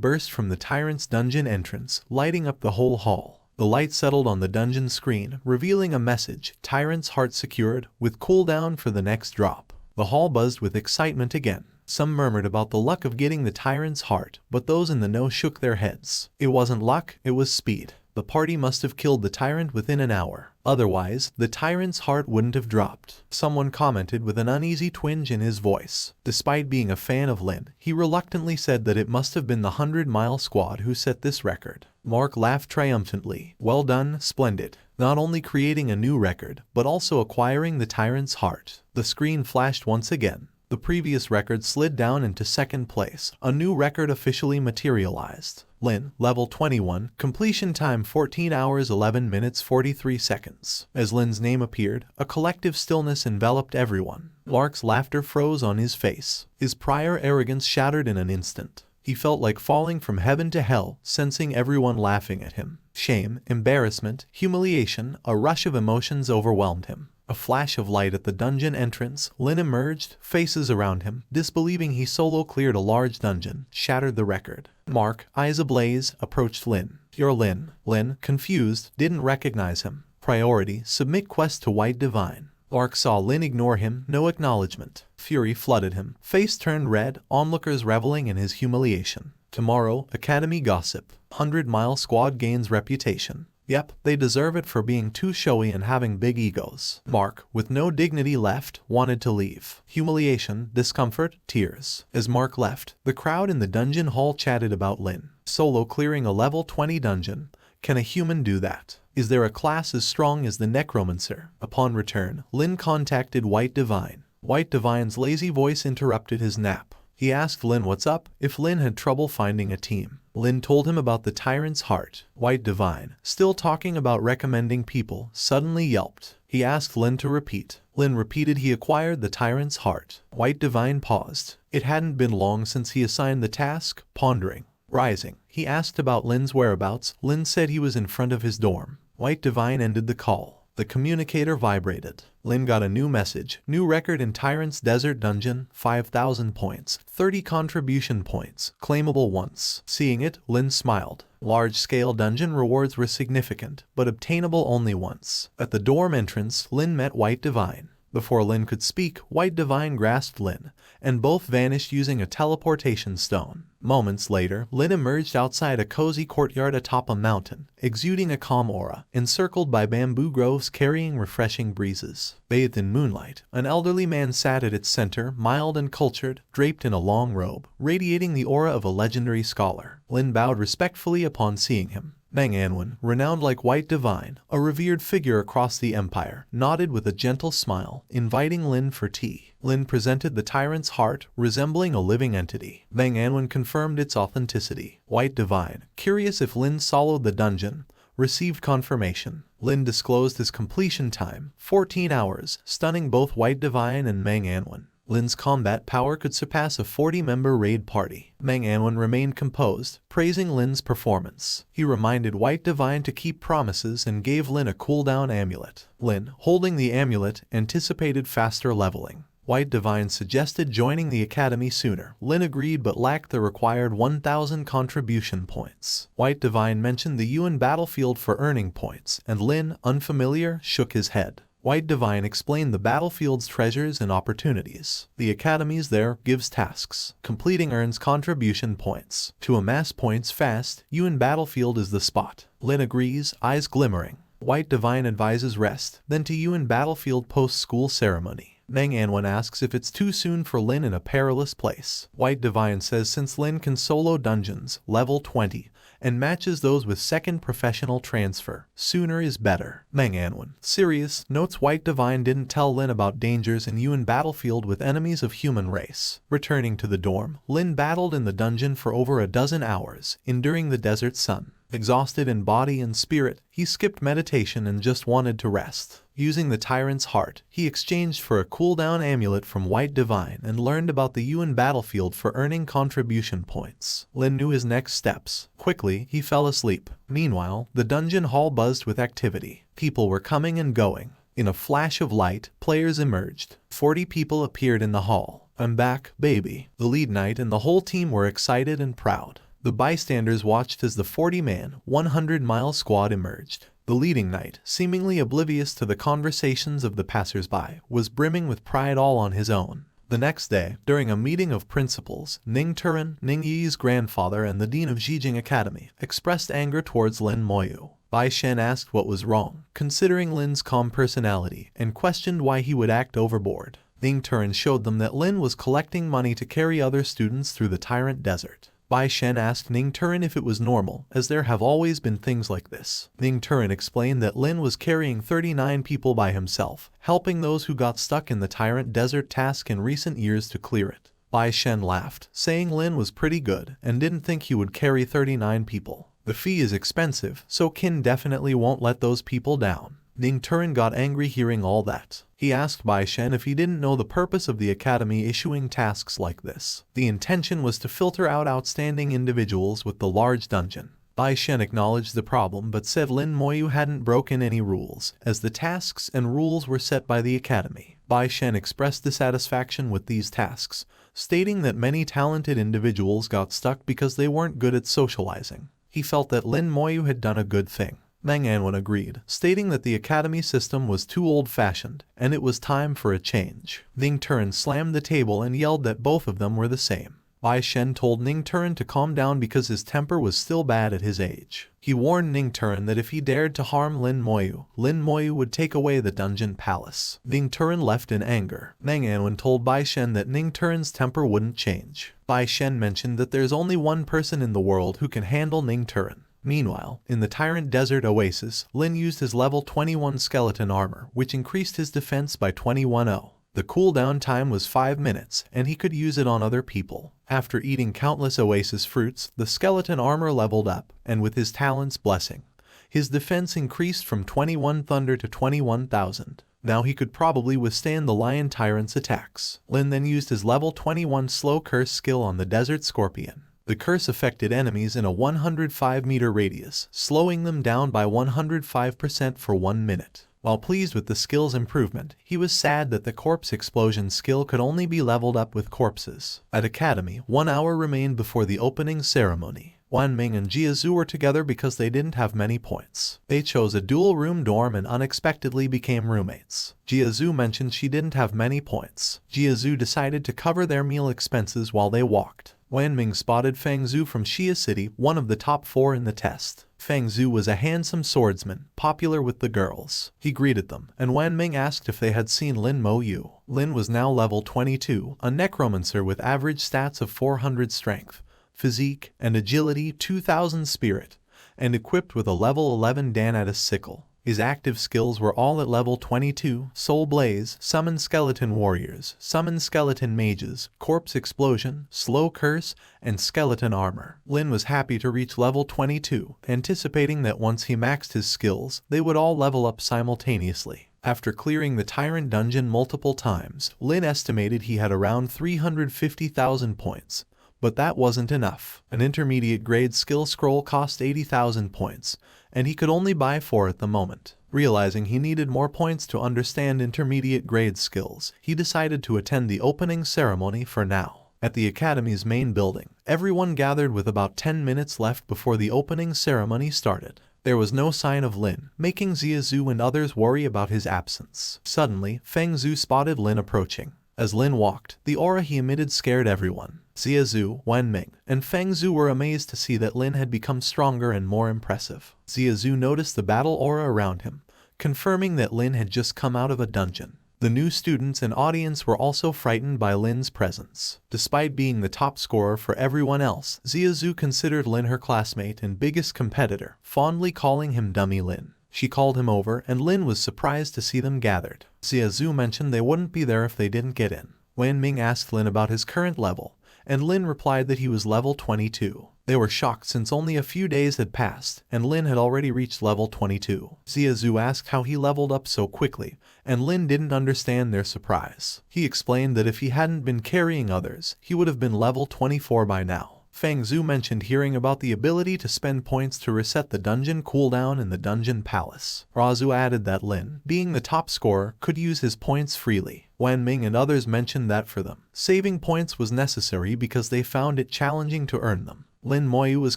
burst from the Tyrant's dungeon entrance, lighting up the whole hall. The light settled on the dungeon screen, revealing a message, Tyrant's Heart secured, with cooldown for the next drop. The hall buzzed with excitement again. Some murmured about the luck of getting the Tyrant's Heart, but those in the know shook their heads. It wasn't luck, it was speed. The party must have killed the Tyrant within an hour. Otherwise, the Tyrant's Heart wouldn't have dropped. Someone commented with an uneasy twinge in his voice. Despite being a fan of Lin, he reluctantly said that it must have been the 100-mile squad who set this record. Mark laughed triumphantly. Well done, splendid. Not only creating a new record, but also acquiring the Tyrant's Heart. The screen flashed once again. The previous record slid down into second place. A new record officially materialized. Lin, level 21, completion time 14 hours 11 minutes 43 seconds. As Lin's name appeared, a collective stillness enveloped everyone. Mark's laughter froze on his face. His prior arrogance shattered in an instant. He felt like falling from heaven to hell, sensing everyone laughing at him. Shame, embarrassment, humiliation, a rush of emotions overwhelmed him. A flash of light at the dungeon entrance, Lin emerged, faces around him, disbelieving he solo cleared a large dungeon, shattered the record. Mark, eyes ablaze, approached Lin. You're Lin. Lin, confused, didn't recognize him. Priority, submit quest to White Divine. Mark saw Lin ignore him, no acknowledgement. Fury flooded him. Face turned red, onlookers reveling in his humiliation. Tomorrow, Academy gossip. 100-mile squad gains reputation. Yep, they deserve it for being too showy and having big egos. Mark, with no dignity left, wanted to leave. Humiliation, discomfort, tears. As Mark left, the crowd in the dungeon hall chatted about Lin. Solo clearing a level 20 dungeon. Can a human do that? Is there a class as strong as the Necromancer? Upon return, Lin contacted White Divine. White Divine's lazy voice interrupted his nap. He asked Lin what's up, if Lin had trouble finding a team. Lin told him about the Tyrant's Heart. White Divine, still talking about recommending people, suddenly yelped. He asked Lin to repeat. Lin repeated he acquired the Tyrant's Heart. White Divine paused. It hadn't been long since he assigned the task, pondering. Rising, he asked about Lin's whereabouts. Lin said he was in front of his dorm. White Divine ended the call. The communicator vibrated. Lin got a new message. New record in Tyrant's Desert Dungeon, 5,000 points, 30 contribution points, claimable once. Seeing it, Lin smiled. Large-scale dungeon rewards were significant, but obtainable only once. At the dorm entrance, Lin met White Divine. Before Lin could speak, White Divine grasped Lin, and both vanished using a teleportation stone. Moments later, Lin emerged outside a cozy courtyard atop a mountain, exuding a calm aura, encircled by bamboo groves carrying refreshing breezes. Bathed in moonlight, an elderly man sat at its center, mild and cultured, draped in a long robe, radiating the aura of a legendary scholar. Lin bowed respectfully upon seeing him. Manhwa, renowned like White Divine, a revered figure across the empire, nodded with a gentle smile, inviting Lin for tea. Lin presented the tyrant's heart, resembling a living entity. Manhwa confirmed its authenticity. White Divine, curious if Lin followed the dungeon, received confirmation. Lin disclosed his completion time, 14 hours, stunning both White Divine and Manhwa. Lin's combat power could surpass a 40-member raid party. Manhwa remained composed, praising Lin's performance. He reminded White Divine to keep promises and gave Lin a cooldown amulet. Lin, holding the amulet, anticipated faster leveling. White Divine suggested joining the academy sooner. Lin agreed but lacked the required 1,000 contribution points. White Divine mentioned the UN battlefield for earning points, and Lin, unfamiliar, shook his head. White Divine explained the battlefield's treasures and opportunities. The academies there gives tasks. Completing earns contribution points. To amass points fast, UN battlefield is the spot. Lin agrees, eyes glimmering. White Divine advises rest, then to UN battlefield post-school ceremony. Manhwa asks if it's too soon for Lin in a perilous place. White Divine says since Lin can solo dungeons, level 20, and matches those with second professional transfer, sooner is better. Manhwa, serious, notes White Divine didn't tell Lin about dangers in UN battlefield with enemies of human race. Returning to the dorm, Lin battled in the dungeon for over a dozen hours, enduring the desert sun. Exhausted in body and spirit, he skipped meditation and just wanted to rest. Using the tyrant's heart, he exchanged for a cooldown amulet from White Divine and learned about the UN battlefield for earning contribution points. Lin knew his next steps. Quickly, he fell asleep. Meanwhile, the dungeon hall buzzed with activity. People were coming and going. In a flash of light, players emerged. 40 people appeared in the hall. "I'm back, baby." The lead knight and the whole team were excited and proud. The bystanders watched as the 40-man, 100-mile squad emerged. The leading knight, seemingly oblivious to the conversations of the passers-by, was brimming with pride all on his own. The next day, during a meeting of principals, Ning Turin, Ning Yi's grandfather and the dean of Xijing Academy, expressed anger towards Lin Moyu. Bai Shen asked what was wrong, considering Lin's calm personality, and questioned why he would act overboard. Ning Turin showed them that Lin was collecting money to carry other students through the Tyrant Desert. Bai Shen asked Ning Turin if it was normal, as there have always been things like this. Ning Turin explained that Lin was carrying 39 people by himself, helping those who got stuck in the Tyrant Desert task in recent years to clear it. Bai Shen laughed, saying Lin was pretty good and didn't think he would carry 39 people. The fee is expensive, so Qin definitely won't let those people down. Ning Turin got angry hearing all that. He asked Bai Shen if he didn't know the purpose of the academy issuing tasks like this. The intention was to filter out outstanding individuals with the large dungeon. Bai Shen acknowledged the problem but said Lin Moyu hadn't broken any rules, as the tasks and rules were set by the academy. Bai Shen expressed dissatisfaction with these tasks, stating that many talented individuals got stuck because they weren't good at socializing. He felt that Lin Moyu had done a good thing. Manhwa agreed, stating that the academy system was too old-fashioned, and it was time for a change. Ning Turin slammed the table and yelled that both of them were the same. Bai Shen told Ning Turin to calm down because his temper was still bad at his age. He warned Ning Turin that if he dared to harm Lin Moyu would take away the dungeon palace. Ning Turin left in anger. Manhwa told Bai Shen that Ning Turin's temper wouldn't change. Bai Shen mentioned that there's only one person in the world who can handle Ning Turin. Meanwhile, in the Tyrant Desert Oasis, Lin used his level 21 skeleton armor, which increased his defense by 21-0. The cooldown time was 5 minutes, and he could use it on other people. After eating countless Oasis fruits, the skeleton armor leveled up, and with his talent's blessing, his defense increased from 21 thunder to 21,000. Now he could probably withstand the Lion Tyrant's attacks. Lin then used his level 21 slow curse skill on the Desert Scorpion. The curse affected enemies in a 105-meter radius, slowing them down by 105% for 1 minute. While pleased with the skill's improvement, he was sad that the corpse explosion skill could only be leveled up with corpses. At Academy, 1 hour remained before the opening ceremony. Wanming and Jiazu were together because they didn't have many points. They chose a dual room dorm and unexpectedly became roommates. Jiazu mentioned she didn't have many points. Jiazu decided to cover their meal expenses while they walked. Wanming spotted Feng Zhu from Xia City, one of the top 4 in the test. Feng Zhu was a handsome swordsman, popular with the girls. He greeted them, and Wanming asked if they had seen Lin Moyu. Lin was now level 22, a necromancer with average stats of 400 strength, physique, and agility 2000 spirit, and equipped with a level 11 Danatus sickle. His active skills were all at level 22, Soul Blaze, Summon Skeleton Warriors, Summon Skeleton Mages, Corpse Explosion, Slow Curse, and Skeleton Armor. Lin was happy to reach level 22, anticipating that once he maxed his skills, they would all level up simultaneously. After clearing the Tyrant dungeon multiple times, Lin estimated he had around 350,000 points. But that wasn't enough. An intermediate grade skill scroll cost 80,000 points, and he could only buy 4 at the moment. Realizing he needed more points to understand intermediate grade skills, he decided to attend the opening ceremony for now. At the Academy's main building, everyone gathered with about 10 minutes left before the opening ceremony started. There was no sign of Lin, making Jiazu and others worry about his absence. Suddenly, Feng Zhu spotted Lin approaching. As Lin walked, the aura he emitted scared everyone. Jiazu, Wanming, and Feng Zhu were amazed to see that Lin had become stronger and more impressive. Jiazu noticed the battle aura around him, confirming that Lin had just come out of a dungeon. The new students and audience were also frightened by Lin's presence. Despite being the top scorer for everyone else, Jiazu considered Lin her classmate and biggest competitor, fondly calling him Dummy Lin. She called him over, and Lin was surprised to see them gathered. Jiazu mentioned they wouldn't be there if they didn't get in. Wanming asked Lin about his current level, and Lin replied that he was level 22. They were shocked since only a few days had passed, and Lin had already reached level 22. Jiazu asked how he leveled up so quickly, and Lin didn't understand their surprise. He explained that if he hadn't been carrying others, he would have been level 24 by now. Feng Zhu mentioned hearing about the ability to spend points to reset the dungeon cooldown in the dungeon palace. Razu added that Lin, being the top scorer, could use his points freely. Wanming and others mentioned that for them, saving points was necessary because they found it challenging to earn them. Lin Moyu was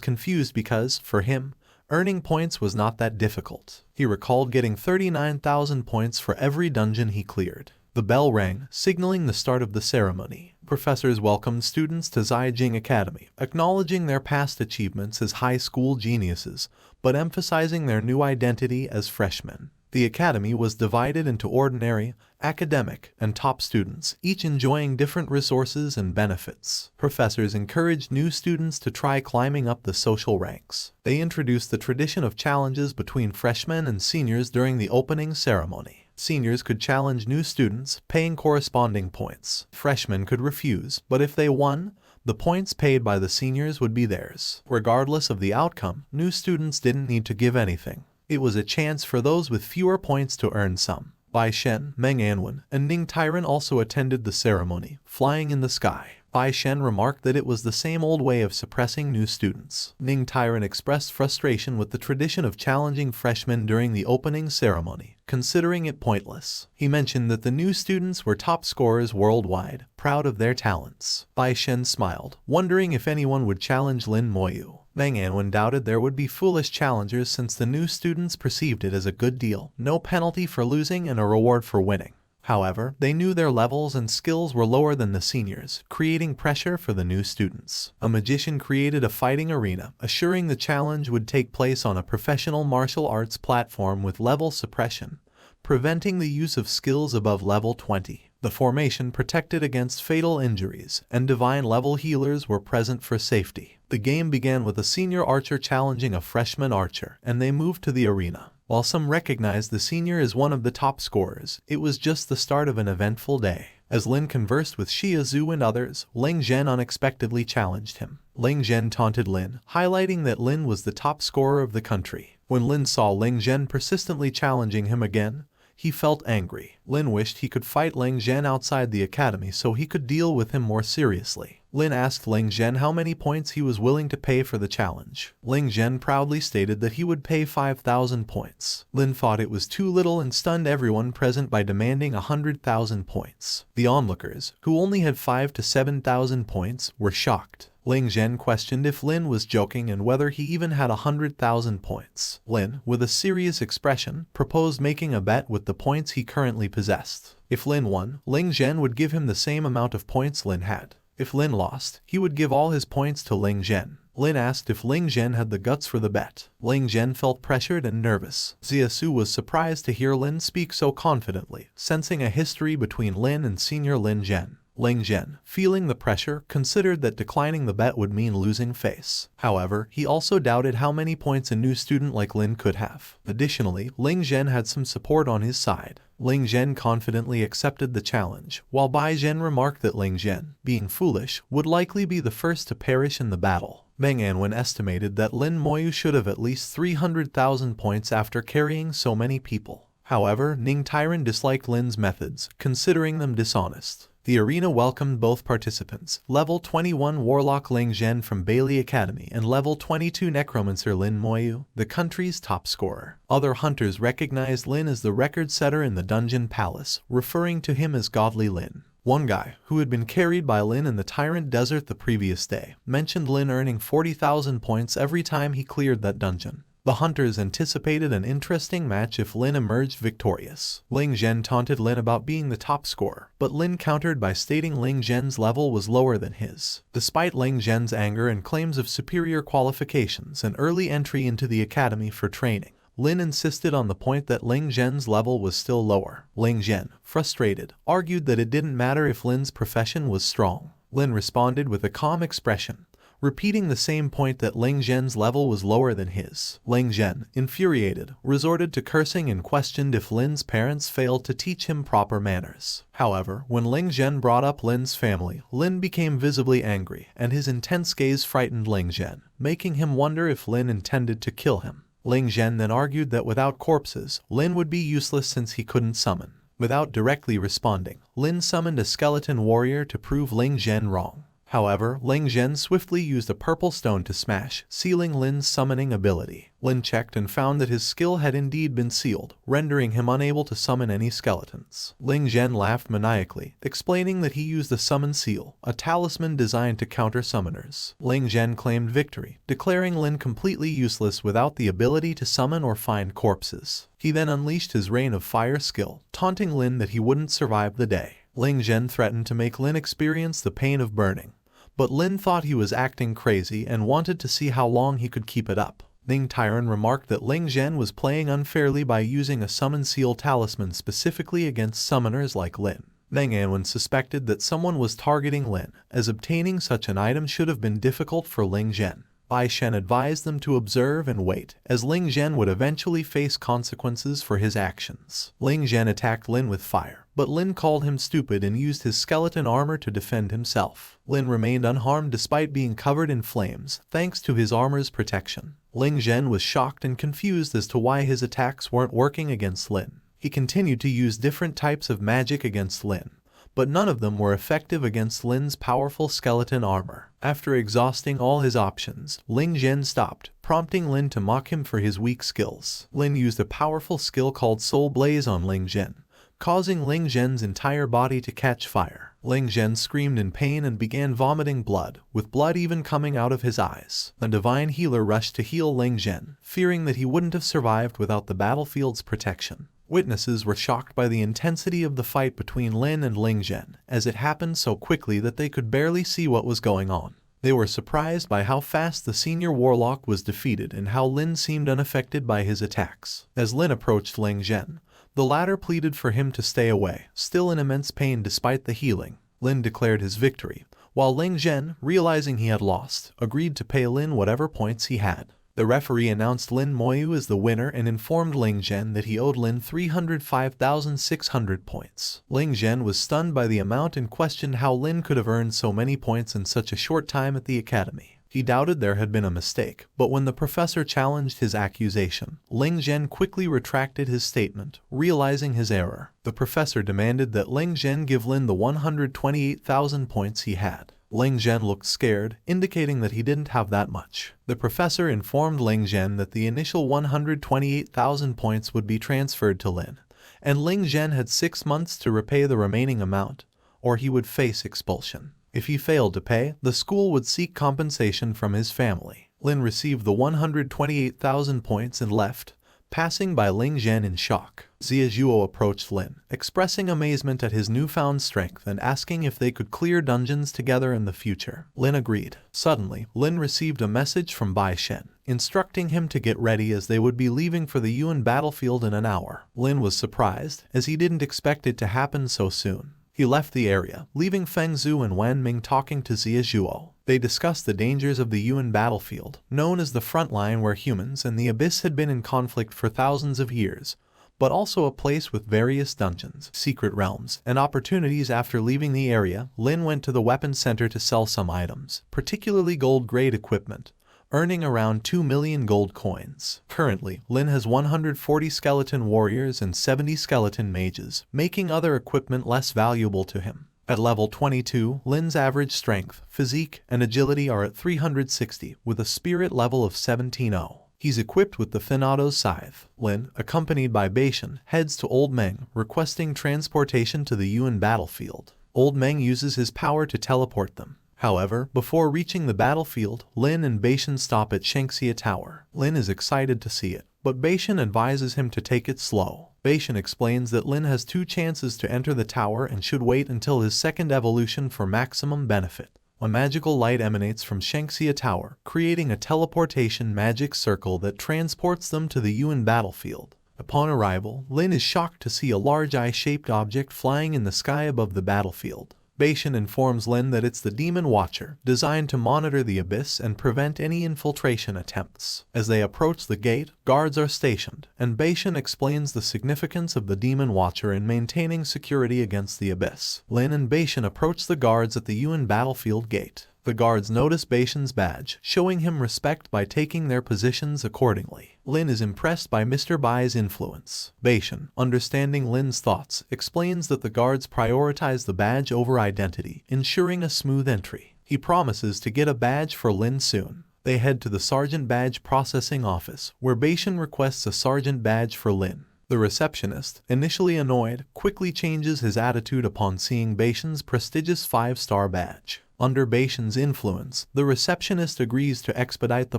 confused because, for him, earning points was not that difficult. He recalled getting 39,000 points for every dungeon he cleared. The bell rang, signaling the start of the ceremony. Professors welcomed students to Zhaijing Academy, acknowledging their past achievements as high school geniuses, but emphasizing their new identity as freshmen. The academy was divided into ordinary, academic, and top students, each enjoying different resources and benefits. Professors encouraged new students to try climbing up the social ranks. They introduced the tradition of challenges between freshmen and seniors during the opening ceremony. Seniors could challenge new students, paying corresponding points. Freshmen could refuse, but if they won, the points paid by the seniors would be theirs. Regardless of the outcome, new students didn't need to give anything. It was a chance for those with fewer points to earn some. Bai Shen, Meng Anwen, and Ning Tyrant also attended the ceremony, flying in the sky. Bai Shen remarked that it was the same old way of suppressing new students. Ning Tyrant expressed frustration with the tradition of challenging freshmen during the opening ceremony, considering it pointless. He mentioned that the new students were top scorers worldwide, proud of their talents. Bai Shen smiled, wondering if anyone would challenge Lin Moyu. Meng Anwen doubted there would be foolish challengers since the new students perceived it as a good deal, no penalty for losing and a reward for winning. However, they knew their levels and skills were lower than the seniors, creating pressure for the new students. A magician created a fighting arena, assuring the challenge would take place on a professional martial arts platform with level suppression, preventing the use of skills above level 20. The formation protected against fatal injuries, and divine level healers were present for safety. The game began with a senior archer challenging a freshman archer, and they moved to the arena. While some recognized the senior as one of the top scorers, it was just the start of an eventful day. As Lin conversed with Xia Zhu and others, Ling Zhen unexpectedly challenged him. Ling Zhen taunted Lin, highlighting that Lin was the top scorer of the country. When Lin saw Ling Zhen persistently challenging him again, he felt angry. Lin wished he could fight Ling Zhen outside the academy so he could deal with him more seriously. Lin asked Ling Zhen how many points he was willing to pay for the challenge. Ling Zhen proudly stated that he would pay 5,000 points. Lin thought it was too little and stunned everyone present by demanding 100,000 points. The onlookers, who only had 5,000 to 7,000 points, were shocked. Ling Zhen questioned if Lin was joking and whether he even had 100,000 points. Lin, with a serious expression, proposed making a bet with the points he currently possessed. If Lin won, Ling Zhen would give him the same amount of points Lin had. If Lin lost, he would give all his points to Ling Zhen. Lin asked if Ling Zhen had the guts for the bet. Ling Zhen felt pressured and nervous. Zhiasu was surprised to hear Lin speak so confidently, sensing a history between Lin and senior Lin Zhen. Ling Zhen, feeling the pressure, considered that declining the bet would mean losing face. However, he also doubted how many points a new student like Lin could have. Additionally, Ling Zhen had some support on his side. Ling Zhen confidently accepted the challenge, while Bai Zhen remarked that Ling Zhen, being foolish, would likely be the first to perish in the battle. Manhwa estimated that Lin Moyu should have at least 300,000 points after carrying so many people. However, Ning Tyrant disliked Lin's methods, considering them dishonest. The arena welcomed both participants, level 21 Warlock Ling Zhen from Bailey Academy and level 22 Necromancer Lin Moyu, the country's top scorer. Other hunters recognized Lin as the record setter in the Dungeon Palace, referring to him as Godly Lin. One guy, who had been carried by Lin in the Tyrant Desert the previous day, mentioned Lin earning 40,000 points every time he cleared that dungeon. The hunters anticipated an interesting match if Lin emerged victorious. Ling Zhen taunted Lin about being the top scorer, but Lin countered by stating Ling Zhen's level was lower than his. Despite Ling Zhen's anger and claims of superior qualifications and early entry into the academy for training, Lin insisted on the point that Ling Zhen's level was still lower. Ling Zhen, frustrated, argued that it didn't matter if Lin's profession was strong. Lin responded with a calm expression, repeating the same point that Ling Zhen's level was lower than his. Ling Zhen, infuriated, resorted to cursing and questioned if Lin's parents failed to teach him proper manners. However, when Ling Zhen brought up Lin's family, Lin became visibly angry, and his intense gaze frightened Ling Zhen, making him wonder if Lin intended to kill him. Ling Zhen then argued that without corpses, Lin would be useless since he couldn't summon. Without directly responding, Lin summoned a skeleton warrior to prove Ling Zhen wrong. However, Ling Zhen swiftly used a purple stone to smash, sealing Lin's summoning ability. Lin checked and found that his skill had indeed been sealed, rendering him unable to summon any skeletons. Ling Zhen laughed maniacally, explaining that he used the summon seal, a talisman designed to counter summoners. Ling Zhen claimed victory, declaring Lin completely useless without the ability to summon or find corpses. He then unleashed his rain of fire skill, taunting Lin that he wouldn't survive the day. Ling Zhen threatened to make Lin experience the pain of burning, but Lin thought he was acting crazy and wanted to see how long he could keep it up. Ning Tyrant remarked that Ling Zhen was playing unfairly by using a summon seal talisman specifically against summoners like Lin. Manhwa suspected that someone was targeting Lin, as obtaining such an item should have been difficult for Ling Zhen. Bai Shen advised them to observe and wait, as Ling Zhen would eventually face consequences for his actions. Ling Zhen attacked Lin with fire, but Lin called him stupid and used his skeleton armor to defend himself. Lin remained unharmed despite being covered in flames, thanks to his armor's protection. Ling Zhen was shocked and confused as to why his attacks weren't working against Lin. He continued to use different types of magic against Lin, but none of them were effective against Lin's powerful skeleton armor. After exhausting all his options, Ling Zhen stopped, prompting Lin to mock him for his weak skills. Lin used a powerful skill called Soul Blaze on Ling Zhen, causing Ling Zhen's entire body to catch fire. Ling Zhen screamed in pain and began vomiting blood, with blood even coming out of his eyes. A divine healer rushed to heal Ling Zhen, fearing that he wouldn't have survived without the battlefield's protection. Witnesses were shocked by the intensity of the fight between Lin and Ling Zhen, as it happened so quickly that they could barely see what was going on. They were surprised by how fast the senior warlock was defeated and how Lin seemed unaffected by his attacks. As Lin approached Ling Zhen, the latter pleaded for him to stay away, still in immense pain despite the healing. Lin declared his victory, while Ling Zhen, realizing he had lost, agreed to pay Lin whatever points he had. The referee announced Lin Moyu as the winner and informed Ling Zhen that he owed Lin 305,600 points. Ling Zhen was stunned by the amount and questioned how Lin could have earned so many points in such a short time at the academy. He doubted there had been a mistake, but when the professor challenged his accusation, Ling Zhen quickly retracted his statement, realizing his error. The professor demanded that Ling Zhen give Lin the 128,000 points he had. Ling Zhen looked scared, indicating that he didn't have that much. The professor informed Ling Zhen that the initial 128,000 points would be transferred to Lin, and Ling Zhen had 6 months to repay the remaining amount, or he would face expulsion. If he failed to pay, the school would seek compensation from his family. Lin received the 128,000 points and left, passing by Ling Zhen in shock. Xie Zhuo approached Lin, expressing amazement at his newfound strength and asking if they could clear dungeons together in the future. Lin agreed. Suddenly, Lin received a message from Bai Shen, instructing him to get ready as they would be leaving for the Yuan battlefield in an hour. Lin was surprised, as he didn't expect it to happen so soon. He left the area, leaving Feng Zhu and Wan Ming talking to Xie Zhuo. They discussed the dangers of the Yuan battlefield, known as the Frontline, where humans and the Abyss had been in conflict for thousands of years, but also a place with various dungeons, secret realms, and opportunities. After leaving the area, Lin went to the weapons center to sell some items, particularly gold-grade equipment, earning around 2 million gold coins. Currently, Lin has 140 skeleton warriors and 70 skeleton mages, making other equipment less valuable to him. At level 22, Lin's average strength, physique, and agility are at 360, with a spirit level of 17-0. He's equipped with the Finado Scythe. Lin, accompanied by Beishan, heads to Old Meng, requesting transportation to the Yuan battlefield. Old Meng uses his power to teleport them. However, before reaching the battlefield, Lin and Beishan stop at Shengxia Tower. Lin is excited to see it, but Beishan advises him to take it slow. Beishan explains that Lin has 2 chances to enter the tower and should wait until his second evolution for maximum benefit. A magical light emanates from Shengxia Tower, creating a teleportation magic circle that transports them to the Yuan battlefield. Upon arrival, Lin is shocked to see a large eye-shaped object flying in the sky above the battlefield. Beishan informs Lin that it's the Demon Watcher, designed to monitor the Abyss and prevent any infiltration attempts. As they approach the gate, guards are stationed, and Beishan explains the significance of the Demon Watcher in maintaining security against the Abyss. Lin and Beishan approach the guards at the Yuan battlefield gate. The guards notice Beishan's badge, showing him respect by taking their positions accordingly. Lin is impressed by Mr. Bai's influence. Beishan, understanding Lin's thoughts, explains that the guards prioritize the badge over identity, ensuring a smooth entry. He promises to get a badge for Lin soon. They head to the Sergeant Badge Processing Office, where Beishan requests a Sergeant Badge for Lin. The receptionist, initially annoyed, quickly changes his attitude upon seeing Beishan's prestigious 5-star badge. Under Beishan's influence, the receptionist agrees to expedite the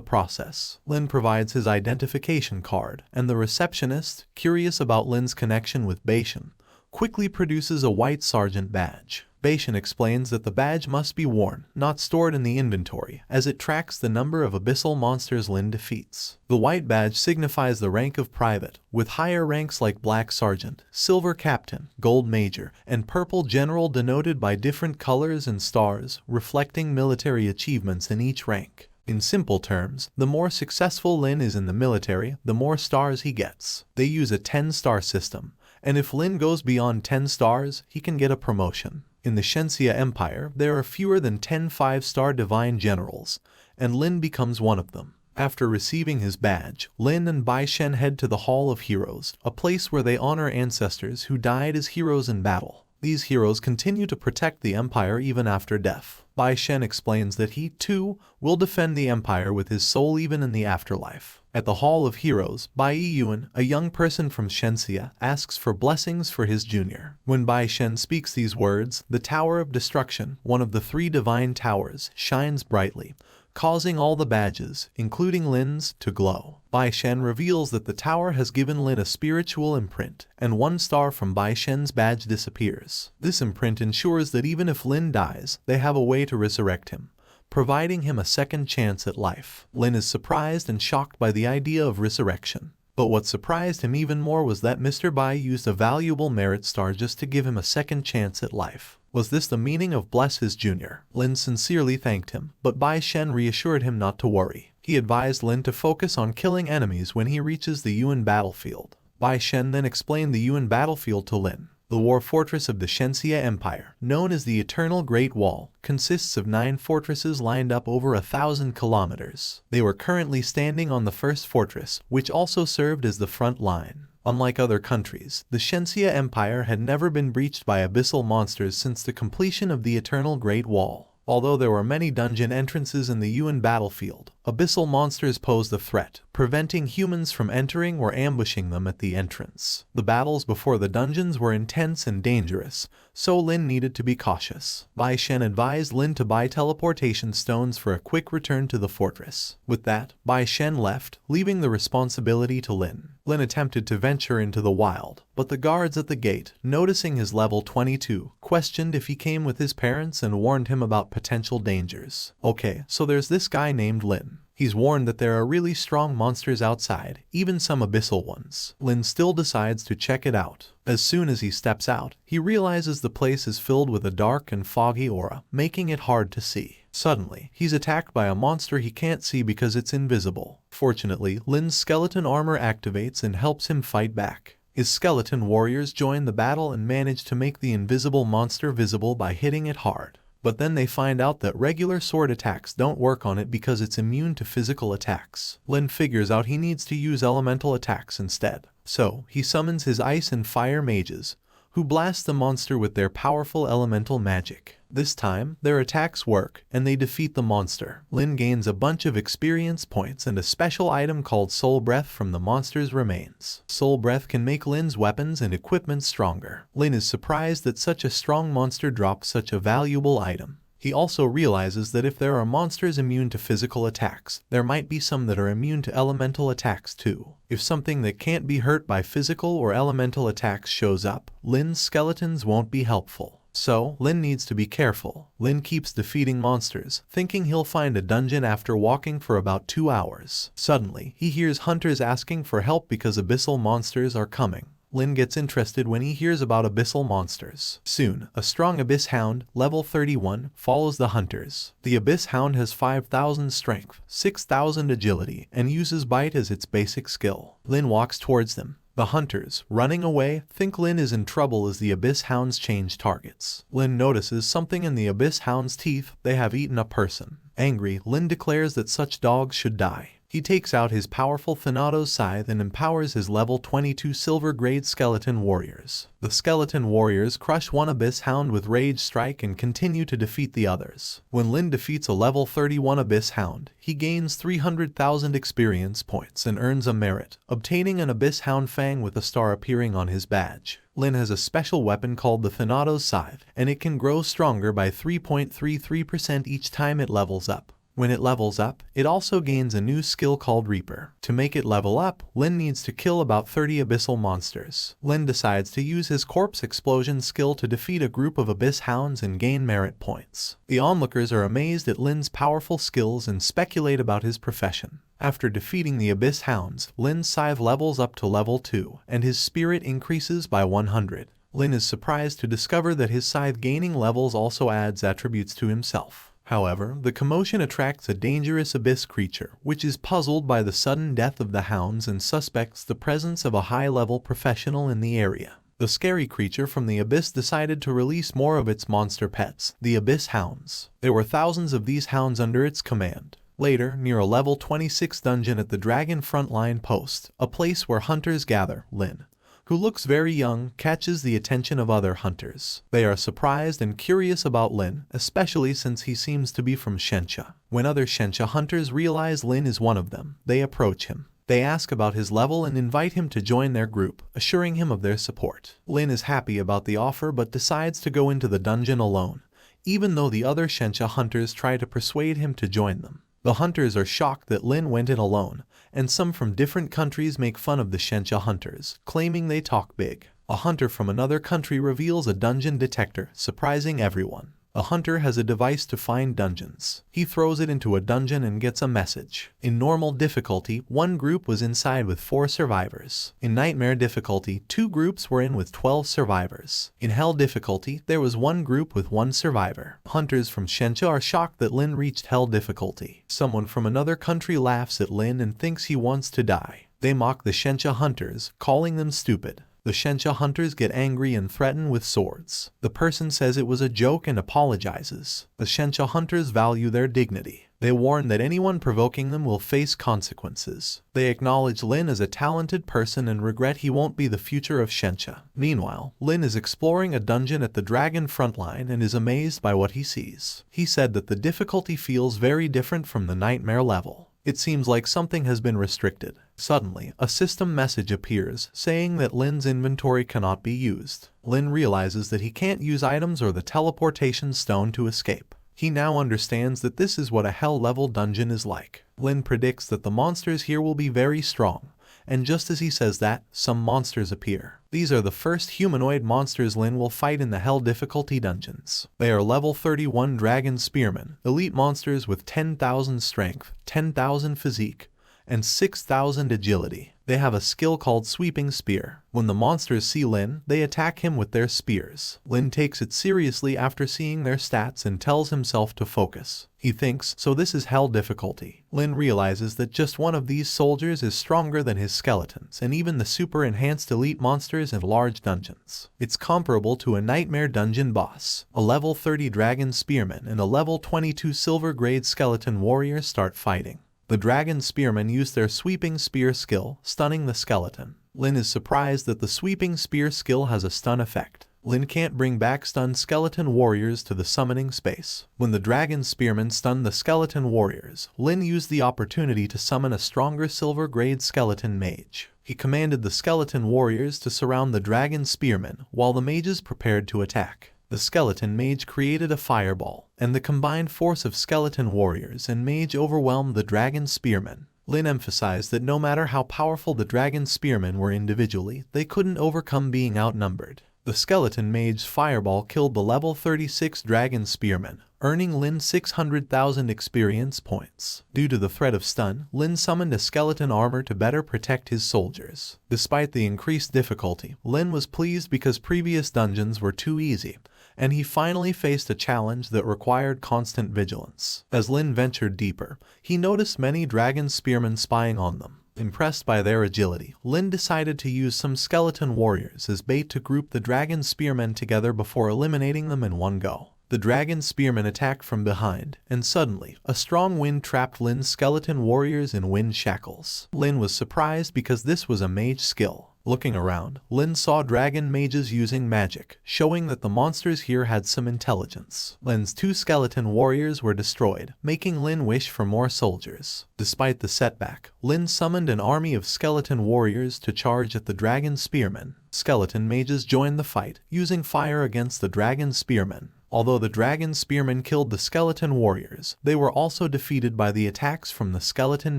process. Lin provides his identification card, and the receptionist, curious about Lin's connection with Beishan, quickly produces a white sergeant badge. Beishan explains that the badge must be worn, not stored in the inventory, as it tracks the number of abyssal monsters Lin defeats. The white badge signifies the rank of private, with higher ranks like black sergeant, silver captain, gold major, and purple general denoted by different colors and stars, reflecting military achievements in each rank. In simple terms, the more successful Lin is in the military, the more stars he gets. They use a 10-star system, and if Lin goes beyond 10 stars, he can get a promotion. In the Shengxia Empire, there are fewer than 10 5-star divine generals, and Lin becomes one of them. After receiving his badge, Lin and Bai Shen head to the Hall of Heroes, a place where they honor ancestors who died as heroes in battle. These heroes continue to protect the Empire even after death. Bai Shen explains that he, too, will defend the Empire with his soul even in the afterlife. At the Hall of Heroes, Bai Yuan, a young person from Shengxia, asks for blessings for his junior. When Bai Shen speaks these words, the Tower of Destruction, one of the 3 divine towers, shines brightly, causing all the badges, including Lin's, to glow. Bai Shen reveals that the tower has given Lin a spiritual imprint, and 1 star from Bai Shen's badge disappears. This imprint ensures that even if Lin dies, they have a way to resurrect him, providing him a second chance at life. Lin is surprised and shocked by the idea of resurrection. But what surprised him even more was that Mr. Bai used a valuable merit star just to give him a second chance at life. Was this the meaning of bless his junior? Lin sincerely thanked him, but Bai Shen reassured him not to worry. He advised Lin to focus on killing enemies when he reaches the Yuan battlefield. Bai Shen then explained the Yuan battlefield to Lin. The war fortress of the Shengxia Empire, known as the Eternal Great Wall, consists of 9 fortresses lined up over 1,000 kilometers. They were currently standing on the first fortress, which also served as the front line. Unlike other countries, the Shengxia Empire had never been breached by abyssal monsters since the completion of the Eternal Great Wall. Although there were many dungeon entrances in the UN battlefield, abyssal monsters posed a threat, preventing humans from entering or ambushing them at the entrance. The battles before the dungeons were intense and dangerous, so Lin needed to be cautious. Bai Shen advised Lin to buy teleportation stones for a quick return to the fortress. With that, Bai Shen left, leaving the responsibility to Lin. Lin attempted to venture into the wild, but the guards at the gate, noticing his level 22, questioned if he came with his parents and warned him about potential dangers. Okay, so there's this guy named Lin. He's warned that there are really strong monsters outside, even some abyssal ones. Lin still decides to check it out. As soon as he steps out, he realizes the place is filled with a dark and foggy aura, making it hard to see. Suddenly, he's attacked by a monster he can't see because it's invisible. Fortunately, Lin's skeleton armor activates and helps him fight back. His skeleton warriors join the battle and manage to make the invisible monster visible by hitting it hard. But then they find out that regular sword attacks don't work on it because it's immune to physical attacks. Lin figures out he needs to use elemental attacks instead. So, he summons his ice and fire mages, who blast the monster with their powerful elemental magic. This time, their attacks work, and they defeat the monster. Lin gains a bunch of experience points and a special item called Soul Breath from the monster's remains. Soul Breath can make Lin's weapons and equipment stronger. Lin is surprised that such a strong monster dropped such a valuable item. He also realizes that if there are monsters immune to physical attacks, there might be some that are immune to elemental attacks too. If something that can't be hurt by physical or elemental attacks shows up, Lin's skeletons won't be helpful. So, Lin needs to be careful. Lin keeps defeating monsters, thinking he'll find a dungeon after walking for about 2 hours. Suddenly, he hears hunters asking for help because abyssal monsters are coming. Lin gets interested when he hears about abyssal monsters. Soon, a strong abyss hound, level 31, follows the hunters. The abyss hound has 5,000 strength, 6,000 agility, and uses bite as its basic skill. Lin walks towards them. The hunters, running away, think Lin is in trouble as the abyss hounds change targets. Lin notices something in the abyss hound's teeth. They have eaten a person. Angry, Lin declares that such dogs should die. He takes out his powerful Thanatos scythe and empowers his level 22 silver-grade skeleton warriors. The skeleton warriors crush one abyss hound with rage strike and continue to defeat the others. When Lin defeats a level 31 abyss hound, he gains 300,000 experience points and earns a merit, obtaining an abyss hound fang with a star appearing on his badge. Lin has a special weapon called the Thanatos scythe, and it can grow stronger by 3.33% each time it levels up. When it levels up, it also gains a new skill called Reaper. To make it level up, Lin needs to kill about 30 abyssal monsters. Lin decides to use his corpse explosion skill to defeat a group of abyss hounds and gain merit points. The onlookers are amazed at Lin's powerful skills and speculate about his profession. After defeating the abyss hounds, Lin's scythe levels up to level 2, and his spirit increases by 100. Lin is surprised to discover that his scythe gaining levels also adds attributes to himself. However, the commotion attracts a dangerous abyss creature, which is puzzled by the sudden death of the hounds and suspects the presence of a high-level professional in the area. The scary creature from the abyss decided to release more of its monster pets, the abyss hounds. There were thousands of these hounds under its command. Later, near a level 26 dungeon at the Dragon Frontline post, a place where hunters gather, Lin, who looks very young, catches the attention of other hunters. They are surprised and curious about Lin, especially since he seems to be from Shensha. When other Shensha hunters realize Lin is one of them, they approach him. They ask about his level and invite him to join their group, assuring him of their support. Lin is happy about the offer but decides to go into the dungeon alone, even though the other Shensha hunters try to persuade him to join them. The hunters are shocked that Lin went in alone, and some from different countries make fun of the Shensha hunters, claiming they talk big. A hunter from another country reveals a dungeon detector, surprising everyone. A hunter has a device to find dungeons. He throws it into a dungeon and gets a message. In normal difficulty, one group was inside with 4 survivors. In nightmare difficulty, 2 groups were in with 12 survivors. In hell difficulty, there was 1 group with 1 survivor. Hunters from Shensha are shocked that Lin reached hell difficulty. Someone from another country laughs at Lin and thinks he wants to die. They mock the Shensha hunters, calling them stupid. The Shensha hunters get angry and threaten with swords. The person says it was a joke and apologizes. The Shensha hunters value their dignity. They warn that anyone provoking them will face consequences. They acknowledge Lin as a talented person and regret he won't be the future of Shencha. Meanwhile, Lin is exploring a dungeon at the Dragon Frontline and is amazed by what he sees. He said that the difficulty feels very different from the nightmare level. It seems like something has been restricted. Suddenly, a system message appears saying that Lin's inventory cannot be used. Lin realizes that he can't use items or the teleportation stone to escape. He now understands that this is what a hell-level dungeon is like. Lin predicts that the monsters here will be very strong, and just as he says that, some monsters appear. These are the first humanoid monsters Lin will fight in the Hell difficulty dungeons. They are level 31 Dragon Spearmen, elite monsters with 10,000 strength, 10,000 physique, and 6,000 agility. They have a skill called Sweeping Spear. When the monsters see Lin, they attack him with their spears. Lin takes it seriously after seeing their stats and tells himself to focus. He thinks, so this is Hell difficulty. Lin realizes that just one of these soldiers is stronger than his skeletons and even the super enhanced elite monsters in large dungeons. It's comparable to a nightmare dungeon boss. A level 30 Dragon Spearman and a level 22 Silver Grade Skeleton Warrior start fighting. The Dragon Spearmen use their Sweeping Spear skill, stunning the skeleton. Lin is surprised that the Sweeping Spear skill has a stun effect. Lin can't bring back stunned skeleton warriors to the summoning space. When the Dragon Spearmen stunned the skeleton warriors, Lin used the opportunity to summon a stronger Silver Grade Skeleton Mage. He commanded the skeleton warriors to surround the Dragon Spearmen while the mages prepared to attack. The skeleton mage created a fireball, and the combined force of skeleton warriors and mage overwhelmed the Dragon Spearmen. Lin emphasized that no matter how powerful the Dragon Spearmen were individually, they couldn't overcome being outnumbered. The skeleton mage's fireball killed the level 36 Dragon Spearmen, earning Lin 600,000 experience points. Due to the threat of stun, Lin summoned a skeleton armor to better protect his soldiers. Despite the increased difficulty, Lin was pleased because previous dungeons were too easy, and he finally faced a challenge that required constant vigilance. As Lin ventured deeper, he noticed many Dragon Spearmen spying on them. Impressed by their agility, Lin decided to use some skeleton warriors as bait to group the Dragon Spearmen together before eliminating them in one go. The Dragon Spearmen attacked from behind, and suddenly, a strong wind trapped Lin's skeleton warriors in wind shackles. Lin was surprised because this was a mage skill. Looking around, Lin saw dragon mages using magic, showing that the monsters here had some intelligence. Lin's 2 skeleton warriors were destroyed, making Lin wish for more soldiers. Despite the setback, Lin summoned an army of skeleton warriors to charge at the Dragon Spearmen. Skeleton mages joined the fight, using fire against the Dragon Spearmen. Although the Dragon Spearmen killed the skeleton warriors, they were also defeated by the attacks from the skeleton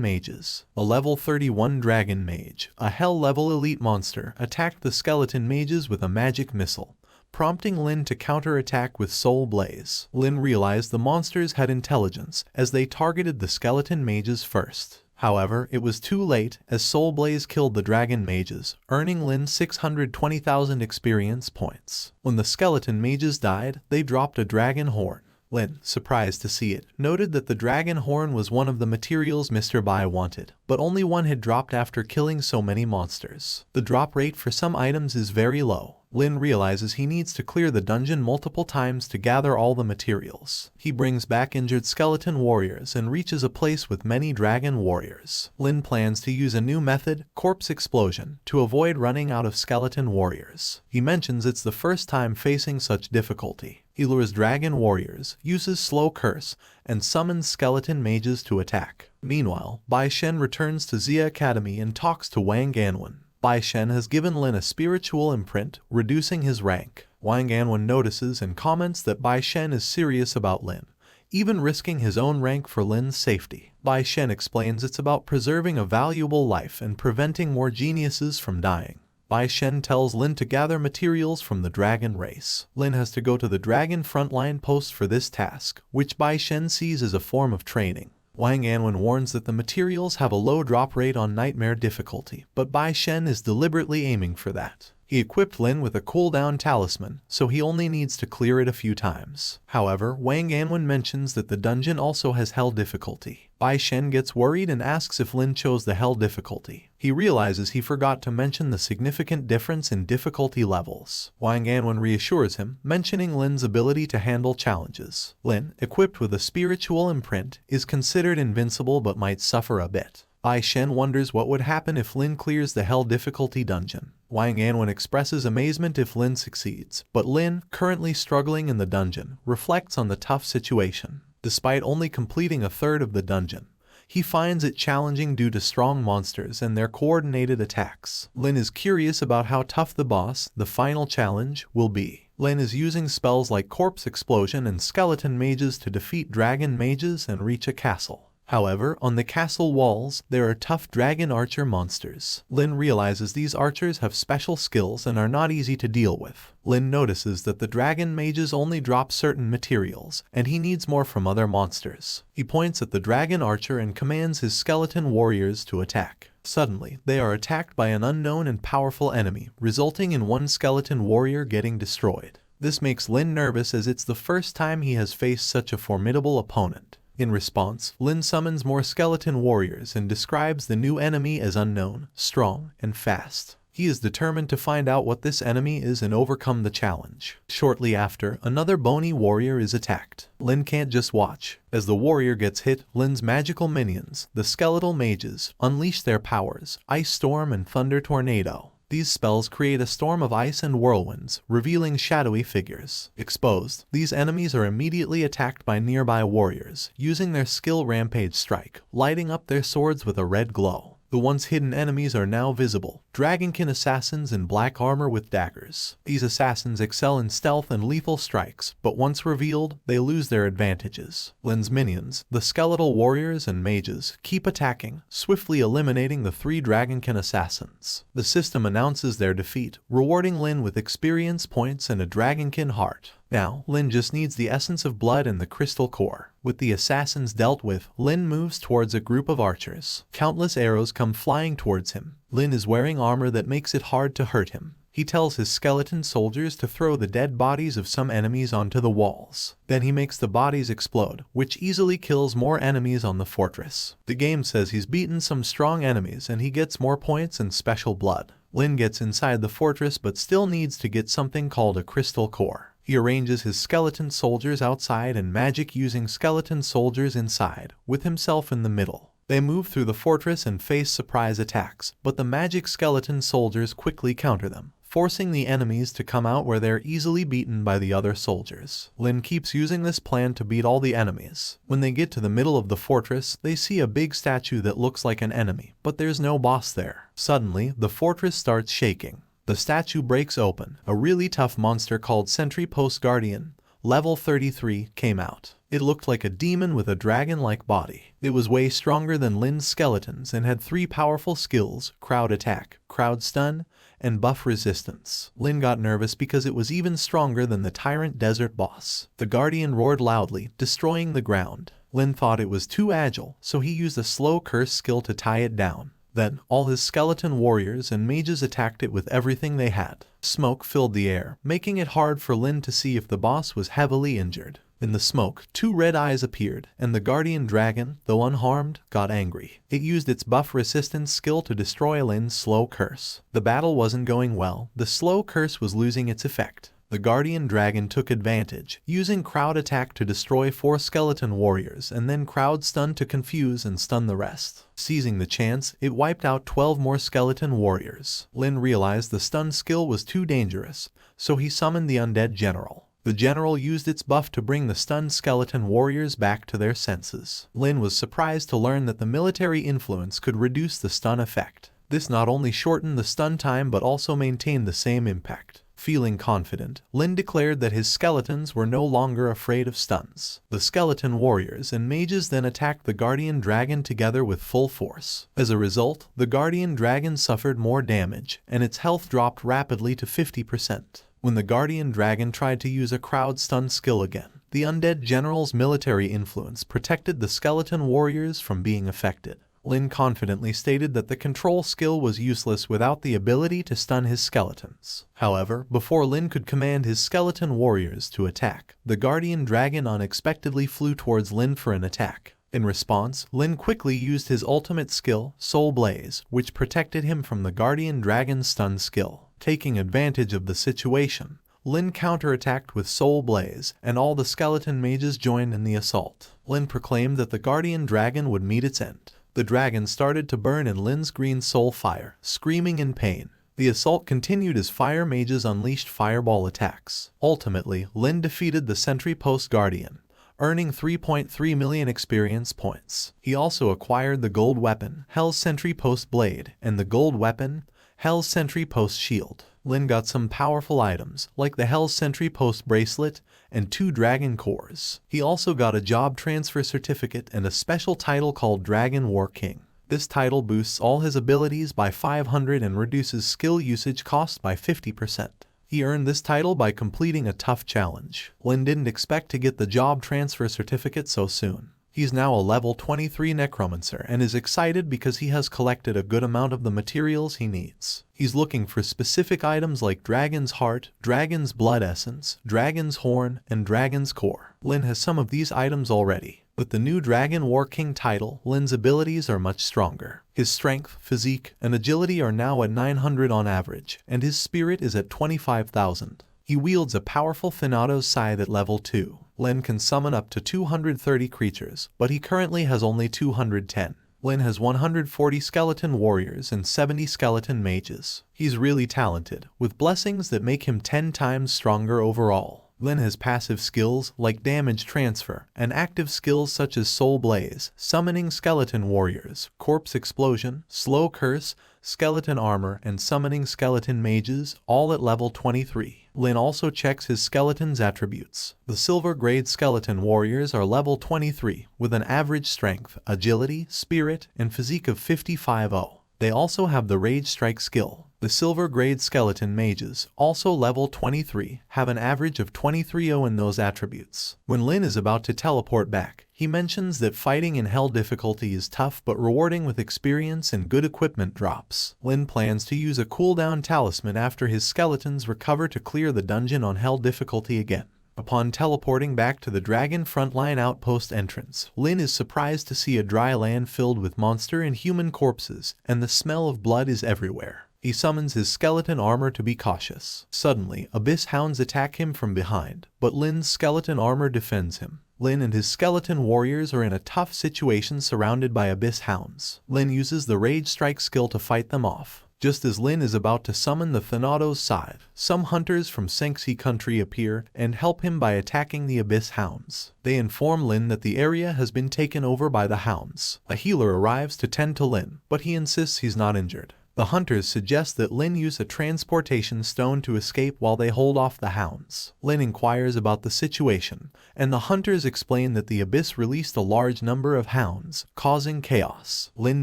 mages. A level 31 Dragon Mage, a Hell-level elite monster, attacked the skeleton mages with a magic missile, prompting Lin to counterattack with Soul Blaze. Lin realized the monsters had intelligence as they targeted the skeleton mages first. However, it was too late as Soul Blaze killed the Dragon Mages, earning Lin 620,000 experience points. When the skeleton mages died, they dropped a dragon horn. Lin, surprised to see it, noted that the dragon horn was one of the materials Mr. Bai wanted, but only one had dropped after killing so many monsters. The drop rate for some items is very low. Lin realizes he needs to clear the dungeon multiple times to gather all the materials. He brings back injured skeleton warriors and reaches a place with many dragon warriors. Lin plans to use a new method, Corpse Explosion, to avoid running out of skeleton warriors. He mentions it's the first time facing such difficulty. He lures dragon warriors, uses Slow Curse, and summons skeleton mages to attack. Meanwhile, Bai Shen returns to Xia Academy and talks to Wang Anwen. Bai Shen has given Lin a spiritual imprint, reducing his rank. Wang Anwen notices and comments that Bai Shen is serious about Lin, even risking his own rank for Lin's safety. Bai Shen explains it's about preserving a valuable life and preventing more geniuses from dying. Bai Shen tells Lin to gather materials from the dragon race. Lin has to go to the dragon frontline post for this task, which Bai Shen sees as a form of training. Wang Anwen warns that the materials have a low drop rate on nightmare difficulty, but Bai Shen is deliberately aiming for that. He equipped Lin with a cooldown talisman, so he only needs to clear it a few times. However, Wang Anwen mentions that the dungeon also has hell difficulty. Bai Shen gets worried and asks if Lin chose the hell difficulty. He realizes he forgot to mention the significant difference in difficulty levels. Wang Anwen reassures him, mentioning Lin's ability to handle challenges. Lin, equipped with a spiritual imprint, is considered invincible but might suffer a bit. Bai Shen wonders what would happen if Lin clears the hell difficulty dungeon. Wang Anwen expresses amazement if Lin succeeds, but Lin, currently struggling in the dungeon, reflects on the tough situation. Despite only completing a third of the dungeon, he finds it challenging due to strong monsters and their coordinated attacks. Lin is curious about how tough the boss, the final challenge, will be. Lin is using spells like Corpse Explosion and Skeleton Mages to defeat Dragon Mages and reach a castle. However, on the castle walls, there are tough dragon archer monsters. Lin realizes these archers have special skills and are not easy to deal with. Lin notices that the dragon mages only drop certain materials, and he needs more from other monsters. He points at the dragon archer and commands his skeleton warriors to attack. Suddenly, they are attacked by an unknown and powerful enemy, resulting in one skeleton warrior getting destroyed. This makes Lin nervous as it's the first time he has faced such a formidable opponent. In response, Lin summons more skeleton warriors and describes the new enemy as unknown, strong, and fast. He is determined to find out what this enemy is and overcome the challenge. Shortly after, another bony warrior is attacked. Lin can't just watch. As the warrior gets hit, Lin's magical minions, the skeletal mages, unleash their powers, Ice Storm and Thunder Tornado. These spells create a storm of ice and whirlwinds, revealing shadowy figures. Exposed, these enemies are immediately attacked by nearby warriors, using their skill Rampage Strike, lighting up their swords with a red glow. The once hidden enemies are now visible, dragonkin assassins in black armor with daggers. These assassins excel in stealth and lethal strikes, but once revealed, they lose their advantages. Lin's minions, the skeletal warriors and mages, keep attacking, swiftly eliminating the 3 dragonkin assassins. The system announces their defeat, rewarding Lin with experience points and a dragonkin heart. Now, Lin just needs the essence of blood and the crystal core. With the assassins dealt with, Lin moves towards a group of archers. Countless arrows come flying towards him. Lin is wearing armor that makes it hard to hurt him. He tells his skeleton soldiers to throw the dead bodies of some enemies onto the walls. Then he makes the bodies explode, which easily kills more enemies on the fortress. The game says he's beaten some strong enemies and he gets more points and special blood. Lin gets inside the fortress but still needs to get something called a crystal core. He arranges his skeleton soldiers outside and magic using skeleton soldiers inside, with himself in the middle. They move through the fortress and face surprise attacks, but the magic skeleton soldiers quickly counter them, forcing the enemies to come out where they're easily beaten by the other soldiers. Lin keeps using this plan to beat all the enemies. When they get to the middle of the fortress, they see a big statue that looks like an enemy, but there's no boss there. Suddenly, the fortress starts shaking. The statue breaks open. A really tough monster called Sentry Post Guardian, level 33, came out. It looked like a demon with a dragon-like body. It was way stronger than Lin's skeletons and had 3 powerful skills: crowd attack, crowd stun, and buff resistance. Lin got nervous because it was even stronger than the Tyrant desert boss. The Guardian roared loudly, destroying the ground. Lin thought it was too agile, so he used a slow curse skill to tie it down. Then, all his skeleton warriors and mages attacked it with everything they had. Smoke filled the air, making it hard for Lin to see if the boss was heavily injured. In the smoke, 2 red eyes appeared, and the guardian dragon, though unharmed, got angry. It used its buff resistance skill to destroy Lin's slow curse. The battle wasn't going well. The slow curse was losing its effect. The guardian dragon took advantage, using crowd attack to destroy 4 skeleton warriors and then crowd stun to confuse and stun the rest. Seizing the chance, it wiped out 12 more skeleton warriors. Lin realized the stun skill was too dangerous, so he summoned the undead general. The general used its buff to bring the stunned skeleton warriors back to their senses. Lin was surprised to learn that the military influence could reduce the stun effect. This not only shortened the stun time but also maintained the same impact. Feeling confident, Lin declared that his skeletons were no longer afraid of stuns. The skeleton warriors and mages then attacked the guardian dragon together with full force. As a result, the guardian dragon suffered more damage, and its health dropped rapidly to 50%. When the guardian dragon tried to use a crowd stun skill again, the undead general's military influence protected the skeleton warriors from being affected. Lin confidently stated that the control skill was useless without the ability to stun his skeletons. However, before Lin could command his skeleton warriors to attack, the guardian dragon unexpectedly flew towards Lin for an attack. In response, Lin quickly used his ultimate skill, Soul Blaze, which protected him from the guardian dragon's stun skill. Taking advantage of the situation, Lin counterattacked with Soul Blaze, and all the skeleton mages joined in the assault. Lin proclaimed that the guardian dragon would meet its end. The dragon started to burn in Lin's green soul fire, screaming in pain. The assault continued as fire mages unleashed fireball attacks. Ultimately, Lin defeated the sentry post guardian, earning 3.3 million experience points. He also acquired the gold weapon, Hell's Sentry Post Blade, and the gold weapon, Hell's Sentry Post Shield. Lin got some powerful items, like the Hell's Sentry Post Bracelet and 2 Dragon Cores. He also got a job transfer certificate and a special title called Dragon War King. This title boosts all his abilities by 500 and reduces skill usage cost by 50%. He earned this title by completing a tough challenge. Lin didn't expect to get the job transfer certificate so soon. He's now a level 23 necromancer and is excited because he has collected a good amount of the materials he needs. He's looking for specific items like Dragon's Heart, Dragon's Blood Essence, Dragon's Horn, and Dragon's Core. Lin has some of these items already. With the new Dragon War King title, Lin's abilities are much stronger. His strength, physique, and agility are now at 900 on average, and his spirit is at 25,000. He wields a powerful Thanatos scythe at level 2. Lin can summon up to 230 creatures, but he currently has only 210. Lin has 140 skeleton warriors and 70 skeleton mages. He's really talented, with blessings that make him 10 times stronger overall. Lin has passive skills like damage transfer, and active skills such as Soul Blaze, summoning skeleton warriors, corpse explosion, slow curse, skeleton armor, and summoning skeleton mages, all at level 23. Lin also checks his skeleton's attributes. The silver grade skeleton warriors are level 23, with an average strength, agility, spirit, and physique of 55-0. They also have the Rage Strike skill. The silver grade skeleton mages, also level 23, have an average of 23-0 in those attributes. When Lin is about to teleport back, he mentions that fighting in hell difficulty is tough but rewarding with experience and good equipment drops. Lin plans to use a cooldown talisman after his skeletons recover to clear the dungeon on hell difficulty again. Upon teleporting back to the Dragon Frontline outpost entrance, Lin is surprised to see a dry land filled with monster and human corpses, and the smell of blood is everywhere. He summons his skeleton armor to be cautious. Suddenly, abyss hounds attack him from behind, but Lin's skeleton armor defends him. Lin and his skeleton warriors are in a tough situation surrounded by abyss hounds. Lin uses the Rage Strike skill to fight them off. Just as Lin is about to summon the Thanatos scythe, some hunters from Sengsi country appear and help him by attacking the abyss hounds. They inform Lin that the area has been taken over by the hounds. A healer arrives to tend to Lin, but he insists he's not injured. The hunters suggest that Lin use a transportation stone to escape while they hold off the hounds. Lin inquires about the situation, and the hunters explain that the abyss released a large number of hounds, causing chaos. Lin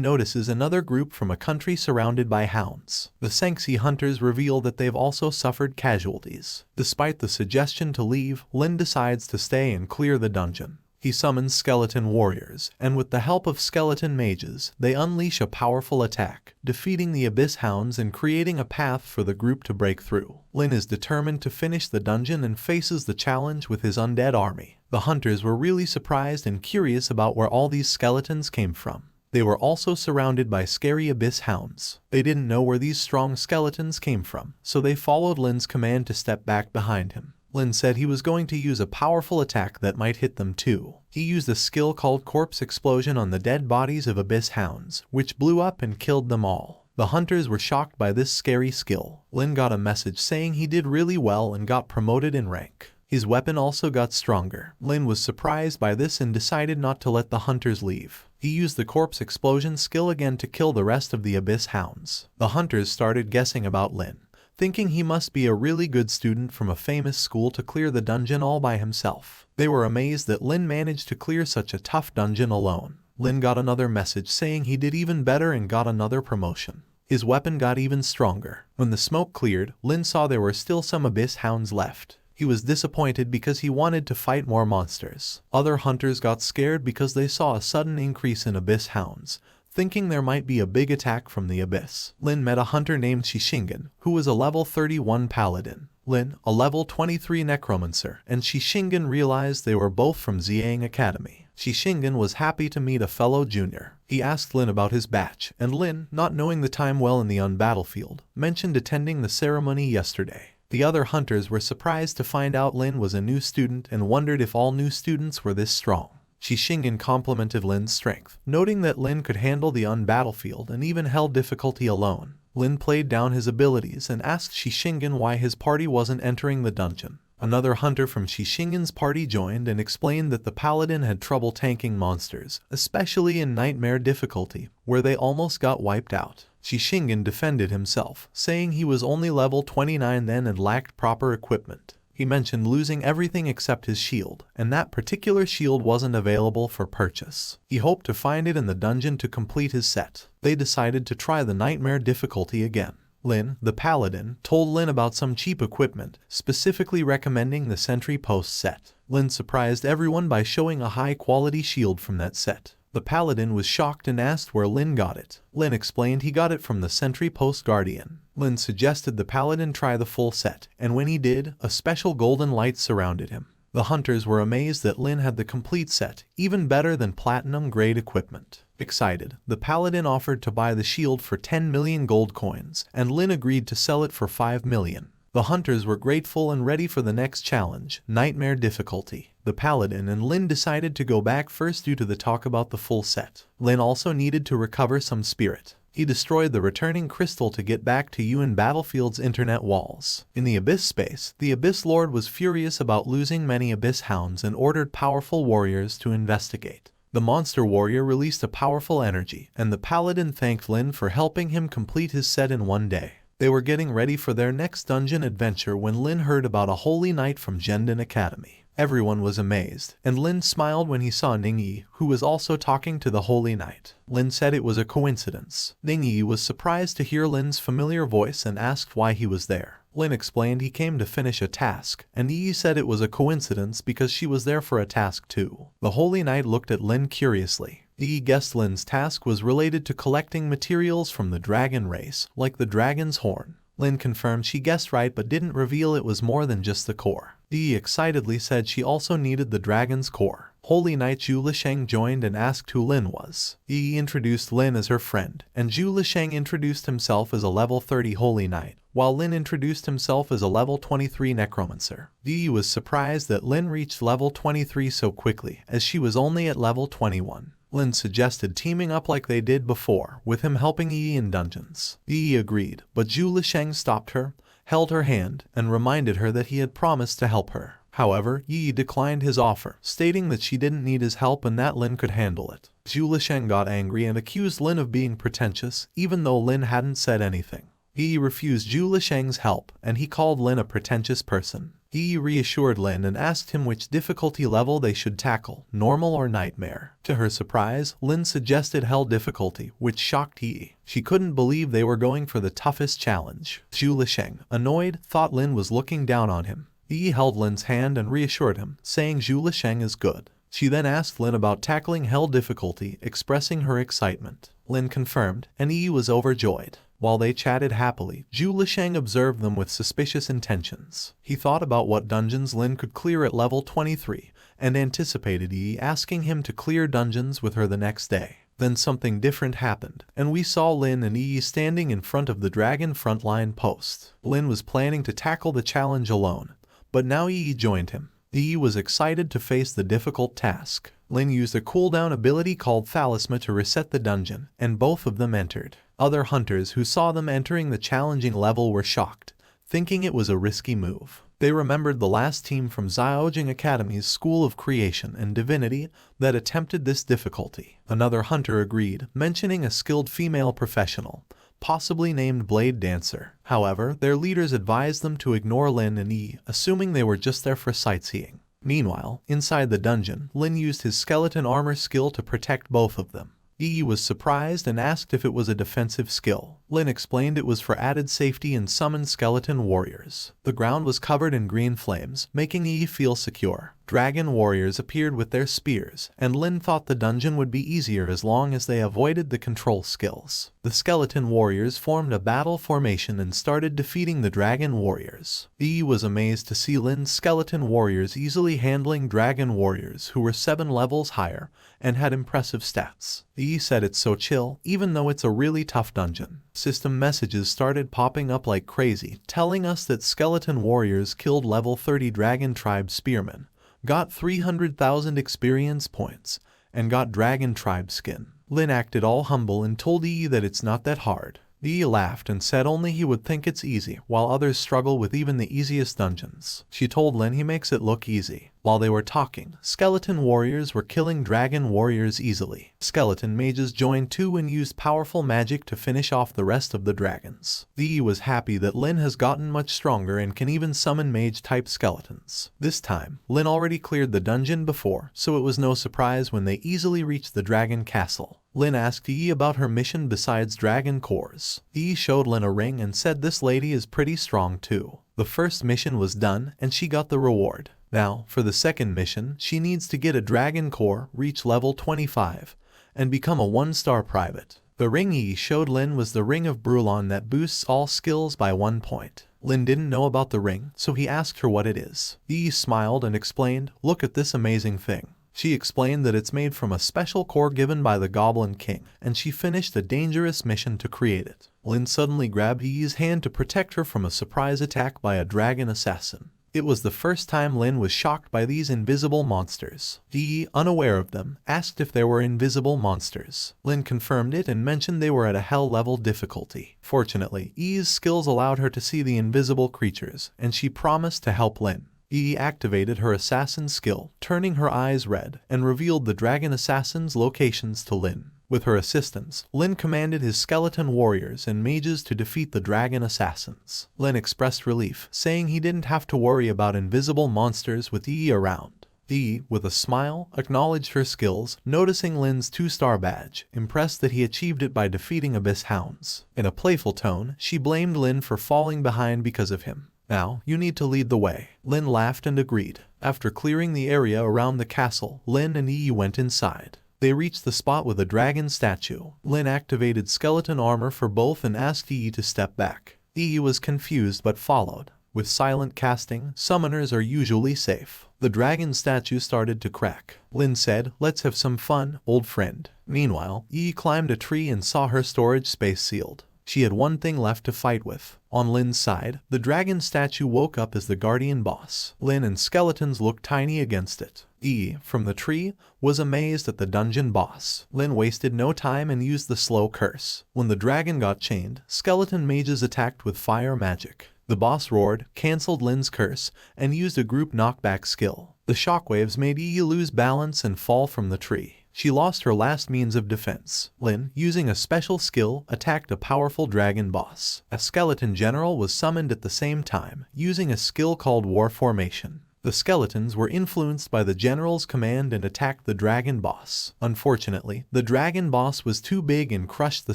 notices another group from a country surrounded by hounds. The Sengsi hunters reveal that they've also suffered casualties. Despite the suggestion to leave, Lin decides to stay and clear the dungeon. He summons skeleton warriors, and with the help of skeleton mages, they unleash a powerful attack, defeating the abyss hounds and creating a path for the group to break through. Lin is determined to finish the dungeon and faces the challenge with his undead army. The hunters were really surprised and curious about where all these skeletons came from. They were also surrounded by scary abyss hounds. They didn't know where these strong skeletons came from, so they followed Lin's command to step back behind him. Lin said he was going to use a powerful attack that might hit them too. He used a skill called Corpse Explosion on the dead bodies of abyss hounds, which blew up and killed them all. The hunters were shocked by this scary skill. Lin got a message saying he did really well and got promoted in rank. His weapon also got stronger. Lin was surprised by this and decided not to let the hunters leave. He used the Corpse Explosion skill again to kill the rest of the abyss hounds. The hunters started guessing about Lin, thinking he must be a really good student from a famous school to clear the dungeon all by himself. They were amazed that Lin managed to clear such a tough dungeon alone. Lin got another message saying he did even better and got another promotion. His weapon got even stronger. When the smoke cleared, Lin saw there were still some abyss hounds left. He was disappointed because he wanted to fight more monsters. Other hunters got scared because they saw a sudden increase in abyss hounds, thinking there might be a big attack from the abyss. Lin met a hunter named Shishingen, who was a level 31 paladin. Lin, a level 23 necromancer, and Shishingen realized they were both from Xiang Academy. Shishingen was happy to meet a fellow junior. He asked Lin about his batch, and Lin, not knowing the time well in the battlefield, mentioned attending the ceremony yesterday. The other hunters were surprised to find out Lin was a new student and wondered if all new students were this strong. Shishingen complimented Lin's strength, noting that Lin could handle the battlefield and even held difficulty alone. Lin played down his abilities and asked Shishingen why his party wasn't entering the dungeon. Another hunter from Shishingen's party joined and explained that the paladin had trouble tanking monsters, especially in nightmare difficulty, where they almost got wiped out. Shishingen defended himself, saying he was only level 29 then and lacked proper equipment. He mentioned losing everything except his shield, and that particular shield wasn't available for purchase. He hoped to find it in the dungeon to complete his set. They decided to try the nightmare difficulty again. Lin, the paladin, told Lin about some cheap equipment, specifically recommending the sentry post set. Lin surprised everyone by showing a high-quality shield from that set. The paladin was shocked and asked where Lin got it. Lin explained he got it from the sentry post guardian. Lin suggested the paladin try the full set, and when he did, a special golden light surrounded him. The hunters were amazed that Lin had the complete set, even better than platinum-grade equipment. Excited, the paladin offered to buy the shield for 10 million gold coins, and Lin agreed to sell it for 5 million. The hunters were grateful and ready for the next challenge, nightmare difficulty. The paladin and Lin decided to go back first due to the talk about the full set. Lin also needed to recover some spirit. He destroyed the returning crystal to get back to UN Battlefield's internet walls. In the Abyss space, the Abyss Lord was furious about losing many Abyss Hounds and ordered powerful warriors to investigate. The monster warrior released a powerful energy, and the paladin thanked Lin for helping him complete his set in one day. They were getting ready for their next dungeon adventure when Lin heard about a holy knight from Zhendon Academy. Everyone was amazed, and Lin smiled when he saw Ningyi, who was also talking to the holy knight. Lin said it was a coincidence. Ningyi was surprised to hear Lin's familiar voice and asked why he was there. Lin explained he came to finish a task, and Yi said it was a coincidence because she was there for a task too. The holy knight looked at Lin curiously. Yi guessed Lin's task was related to collecting materials from the dragon race, like the dragon's horn. Lin confirmed she guessed right but didn't reveal it was more than just the core. Yi excitedly said she also needed the dragon's core. Holy Knight Zhu Lisheng joined and asked who Lin was. Yi introduced Lin as her friend, and Zhu Lisheng introduced himself as a level 30 Holy Knight, while Lin introduced himself as a level 23 Necromancer. Yi was surprised that Lin reached level 23 so quickly, as she was only at level 21. Lin suggested teaming up like they did before, with him helping Yi in dungeons. Yi agreed, but Zhu Lisheng stopped her, held her hand, and reminded her that he had promised to help her. However, Yi declined his offer, stating that she didn't need his help and that Lin could handle it. Zhu Lisheng got angry and accused Lin of being pretentious, even though Lin hadn't said anything. Yi refused Zhu Lisheng's help, and he called Lin a pretentious person. Yi reassured Lin and asked him which difficulty level they should tackle, normal or nightmare. To her surprise, Lin suggested hell difficulty, which shocked Yi. She couldn't believe they were going for the toughest challenge. Zhu Lisheng, annoyed, thought Lin was looking down on him. Yi held Lin's hand and reassured him, saying Zhu Lisheng is good. She then asked Lin about tackling hell difficulty, expressing her excitement. Lin confirmed, and Yi was overjoyed. While they chatted happily, Zhu Lisheng observed them with suspicious intentions. He thought about what dungeons Lin could clear at level 23, and anticipated Yi asking him to clear dungeons with her the next day. Then something different happened, and we saw Lin and Yi standing in front of the dragon frontline post. Lin was planning to tackle the challenge alone, but now Yi joined him. Yi was excited to face the difficult task. Lin used a cooldown ability called Talisma to reset the dungeon, and both of them entered. Other hunters who saw them entering the challenging level were shocked, thinking it was a risky move. They remembered the last team from Xiaojing Academy's School of Creation and Divinity that attempted this difficulty. Another hunter agreed, mentioning a skilled female professional, possibly named Blade Dancer. However, their leaders advised them to ignore Lin and Yi, assuming they were just there for sightseeing. Meanwhile, inside the dungeon, Lin used his skeleton armor skill to protect both of them. Yi was surprised and asked if it was a defensive skill. Lin explained it was for added safety and summoned skeleton warriors. The ground was covered in green flames, making Yi feel secure. dragon warriors appeared with their spears, and Lin thought the dungeon would be easier as long as they avoided the control skills. The skeleton warriors formed a battle formation and started defeating the dragon warriors. Yi was amazed to see Lin's skeleton warriors easily handling dragon warriors who were 7 levels higher and had impressive stats. Yi said it's so chill, even though it's a really tough dungeon. System messages started popping up like crazy, telling us that skeleton warriors killed level 30 dragon tribe spearmen, got 300,000 experience points, and got dragon tribe skin. Lin acted all humble and told Yi that it's not that hard. Yi laughed and said only he would think it's easy, while others struggle with even the easiest dungeons. She told Lin he makes it look easy. While they were talking, skeleton warriors were killing dragon warriors easily. Skeleton mages joined too and used powerful magic to finish off the rest of the dragons. Yi was happy that Lin has gotten much stronger and can even summon mage-type skeletons. This time, Lin already cleared the dungeon before, so it was no surprise when they easily reached the dragon castle. Lin asked Yi about her mission besides dragon cores. Yi showed Lin a ring and said this lady is pretty strong too. The first mission was done and she got the reward. Now, for the second mission, she needs to get a dragon core, reach level 25, and become a 1-star private. The ring Yi showed Lin was the Ring of Brulon that boosts all skills by 1 point. Lin didn't know about the ring, so he asked her what it is. Yi smiled and explained, "Look at this amazing thing." She explained that it's made from a special core given by the Goblin King, and she finished a dangerous mission to create it. Lin suddenly grabbed Yi's hand to protect her from a surprise attack by a dragon assassin. It was the first time Lin was shocked by these invisible monsters. Yi, unaware of them, asked if there were invisible monsters. Lin confirmed it and mentioned they were at a hell level difficulty. Fortunately, Yi's skills allowed her to see the invisible creatures, and she promised to help Lin. Yi activated her assassin skill, turning her eyes red, and revealed the dragon assassin's locations to Lin. With her assistance, Lin commanded his skeleton warriors and mages to defeat the dragon assassins. Lin expressed relief, saying he didn't have to worry about invisible monsters with Yi around. Yi, with a smile, acknowledged her skills, noticing Lin's 2-star badge, impressed that he achieved it by defeating abyss hounds. In a playful tone, she blamed Lin for falling behind because of him. "Now, you need to lead the way." Lin laughed and agreed. After clearing the area around the castle, Lin and Yi went inside. They reached the spot with a dragon statue. Lin activated skeleton armor for both and asked Yi to step back. Yi was confused but followed. With silent casting, summoners are usually safe. The dragon statue started to crack. Lin said, "Let's have some fun, old friend." Meanwhile, Yi climbed a tree and saw her storage space sealed. She had one thing left to fight with. On Lin's side, the dragon statue woke up as the guardian boss. Lin and skeletons looked tiny against it. Yi, from the tree, was amazed at the dungeon boss. Lin wasted no time and used the slow curse. When the dragon got chained, skeleton mages attacked with fire magic. The boss roared, cancelled Lin's curse, and used a group knockback skill. The shockwaves made Yi lose balance and fall from the tree. She lost her last means of defense. Lin, using a special skill, attacked a powerful dragon boss. A skeleton general was summoned at the same time, using a skill called War Formation. The skeletons were influenced by the general's command and attacked the dragon boss. Unfortunately, the dragon boss was too big and crushed the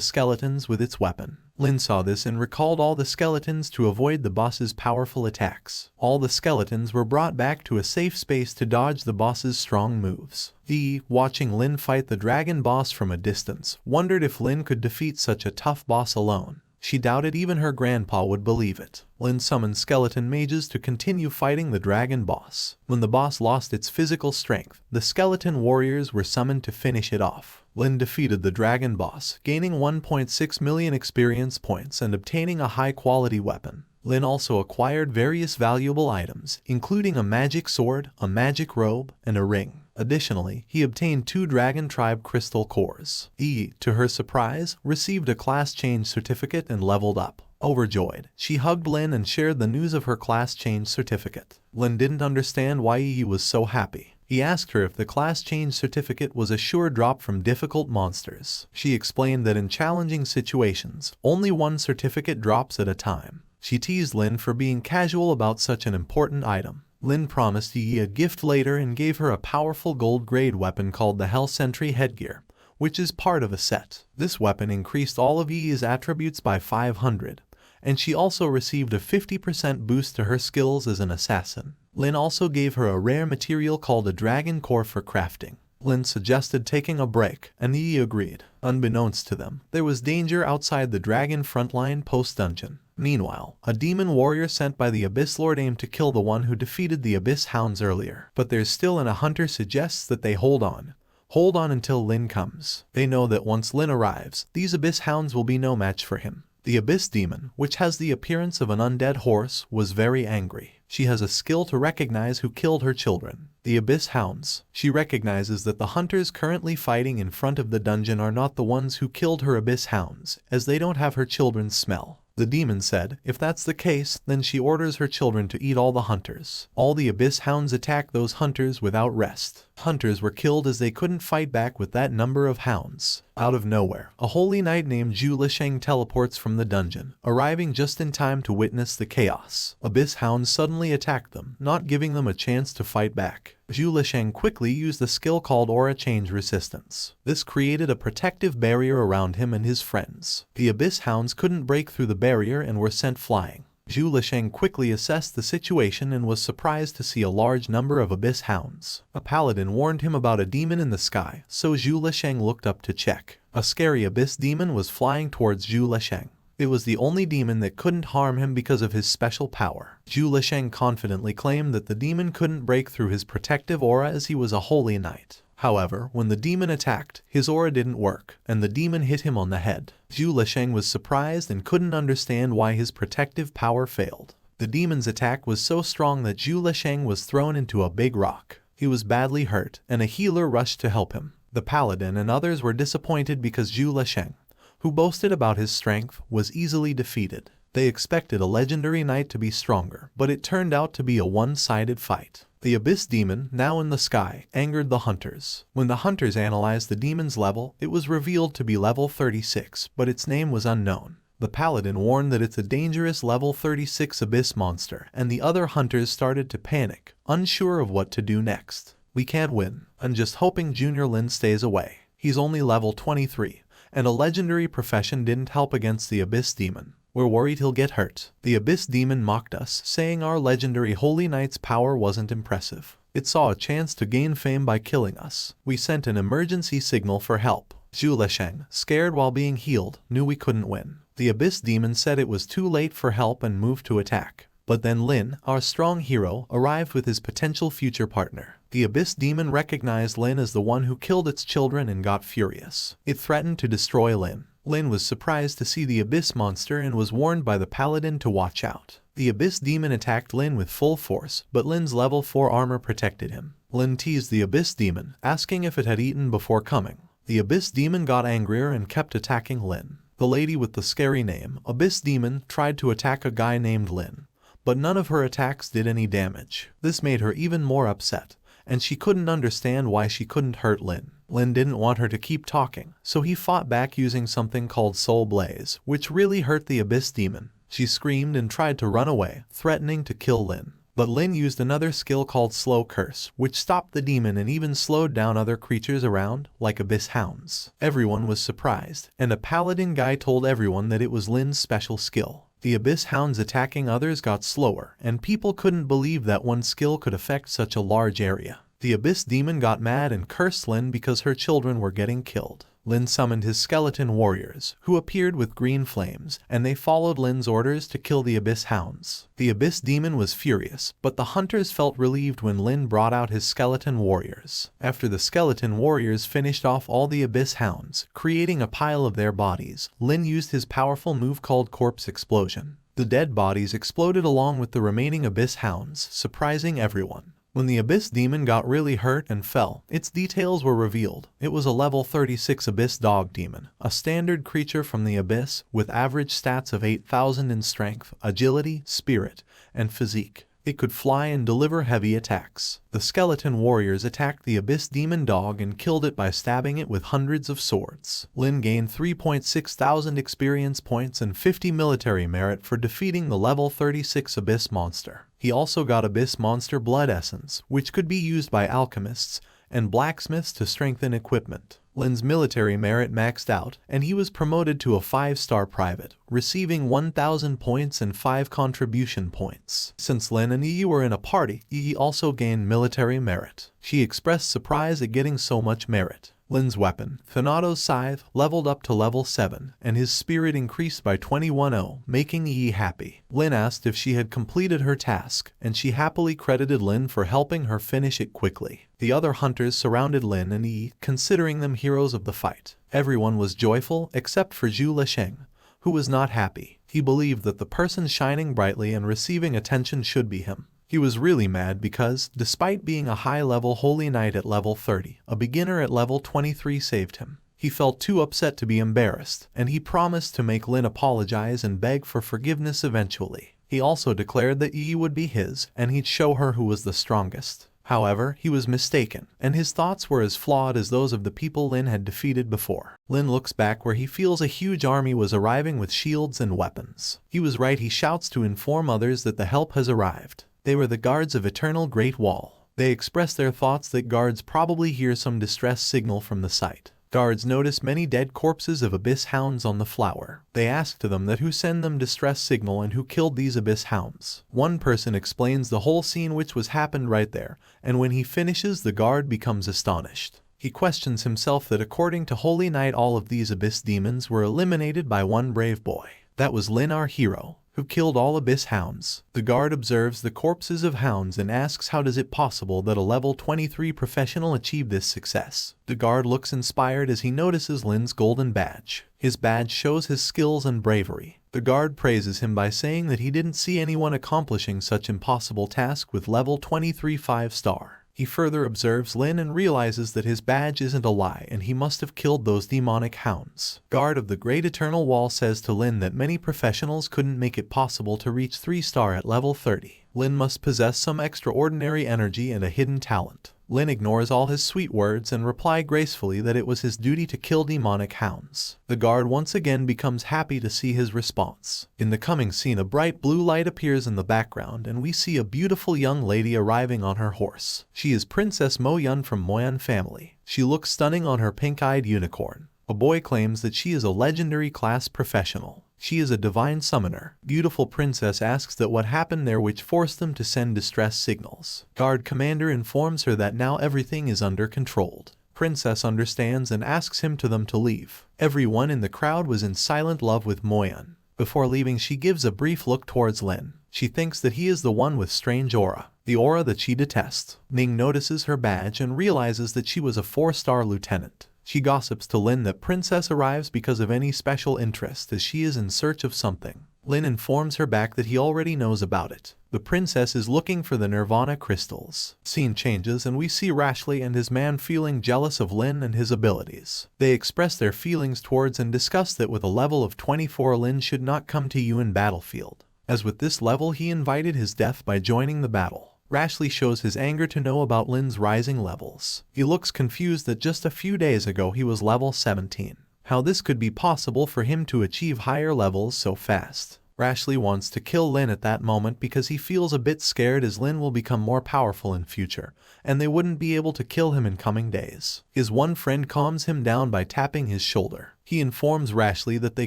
skeletons with its weapon. Lin saw this and recalled all the skeletons to avoid the boss's powerful attacks. All the skeletons were brought back to a safe space to dodge the boss's strong moves. Yi, watching Lin fight the dragon boss from a distance, wondered if Lin could defeat such a tough boss alone. She doubted even her grandpa would believe it. Lin summoned skeleton mages to continue fighting the dragon boss. When the boss lost its physical strength, the skeleton warriors were summoned to finish it off. Lin defeated the dragon boss, gaining 1.6 million experience points and obtaining a high-quality weapon. Lin also acquired various valuable items, including a magic sword, a magic robe, and a ring. Additionally, he obtained 2 Dragon Tribe crystal cores. Yi, to her surprise, received a class change certificate and leveled up. Overjoyed, she hugged Lin and shared the news of her class change certificate. Lin didn't understand why Yi was so happy. He asked her if the class change certificate was a sure drop from difficult monsters. She explained that in challenging situations, only one certificate drops at a time. She teased Lin for being casual about such an important item. Lin promised Yi a gift later and gave her a powerful gold-grade weapon called the Hell Sentry headgear, which is part of a set. This weapon increased all of Yi's attributes by 500, and she also received a 50% boost to her skills as an assassin. Lin also gave her a rare material called a dragon core for crafting. Lin suggested taking a break, and Yi agreed. Unbeknownst to them, there was danger outside the dragon frontline post-dungeon. Meanwhile, a demon warrior sent by the Abyss Lord aimed to kill the one who defeated the Abyss Hounds earlier. But there's still a hunter suggests that they hold on. Hold on until Lin comes. They know that once Lin arrives, these Abyss Hounds will be no match for him. The Abyss Demon, which has the appearance of an undead horse, was very angry. She has a skill to recognize who killed her children. The Abyss Hounds. She recognizes that the hunters currently fighting in front of the dungeon are not the ones who killed her Abyss Hounds, as they don't have her children's smell. The demon said, if that's the case, then she orders her children to eat all the hunters. All the Abyss Hounds attack those hunters without rest. Hunters were killed as they couldn't fight back with that number of hounds. Out of nowhere, a holy knight named Zhu Lisheng teleports from the dungeon, arriving just in time to witness the chaos. Abyss Hounds suddenly attacked them, not giving them a chance to fight back. Zhu Lisheng quickly used a skill called Aura Change Resistance. This created a protective barrier around him and his friends. The Abyss Hounds couldn't break through the barrier and were sent flying. Zhu Lisheng quickly assessed the situation and was surprised to see a large number of Abyss Hounds. A paladin warned him about a demon in the sky, so Zhu Lisheng looked up to check. A scary Abyss demon was flying towards Zhu Lisheng. It was the only demon that couldn't harm him because of his special power. Zhu Lisheng confidently claimed that the demon couldn't break through his protective aura as he was a holy knight. However, when the demon attacked, his aura didn't work, and the demon hit him on the head. Zhu Lisheng was surprised and couldn't understand why his protective power failed. The demon's attack was so strong that Zhu Lisheng was thrown into a big rock. He was badly hurt, and a healer rushed to help him. The paladin and others were disappointed because Zhu Lisheng, who boasted about his strength, was easily defeated. They expected a legendary knight to be stronger, but it turned out to be a one-sided fight. The Abyss Demon, now in the sky, angered the hunters. When the hunters analyzed the demon's level, it was revealed to be level 36, but its name was unknown. The paladin warned that it's a dangerous level 36 abyss monster, and the other hunters started to panic, unsure of what to do next. We can't win. I'm just hoping Junior Lin stays away. He's only level 23, and a legendary profession didn't help against the Abyss Demon. We're worried he'll get hurt. The Abyss Demon mocked us, saying our legendary Holy Knight's power wasn't impressive. It saw a chance to gain fame by killing us. We sent an emergency signal for help. Zhu Lisheng, scared while being healed, knew we couldn't win. The Abyss Demon said it was too late for help and moved to attack. But then Lin, our strong hero, arrived with his potential future partner. The Abyss Demon recognized Lin as the one who killed its children and got furious. It threatened to destroy Lin. Lin was surprised to see the Abyss monster and was warned by the paladin to watch out. The Abyss Demon attacked Lin with full force, but Lin's level 4 armor protected him. Lin teased the Abyss Demon, asking if it had eaten before coming. The Abyss Demon got angrier and kept attacking Lin. The lady with the scary name, Abyss Demon, tried to attack a guy named Lin, but none of her attacks did any damage. This made her even more upset, and she couldn't understand why she couldn't hurt Lin. Lin didn't want her to keep talking, so he fought back using something called Soul Blaze, which really hurt the Abyss Demon. She screamed and tried to run away, threatening to kill Lin. But Lin used another skill called Slow Curse, which stopped the demon and even slowed down other creatures around, like Abyss Hounds. Everyone was surprised, and a paladin guy told everyone that it was Lin's special skill. The Abyss Hounds attacking others got slower, and people couldn't believe that one skill could affect such a large area. The Abyss Demon got mad and cursed Lin because her children were getting killed. Lin summoned his skeleton warriors, who appeared with green flames, and they followed Lin's orders to kill the Abyss Hounds. The Abyss Demon was furious, but the hunters felt relieved when Lin brought out his skeleton warriors. After the skeleton warriors finished off all the Abyss Hounds, creating a pile of their bodies, Lin used his powerful move called Corpse Explosion. The dead bodies exploded along with the remaining Abyss Hounds, surprising everyone. When the Abyss Demon got really hurt and fell, its details were revealed. It was a level 36 Abyss Dog Demon, a standard creature from the Abyss with average stats of 8,000 in strength, agility, spirit, and physique. It could fly and deliver heavy attacks. The skeleton warriors attacked the Abyss Demon Dog and killed it by stabbing it with hundreds of swords. Lin gained 3,600 experience points and 50 military merit for defeating the level 36 Abyss monster. He also got Abyss Monster Blood Essence, which could be used by alchemists, and blacksmiths to strengthen equipment. Lin's military merit maxed out, and he was promoted to a 5-star private, receiving 1,000 points and 5 contribution points. Since Lin and Yi were in a party, Yi also gained military merit. She expressed surprise at getting so much merit. Lin's weapon, Thanato's scythe, leveled up to level 7, and his spirit increased by 21-0, making Yi happy. Lin asked if she had completed her task, and she happily credited Lin for helping her finish it quickly. The other hunters surrounded Lin and Yi, considering them heroes of the fight. Everyone was joyful except for Zhu Lesheng, who was not happy. He believed that the person shining brightly and receiving attention should be him. He was really mad because, despite being a high-level holy knight at level 30, a beginner at level 23 saved him. He felt too upset to be embarrassed, and he promised to make Lin apologize and beg for forgiveness eventually. He also declared that Yi would be his, and he'd show her who was the strongest. However, he was mistaken, and his thoughts were as flawed as those of the people Lin had defeated before. Lin looks back where he feels a huge army was arriving with shields and weapons. He was right. He shouts to inform others that the help has arrived. They were the guards of Eternal Great Wall. They expressed their thoughts that guards probably hear some distress signal from the site. Guards noticed many dead corpses of abyss hounds on the flower. They asked to them that who send them distress signal and who killed these abyss hounds. One person explains the whole scene which was happened right there, and when he finishes the guard becomes astonished. He questions himself that according to Holy Knight all of these abyss demons were eliminated by one brave boy. That was Lin, our hero, who killed all abyss hounds. The guard observes the corpses of hounds and asks how is it possible that a level 23 professional achieved this success. The guard looks inspired as he notices Lin's golden badge. His badge shows his skills and bravery. The guard praises him by saying that he didn't see anyone accomplishing such impossible task with level 23 5-star. He further observes Lin and realizes that his badge isn't a lie and he must have killed those demonic hounds. Guard of the Great Eternal Wall says to Lin that many professionals couldn't make it possible to reach 3-star at level 30. Lin must possess some extraordinary energy and a hidden talent. Lin ignores all his sweet words and replies gracefully that it was his duty to kill demonic hounds. The guard once again becomes happy to see his response. In the coming scene, a bright blue light appears in the background and we see a beautiful young lady arriving on her horse. She is Princess Mo Yun from Moyan family. She looks stunning on her pink-eyed unicorn. A boy claims that she is a legendary class professional. She is a divine summoner. Beautiful princess asks that what happened there which forced them to send distress signals. Guard commander informs her that now everything is under control. Princess understands and asks him to them to leave. Everyone in the crowd was in silent love with Moyan. Before leaving she gives a brief look towards Lin. She thinks that he is the one with strange aura. The aura that she detests. Ning notices her badge and realizes that she was a 4-star lieutenant. She gossips to Lin that Princess arrives because of any special interest as she is in search of something. Lin informs her back that he already knows about it. The princess is looking for the Nirvana crystals. Scene changes and we see Rashley and his man feeling jealous of Lin and his abilities. They express their feelings towards and discuss that with a level of 24 Lin should not come to UN battlefield. As with this level he invited his death by joining the battle. Rashley shows his anger to know about Lin's rising levels. He looks confused that just a few days ago he was level 17. How this could be possible for him to achieve higher levels so fast. Rashley wants to kill Lin at that moment because he feels a bit scared as Lin will become more powerful in future, and they wouldn't be able to kill him in coming days. His one friend calms him down by tapping his shoulder. He informs Rashley that they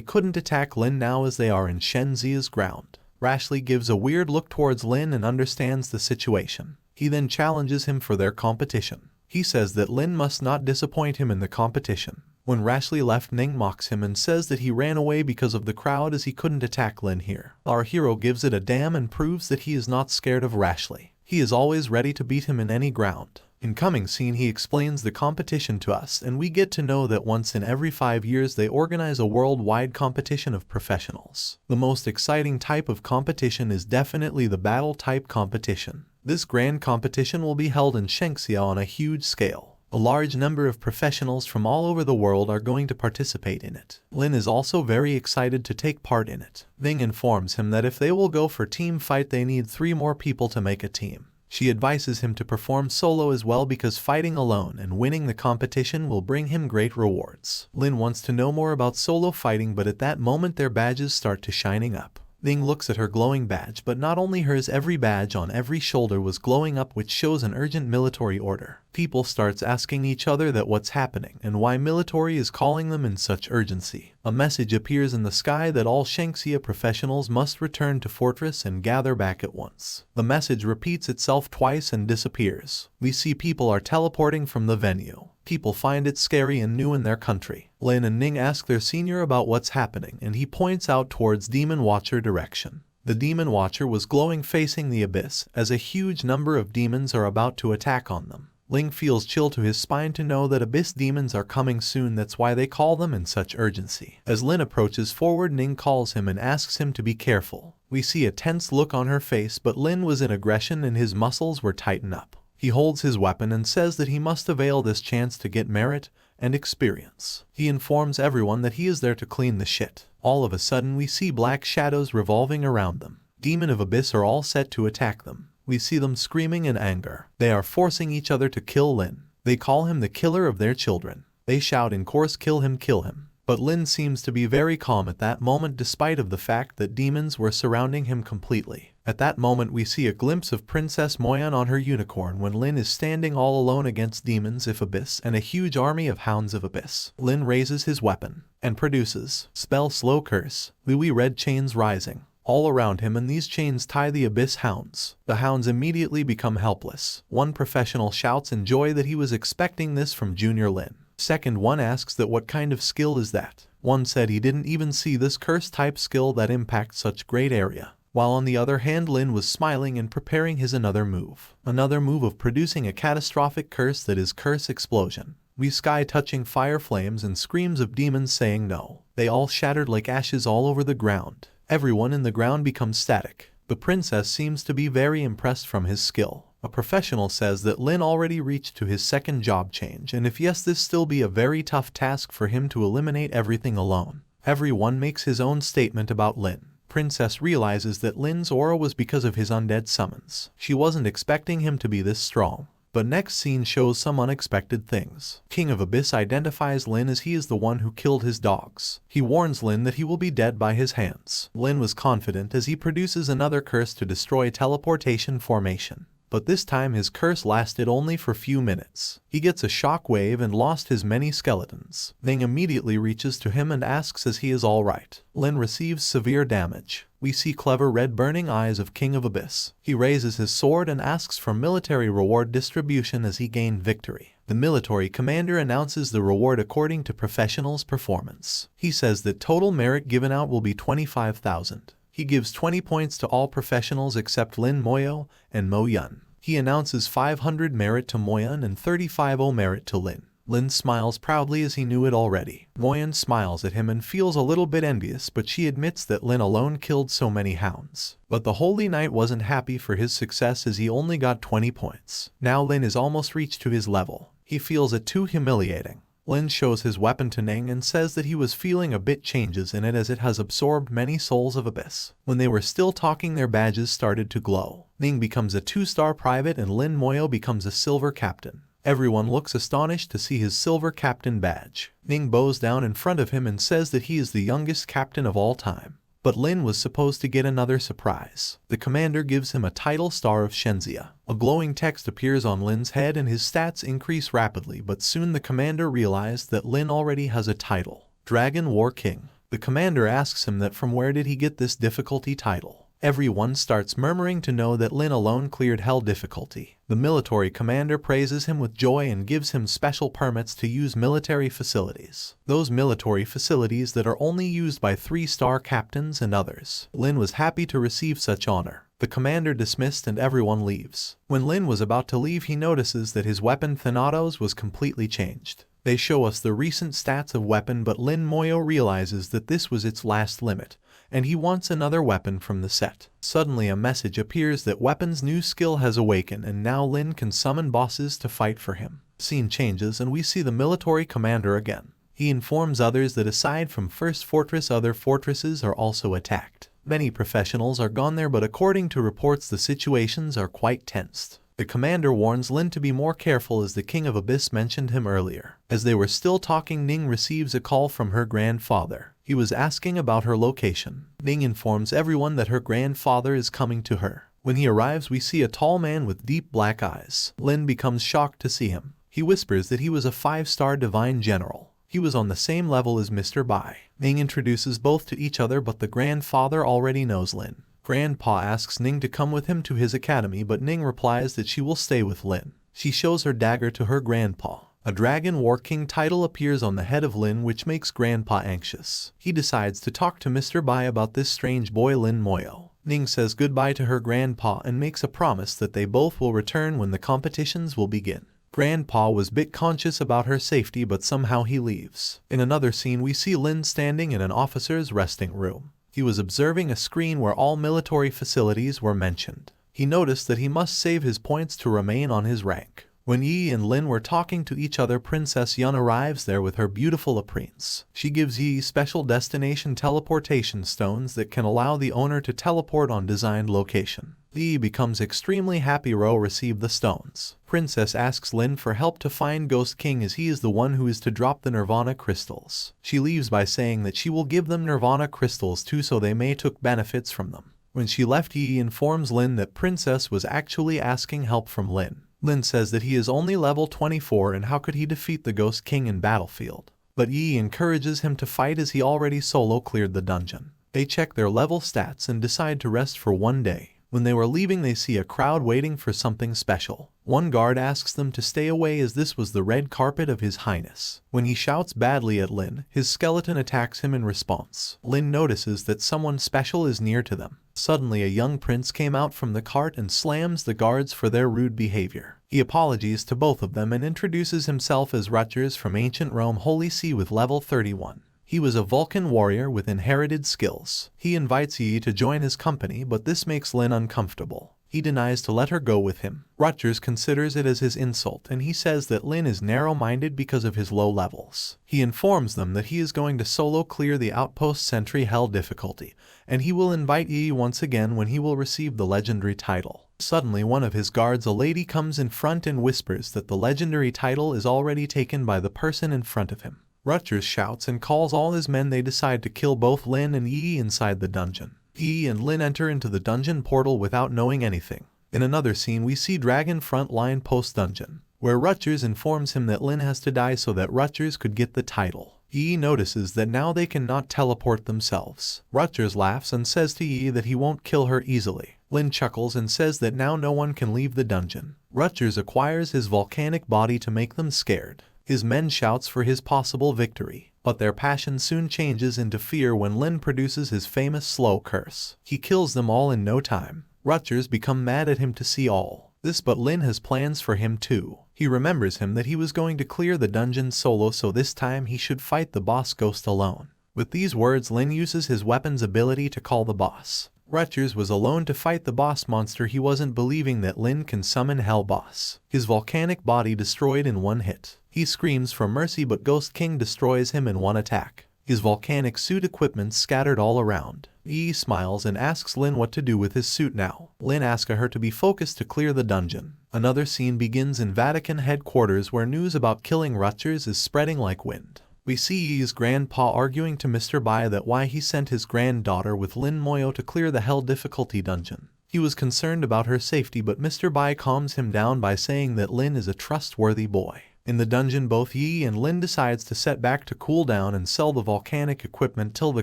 couldn't attack Lin now as they are in Shenzia's ground. Rashley gives a weird look towards Lin and understands the situation. He then challenges him for their competition. He says that Lin must not disappoint him in the competition. When Rashley left, Ning mocks him and says that he ran away because of the crowd as he couldn't attack Lin here. Our hero gives it a damn and proves that he is not scared of Rashley. He is always ready to beat him in any ground. In coming scene he explains the competition to us and we get to know that once in every 5 years they organize a worldwide competition of professionals. The most exciting type of competition is definitely the battle type competition. This grand competition will be held in Shenxia on a huge scale. A large number of professionals from all over the world are going to participate in it. Lin is also very excited to take part in it. Ving informs him that if they will go for team fight they need 3 more people to make a team. She advises him to perform solo as well because fighting alone and winning the competition will bring him great rewards. Lin wants to know more about solo fighting but at that moment their badges start to shining up. Ning looks at her glowing badge, but not only hers, every badge on every shoulder was glowing up, which shows an urgent military order. People starts asking each other that what's happening and why military is calling them in such urgency. A message appears in the sky that all Shanxia professionals must return to fortress and gather back at once. The message repeats itself twice and disappears. We see people are teleporting from the venue. People find it scary and new in their country. Lin and Ning ask their senior about what's happening, and he points out towards Demon Watcher direction. The Demon Watcher was glowing facing the abyss, as a huge number of demons are about to attack on them. Ling feels chill to his spine to know that abyss demons are coming soon. That's why they call them in such urgency. As Lin approaches forward, Ning calls him and asks him to be careful. We see a tense look on her face, but Lin was in aggression and his muscles were tightened up. He holds his weapon and says that he must avail this chance to get merit and experience. He informs everyone that he is there to clean the shit. All of a sudden we see black shadows revolving around them. Demon of Abyss are all set to attack them. We see them screaming in anger. They are forcing each other to kill Lin. They call him the killer of their children. They shout in chorus, kill him, kill him. But Lin seems to be very calm at that moment, despite of the fact that demons were surrounding him completely. At that moment we see a glimpse of Princess Moyan on her unicorn when Lin is standing all alone against demons of Abyss and a huge army of hounds of Abyss. Lin raises his weapon and produces spell slow curse. We red chains rising all around him, and these chains tie the Abyss hounds. The hounds immediately become helpless. One professional shouts in joy that he was expecting this from Junior Lin. Second one asks that what kind of skill is that? One said he didn't even see this curse type skill that impacts such great area. While on the other hand, Lin was smiling and preparing his another move of producing a catastrophic curse that is curse explosion. We sky touching fire flames and screams of demons saying no. They all shattered like ashes all over the ground. Everyone in the ground becomes static. The princess seems to be very impressed from his skill. A professional says that Lin already reached to his second job change, and if yes, this still be a very tough task for him to eliminate everything alone. Everyone makes his own statement about Lin. Princess realizes that Lin's aura was because of his undead summons. She wasn't expecting him to be this strong. But next scene shows some unexpected things. King of Abyss identifies Lin as he is the one who killed his dogs. He warns Lin that he will be dead by his hands. Lin was confident as he produces another curse to destroy teleportation formation. But this time his curse lasted only for few minutes. He gets a shock wave and lost his many skeletons. Ning immediately reaches to him and asks as he is alright. Lin receives severe damage. We see clever red burning eyes of King of Abyss. He raises his sword and asks for military reward distribution as he gained victory. The military commander announces the reward according to professionals' performance. He says that total merit given out will be 25,000. He gives 20 points to all professionals except Lin Moyu and Mo Yun. He announces 500 merit to Moyun and 35 merit to Lin. Lin smiles proudly as he knew it already. Moyun smiles at him and feels a little bit envious, but she admits that Lin alone killed so many hounds. But the Holy Knight wasn't happy for his success as he only got 20 points. Now Lin is almost reached to his level. He feels it too humiliating. Lin shows his weapon to Ning and says that he was feeling a bit changes in it as it has absorbed many souls of Abyss. When they were still talking, their badges started to glow. Ning becomes a 2-star private and Lin Moyu becomes a silver captain. Everyone looks astonished to see his silver captain badge. Ning bows down in front of him and says that he is the youngest captain of all time. But Lin was supposed to get another surprise. The commander gives him a title, Star of Shenzia. A glowing text appears on Lin's head and his stats increase rapidly, but soon the commander realized that Lin already has a title, Dragon War King. The commander asks him that from where did he get this difficulty title. Everyone starts murmuring to know that Lin alone cleared hell difficulty. The military commander praises him with joy and gives him special permits to use military facilities. Those military facilities that are only used by 3-star captains and others. Lin was happy to receive such honor. The commander dismissed and everyone leaves. When Lin was about to leave, he notices that his weapon Thanatos was completely changed. They show us the recent stats of weapon, but Lin Moyu realizes that this was its last limit, and he wants another weapon from the set. Suddenly a message appears that weapon's new skill has awakened and now Lin can summon bosses to fight for him. Scene changes and we see the military commander again. He informs others that aside from First Fortress, other fortresses are also attacked. Many professionals are gone there, but according to reports the situations are quite tensed. The commander warns Lin to be more careful as the King of Abyss mentioned him earlier. As they were still talking, Ning receives a call from her grandfather. He was asking about her location. Ning informs everyone that her grandfather is coming to her. When he arrives, we see a tall man with deep black eyes. Lin becomes shocked to see him. He whispers that he was a 5-star divine general. He was on the same level as Mr. Bai. Ning introduces both to each other, but the grandfather already knows Lin. Grandpa asks Ning to come with him to his academy, but Ning replies that she will stay with Lin. She shows her dagger to her grandpa. A Dragon War King title appears on the head of Lin, which makes Grandpa anxious. He decides to talk to Mr. Bai about this strange boy Lin Moyu. Ning says goodbye to her grandpa and makes a promise that they both will return when the competitions will begin. Grandpa was a bit conscious about her safety, but somehow he leaves. In another scene, we see Lin standing in an officer's resting room. He was observing a screen where all military facilities were mentioned. He noticed that he must save his points to remain on his rank. When Yi and Lin were talking to each other, Princess Yun arrives there with her beautiful apprentice. She gives Yi special destination teleportation stones that can allow the owner to teleport on designed location. Yi becomes extremely happy Ro received the stones. Princess asks Lin for help to find Ghost King, as he is the one who is to drop the Nirvana crystals. She leaves by saying that she will give them Nirvana crystals too, so they may take benefits from them. When she left, Yi informs Lin that Princess was actually asking help from Lin. Lin says that he is only level 24 and how could he defeat the Ghost King in battlefield. But Yi encourages him to fight as he already solo cleared the dungeon. They check their level stats and decide to rest for one day. When they were leaving, they see a crowd waiting for something special. One guard asks them to stay away as this was the red carpet of His Highness. When he shouts badly at Lin, his skeleton attacks him in response. Lin notices that someone special is near to them. Suddenly, a young prince came out from the cart and slams the guards for their rude behavior. He apologizes to both of them and introduces himself as Rutgers from ancient Rome Holy See with level 31. He was a Vulcan warrior with inherited skills. He invites Yi to join his company, but this makes Lin uncomfortable. He denies to let her go with him. Rutgers considers it as his insult, and he says that Lin is narrow-minded because of his low levels. He informs them that he is going to solo clear the outpost sentry hell difficulty, and he will invite Yi once again when he will receive the legendary title. Suddenly, one of his guards, a lady, comes in front and whispers that the legendary title is already taken by the person in front of him. Rutgers shouts and calls all his men. They decide to kill both Lin and Yi inside the dungeon. Yi and Lin enter into the dungeon portal without knowing anything. In another scene, we see Dragon Frontline post-dungeon, where Rutgers informs him that Lin has to die so that Rutgers could get the title. Yi notices that now they cannot teleport themselves. Rutgers laughs and says to Yi that he won't kill her easily. Lin chuckles and says that now no one can leave the dungeon. Rutgers acquires his volcanic body to make them scared. His men shouts for his possible victory, but their passion soon changes into fear when Lin produces his famous slow curse. He kills them all in no time. Rutgers become mad at him to see all this, but Lin has plans for him too. He remembers him that he was going to clear the dungeon solo, so this time he should fight the boss Ghost alone. With these words, Lin uses his weapon's ability to call the boss. Rutgers was alone to fight the boss monster. He wasn't believing that Lin can summon Hell Boss. His volcanic body destroyed in one hit. He screams for mercy, but Ghost King destroys him in one attack. His volcanic suit equipment scattered all around. Yi smiles and asks Lin what to do with his suit now. Lin asks her to be focused to clear the dungeon. Another scene begins in Vatican headquarters, where news about killing Rutgers is spreading like wind. We see Yi's grandpa arguing to Mr. Bai that why he sent his granddaughter with Lin Moyu to clear the hell difficulty dungeon. He was concerned about her safety, but Mr. Bai calms him down by saying that Lin is a trustworthy boy. In the dungeon, both Yi and Lin decides to set back to cool down and sell the volcanic equipment till the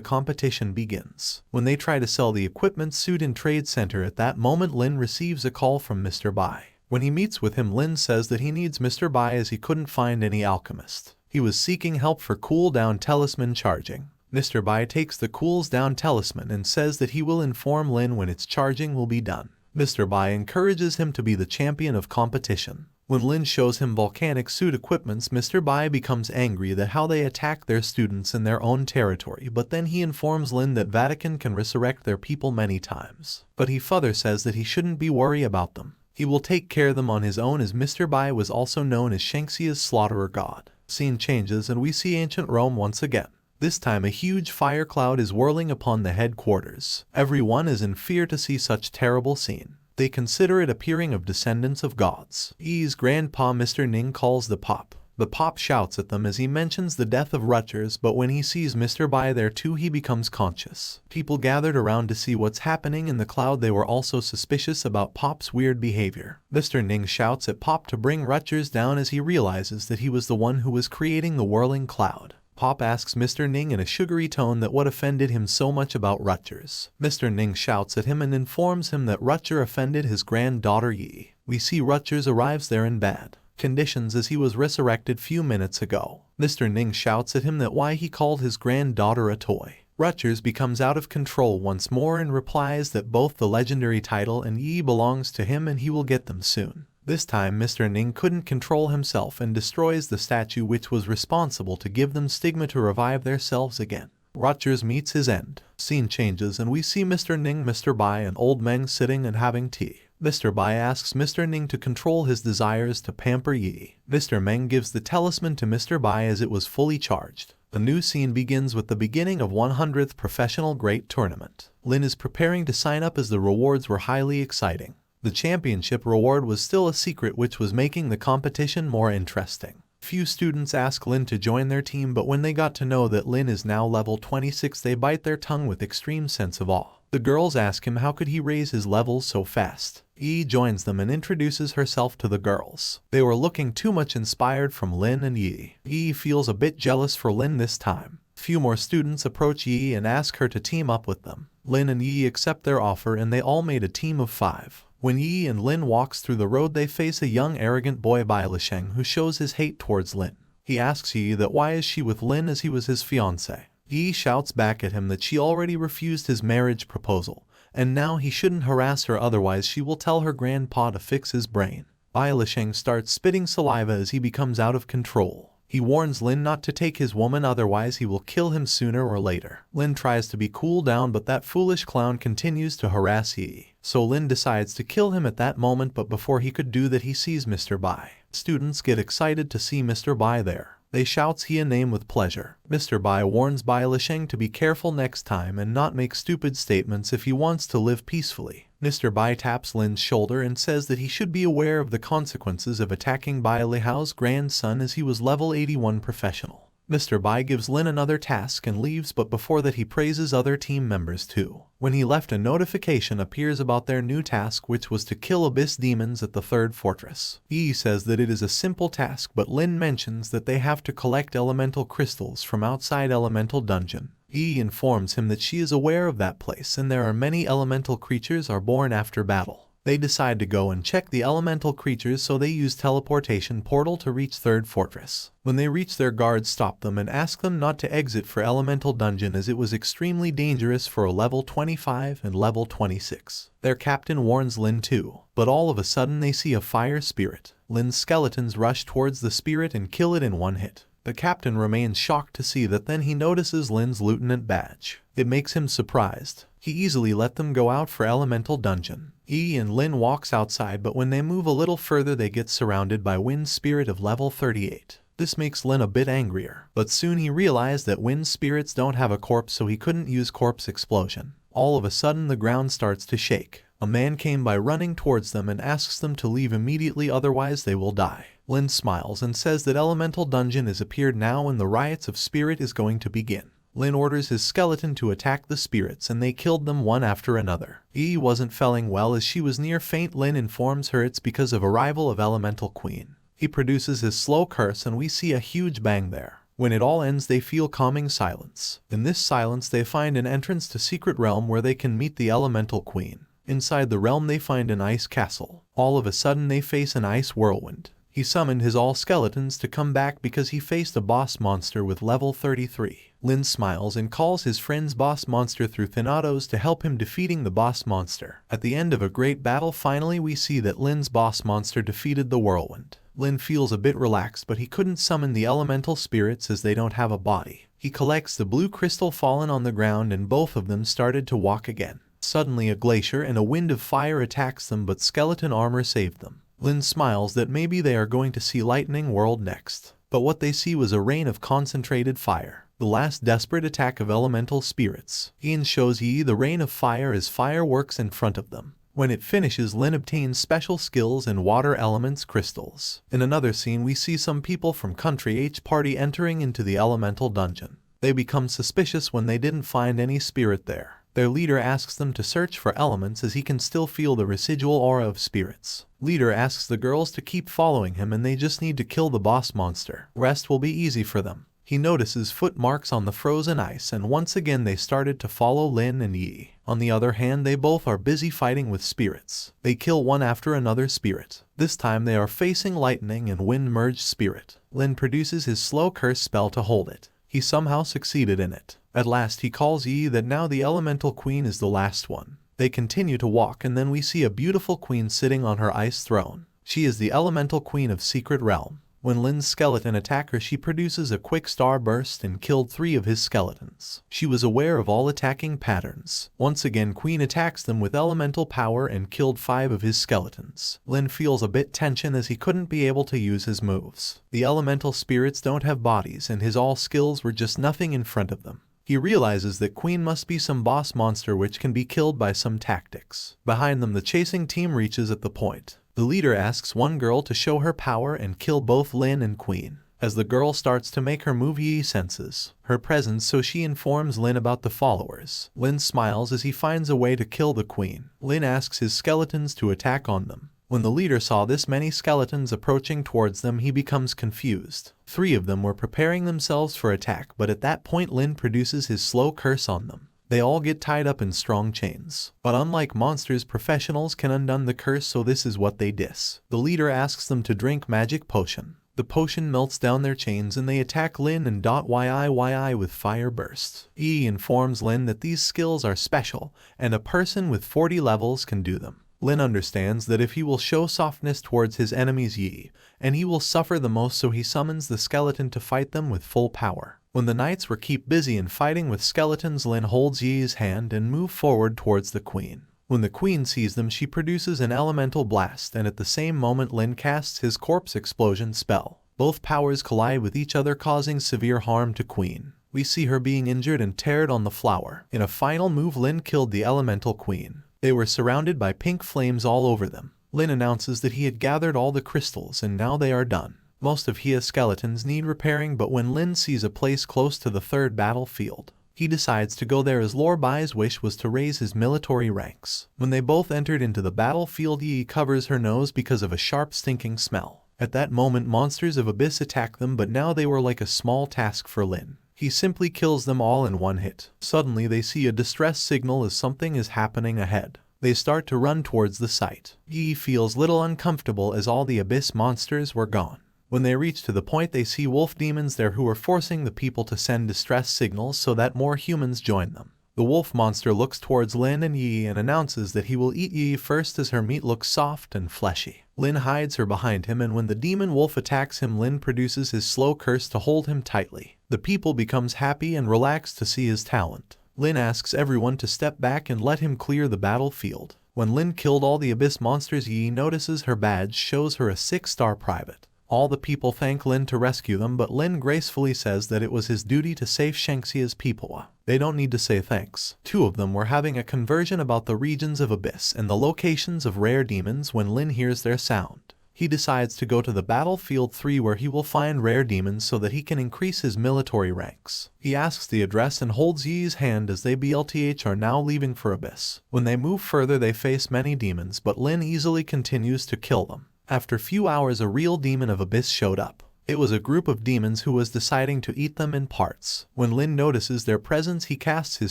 competition begins. When they try to sell the equipment suit in Trade Center, at that moment Lin receives a call from Mr. Bai. When he meets with him, Lin says that he needs Mr. Bai as he couldn't find any alchemist. He was seeking help for cool down talisman charging. Mr. Bai takes the cools down talisman and says that he will inform Lin when its charging will be done. Mr. Bai encourages him to be the champion of competition. When Lin shows him volcanic suit equipments, Mr. Bai becomes angry that how they attack their students in their own territory, but then he informs Lin that Vatican can resurrect their people many times. But he further says that he shouldn't be worried about them. He will take care of them on his own, as Mr. Bai was also known as Shanxia's slaughterer god. Scene changes and we see ancient Rome once again. This time a huge fire cloud is whirling upon the headquarters. Everyone is in fear to see such terrible scene. They consider it appearing of descendants of gods. Yi's grandpa Mr. Ning calls the pop. The pop shouts at them as he mentions the death of Rutgers, but when he sees Mr. Bai there too he becomes conscious. People gathered around to see what's happening in the cloud. They were also suspicious about Pop's weird behavior. Mr. Ning shouts at Pop to bring Rutgers down as he realizes that he was the one who was creating the whirling cloud. Pop asks Mr. Ning in a sugary tone that what offended him so much about Rutgers. Mr. Ning shouts at him and informs him that Rutger offended his granddaughter Yi. We see Rutgers arrives there in bad conditions as he was resurrected few minutes ago. Mr. Ning shouts at him that why he called his granddaughter a toy. Rutgers becomes out of control once more and replies that both the legendary title and Yi belongs to him and he will get them soon. This time Mr. Ning couldn't control himself and destroys the statue which was responsible to give them stigma to revive themselves again. Rutgers meets his end. Scene changes and we see Mr. Ning, Mr. Bai and Old Meng sitting and having tea. Mr. Bai asks Mr. Ning to control his desires to pamper Yi. Mr. Meng gives the talisman to Mr. Bai as it was fully charged. The new scene begins with the beginning of 100th Professional Great Tournament. Lin is preparing to sign up as the rewards were highly exciting. The championship reward was still a secret which was making the competition more interesting. Few students ask Lin to join their team, but when they got to know that Lin is now level 26 they bite their tongue with extreme sense of awe. The girls ask him how could he raise his levels so fast. Yi joins them and introduces herself to the girls. They were looking too much inspired from Lin and Yi. Yi feels a bit jealous for Lin this time. Few more students approach Yi and ask her to team up with them. Lin and Yi accept their offer and they all made a team of 5. When Yi and Lin walks through the road they face a young arrogant boy by Lisheng who shows his hate towards Lin. He asks Yi that why is she with Lin as he was his fiancé. Yi shouts back at him that she already refused his marriage proposal, and now he shouldn't harass her otherwise she will tell her grandpa to fix his brain. Bai Lisheng starts spitting saliva as he becomes out of control. He warns Lin not to take his woman otherwise he will kill him sooner or later. Lin tries to be cool down but that foolish clown continues to harass Yi. So Lin decides to kill him at that moment, but before he could do that he sees Mr. Bai. Students get excited to see Mr. Bai there. They shouts he a name with pleasure. Mr. Bai warns Bai Lisheng to be careful next time and not make stupid statements if he wants to live peacefully. Mr. Bai taps Lin's shoulder and says that he should be aware of the consequences of attacking Bai Lihao's grandson as he was level 81 professional. Mr. Bai gives Lin another task and leaves, but before that he praises other team members too. When he left a notification appears about their new task which was to kill abyss demons at the 3rd fortress. Yi says that it is a simple task but Lin mentions that they have to collect elemental crystals from outside elemental dungeon. Yi informs him that she is aware of that place and there are many elemental creatures are born after battle. They decide to go and check the elemental creatures so they use teleportation portal to reach 3rd fortress. When they reach their guards stop them and ask them not to exit for elemental dungeon as it was extremely dangerous for a level 25 and level 26. Their captain warns Lin too, but all of a sudden they see a fire spirit. Lin's skeletons rush towards the spirit and kill it in one hit. The captain remains shocked to see that, then he notices Lin's lieutenant badge. It makes him surprised. He easily let them go out for elemental dungeon. Yi and Lin walks outside, but when they move a little further they get surrounded by Wind Spirit of level 38. This makes Lin a bit angrier, but soon he realized that Wind Spirits don't have a corpse so he couldn't use corpse explosion. All of a sudden the ground starts to shake. A man came by running towards them and asks them to leave immediately otherwise they will die. Lin smiles and says that elemental dungeon has appeared now and the riots of spirit is going to begin. Lin orders his skeleton to attack the spirits and they killed them one after another. Yi wasn't feeling well as she was near faint. Lin informs her it's because of arrival of elemental queen. He produces his slow curse and we see a huge bang there. When it all ends they feel calming silence. In this silence they find an entrance to secret realm where they can meet the elemental queen. Inside the realm they find an ice castle. All of a sudden they face an ice whirlwind. He summoned his all skeletons to come back because he faced a boss monster with level 33. Lin smiles and calls his friend's boss monster through Thanatos to help him defeating the boss monster. At the end of a great battle finally we see that Lin's boss monster defeated the whirlwind. Lin feels a bit relaxed but he couldn't summon the elemental spirits as they don't have a body. He collects the blue crystal fallen on the ground and both of them started to walk again. Suddenly a glacier and a wind of fire attacks them but skeleton armor saved them. Lin smiles that maybe they are going to see lightning world next. But what they see was a rain of concentrated fire. The last desperate attack of elemental spirits. Ian shows Yi the rain of fire as fireworks in front of them. When it finishes, Lin obtains special skills in water elements crystals. In another scene, we see some people from Country H party entering into the elemental dungeon. They become suspicious when they didn't find any spirit there. Their leader asks them to search for elements as he can still feel the residual aura of spirits. Leader asks the girls to keep following him and they just need to kill the boss monster. Rest will be easy for them. He notices footmarks on the frozen ice and once again they started to follow Lin and Yi. On the other hand, they both are busy fighting with spirits. They kill one after another spirit. This time they are facing lightning and wind merged spirit. Lin produces his slow curse spell to hold it. He somehow succeeded in it. At last he calls Yi that now the elemental queen is the last one. They continue to walk and then we see a beautiful queen sitting on her ice throne. She is the elemental queen of Secret Realm. When Lin's skeleton attacked her, she produces a quick star burst and killed 3 of his skeletons. She was aware of all attacking patterns. Once again, Queen attacks them with elemental power and killed 5 of his skeletons. Lin feels a bit tension as he couldn't be able to use his moves. The elemental spirits don't have bodies and his all skills were just nothing in front of them. He realizes that Queen must be some boss monster which can be killed by some tactics. Behind them, the chasing team reaches at the point. The leader asks one girl to show her power and kill both Lin and Queen. As the girl starts to make her move, Yi senses her presence, so she informs Lin about the followers. Lin smiles as he finds a way to kill the queen. Lin asks his skeletons to attack on them. When the leader saw this many skeletons approaching towards them, he becomes confused. 3 of them were preparing themselves for attack, but at that point Lin produces his slow curse on them. They all get tied up in strong chains. But unlike monsters, professionals can undo the curse, so this is what they diss. The leader asks them to drink magic potion. The potion melts down their chains and they attack Lin and Yi with fire bursts. Yi informs Lin that these skills are special and a person with 40 levels can do them. Lin understands that if he will show softness towards his enemies Yi, and he will suffer the most, so he summons the skeleton to fight them with full power. When the knights were keep busy in fighting with skeletons, Lin holds Yi's hand and moves forward towards the queen. When the queen sees them, she produces an elemental blast and at the same moment Lin casts his corpse explosion spell. Both powers collide with each other, causing severe harm to Queen. We see her being injured and teared on the flower. In a final move, Lin killed the elemental queen. They were surrounded by pink flames all over them. Lin announces that he had gathered all the crystals and now they are done. Most of Hia's skeletons need repairing, but when Lin sees a place close to the 3rd battlefield, he decides to go there as Lord Bai's wish was to raise his military ranks. When they both entered into the battlefield, Yi covers her nose because of a sharp stinking smell. At that moment, monsters of Abyss attack them, but now they were like a small task for Lin. He simply kills them all in one hit. Suddenly they see a distress signal as something is happening ahead. They start to run towards the site. Yi feels little uncomfortable as all the Abyss monsters were gone. When they reach to the point, they see wolf demons there who are forcing the people to send distress signals so that more humans join them. The wolf monster looks towards Lin and Yi and announces that he will eat Yi first as her meat looks soft and fleshy. Lin hides her behind him, and when the demon wolf attacks him, Lin produces his slow curse to hold him tightly. The people becomes happy and relaxed to see his talent. Lin asks everyone to step back and let him clear the battlefield. When Lin killed all the Abyss monsters, Yi notices her badge shows her a 6-star private. All the people thank Lin to rescue them, but Lin gracefully says that it was his duty to save Shangxia's people. They don't need to say thanks. 2 of them were having a conversion about the regions of Abyss and the locations of rare demons when Lin hears their sound. He decides to go to the battlefield 3 where he will find rare demons so that he can increase his military ranks. He asks the address and holds Yi's hand as they are now leaving for Abyss. When they move further, they face many demons, but Lin easily continues to kill them. After few hours, a real demon of Abyss showed up. It was a group of demons who was deciding to eat them in parts. When Lin notices their presence, he casts his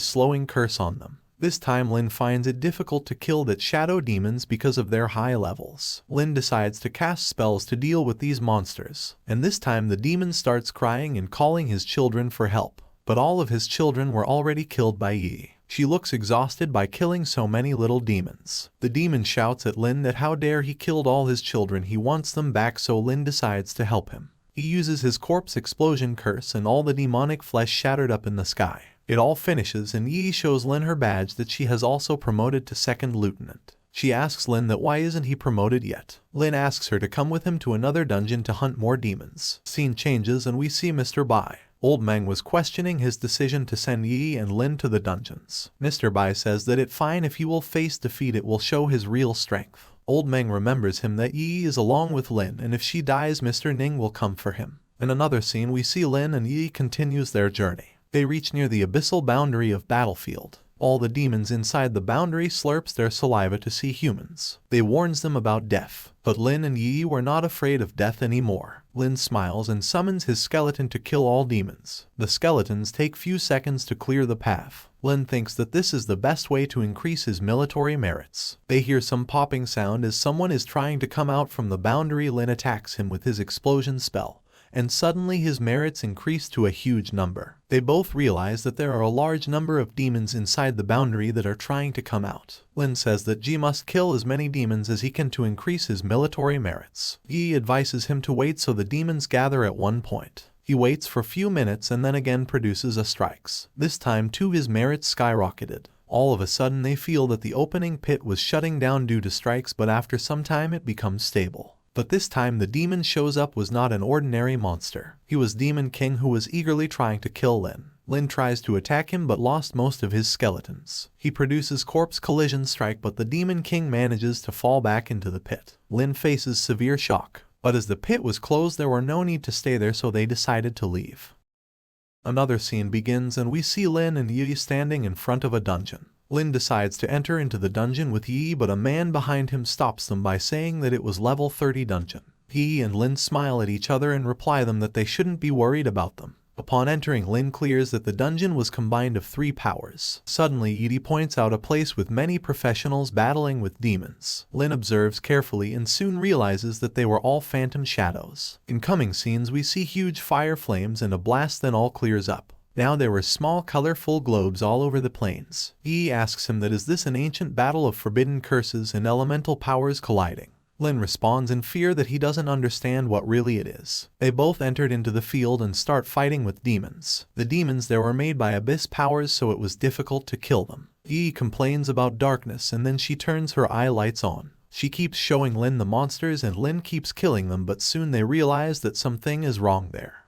slowing curse on them. This time Lin finds it difficult to kill that shadow demons because of their high levels. Lin decides to cast spells to deal with these monsters, and this time the demon starts crying and calling his children for help. But all of his children were already killed by Yi. She looks exhausted by killing so many little demons. The demon shouts at Lin that how dare he killed all his children, he wants them back, so Lin decides to help him. He uses his corpse explosion curse and all the demonic flesh shattered up in the sky. It all finishes and Yi shows Lin her badge that she has also promoted to 2nd lieutenant. She asks Lin that why isn't he promoted yet. Lin asks her to come with him to another dungeon to hunt more demons. Scene changes and we see Mr. Bai. Old Meng was questioning his decision to send Yi and Lin to the dungeons. Mr. Bai says that it's fine if he will face defeat, it will show his real strength. Old Meng remembers him that Yi is along with Lin, and if she dies Mr. Ning will come for him. In another scene we see Lin and Yi continues their journey. They reach near the abyssal boundary of battlefield. All the demons inside the boundary slurps their saliva to see humans. They warns them about death, but Lin and Yi were not afraid of death anymore. Lin smiles and summons his skeleton to kill all demons. The skeletons take few seconds to clear the path. Lin thinks that this is the best way to increase his military merits. They hear some popping sound as someone is trying to come out from the boundary. Lin attacks him with his explosion spell, and suddenly his merits increase to a huge number. They both realize that there are a large number of demons inside the boundary that are trying to come out. Lin says that Ji must kill as many demons as he can to increase his military merits. Yi advises him to wait, so the demons gather at one point. He waits for a few minutes and then again produces a strikes. This time too his merits skyrocketed. All of a sudden they feel that the opening pit was shutting down due to strikes, but after some time it becomes stable. But this time the demon shows up was not an ordinary monster. He was Demon King, who was eagerly trying to kill Lin. Lin tries to attack him but lost most of his skeletons. He produces corpse collision strike, but the Demon King manages to fall back into the pit. Lin faces severe shock, but as the pit was closed there were no need to stay there, so they decided to leave. Another scene begins and we see Lin and Yi standing in front of a dungeon. Lin decides to enter into the dungeon with Yi, but a man behind him stops them by saying that it was level 30 dungeon. Yi and Lin smile at each other and reply them that they shouldn't be worried about them. Upon entering, Lin clears that the dungeon was combined of 3 powers. Suddenly Yi points out a place with many professionals battling with demons. Lin observes carefully and soon realizes that they were all phantom shadows. In coming scenes we see huge fire flames and a blast, then all clears up. Now there were small colorful globes all over the plains. Yi asks him that is this an ancient battle of forbidden curses and elemental powers colliding. Lin responds in fear that he doesn't understand what really it is. They both entered into the field and start fighting with demons. The demons there were made by abyss powers, so it was difficult to kill them. Yi complains about darkness and then she turns her eye lights on. She keeps showing Lin the monsters and Lin keeps killing them, but soon they realize that something is wrong there.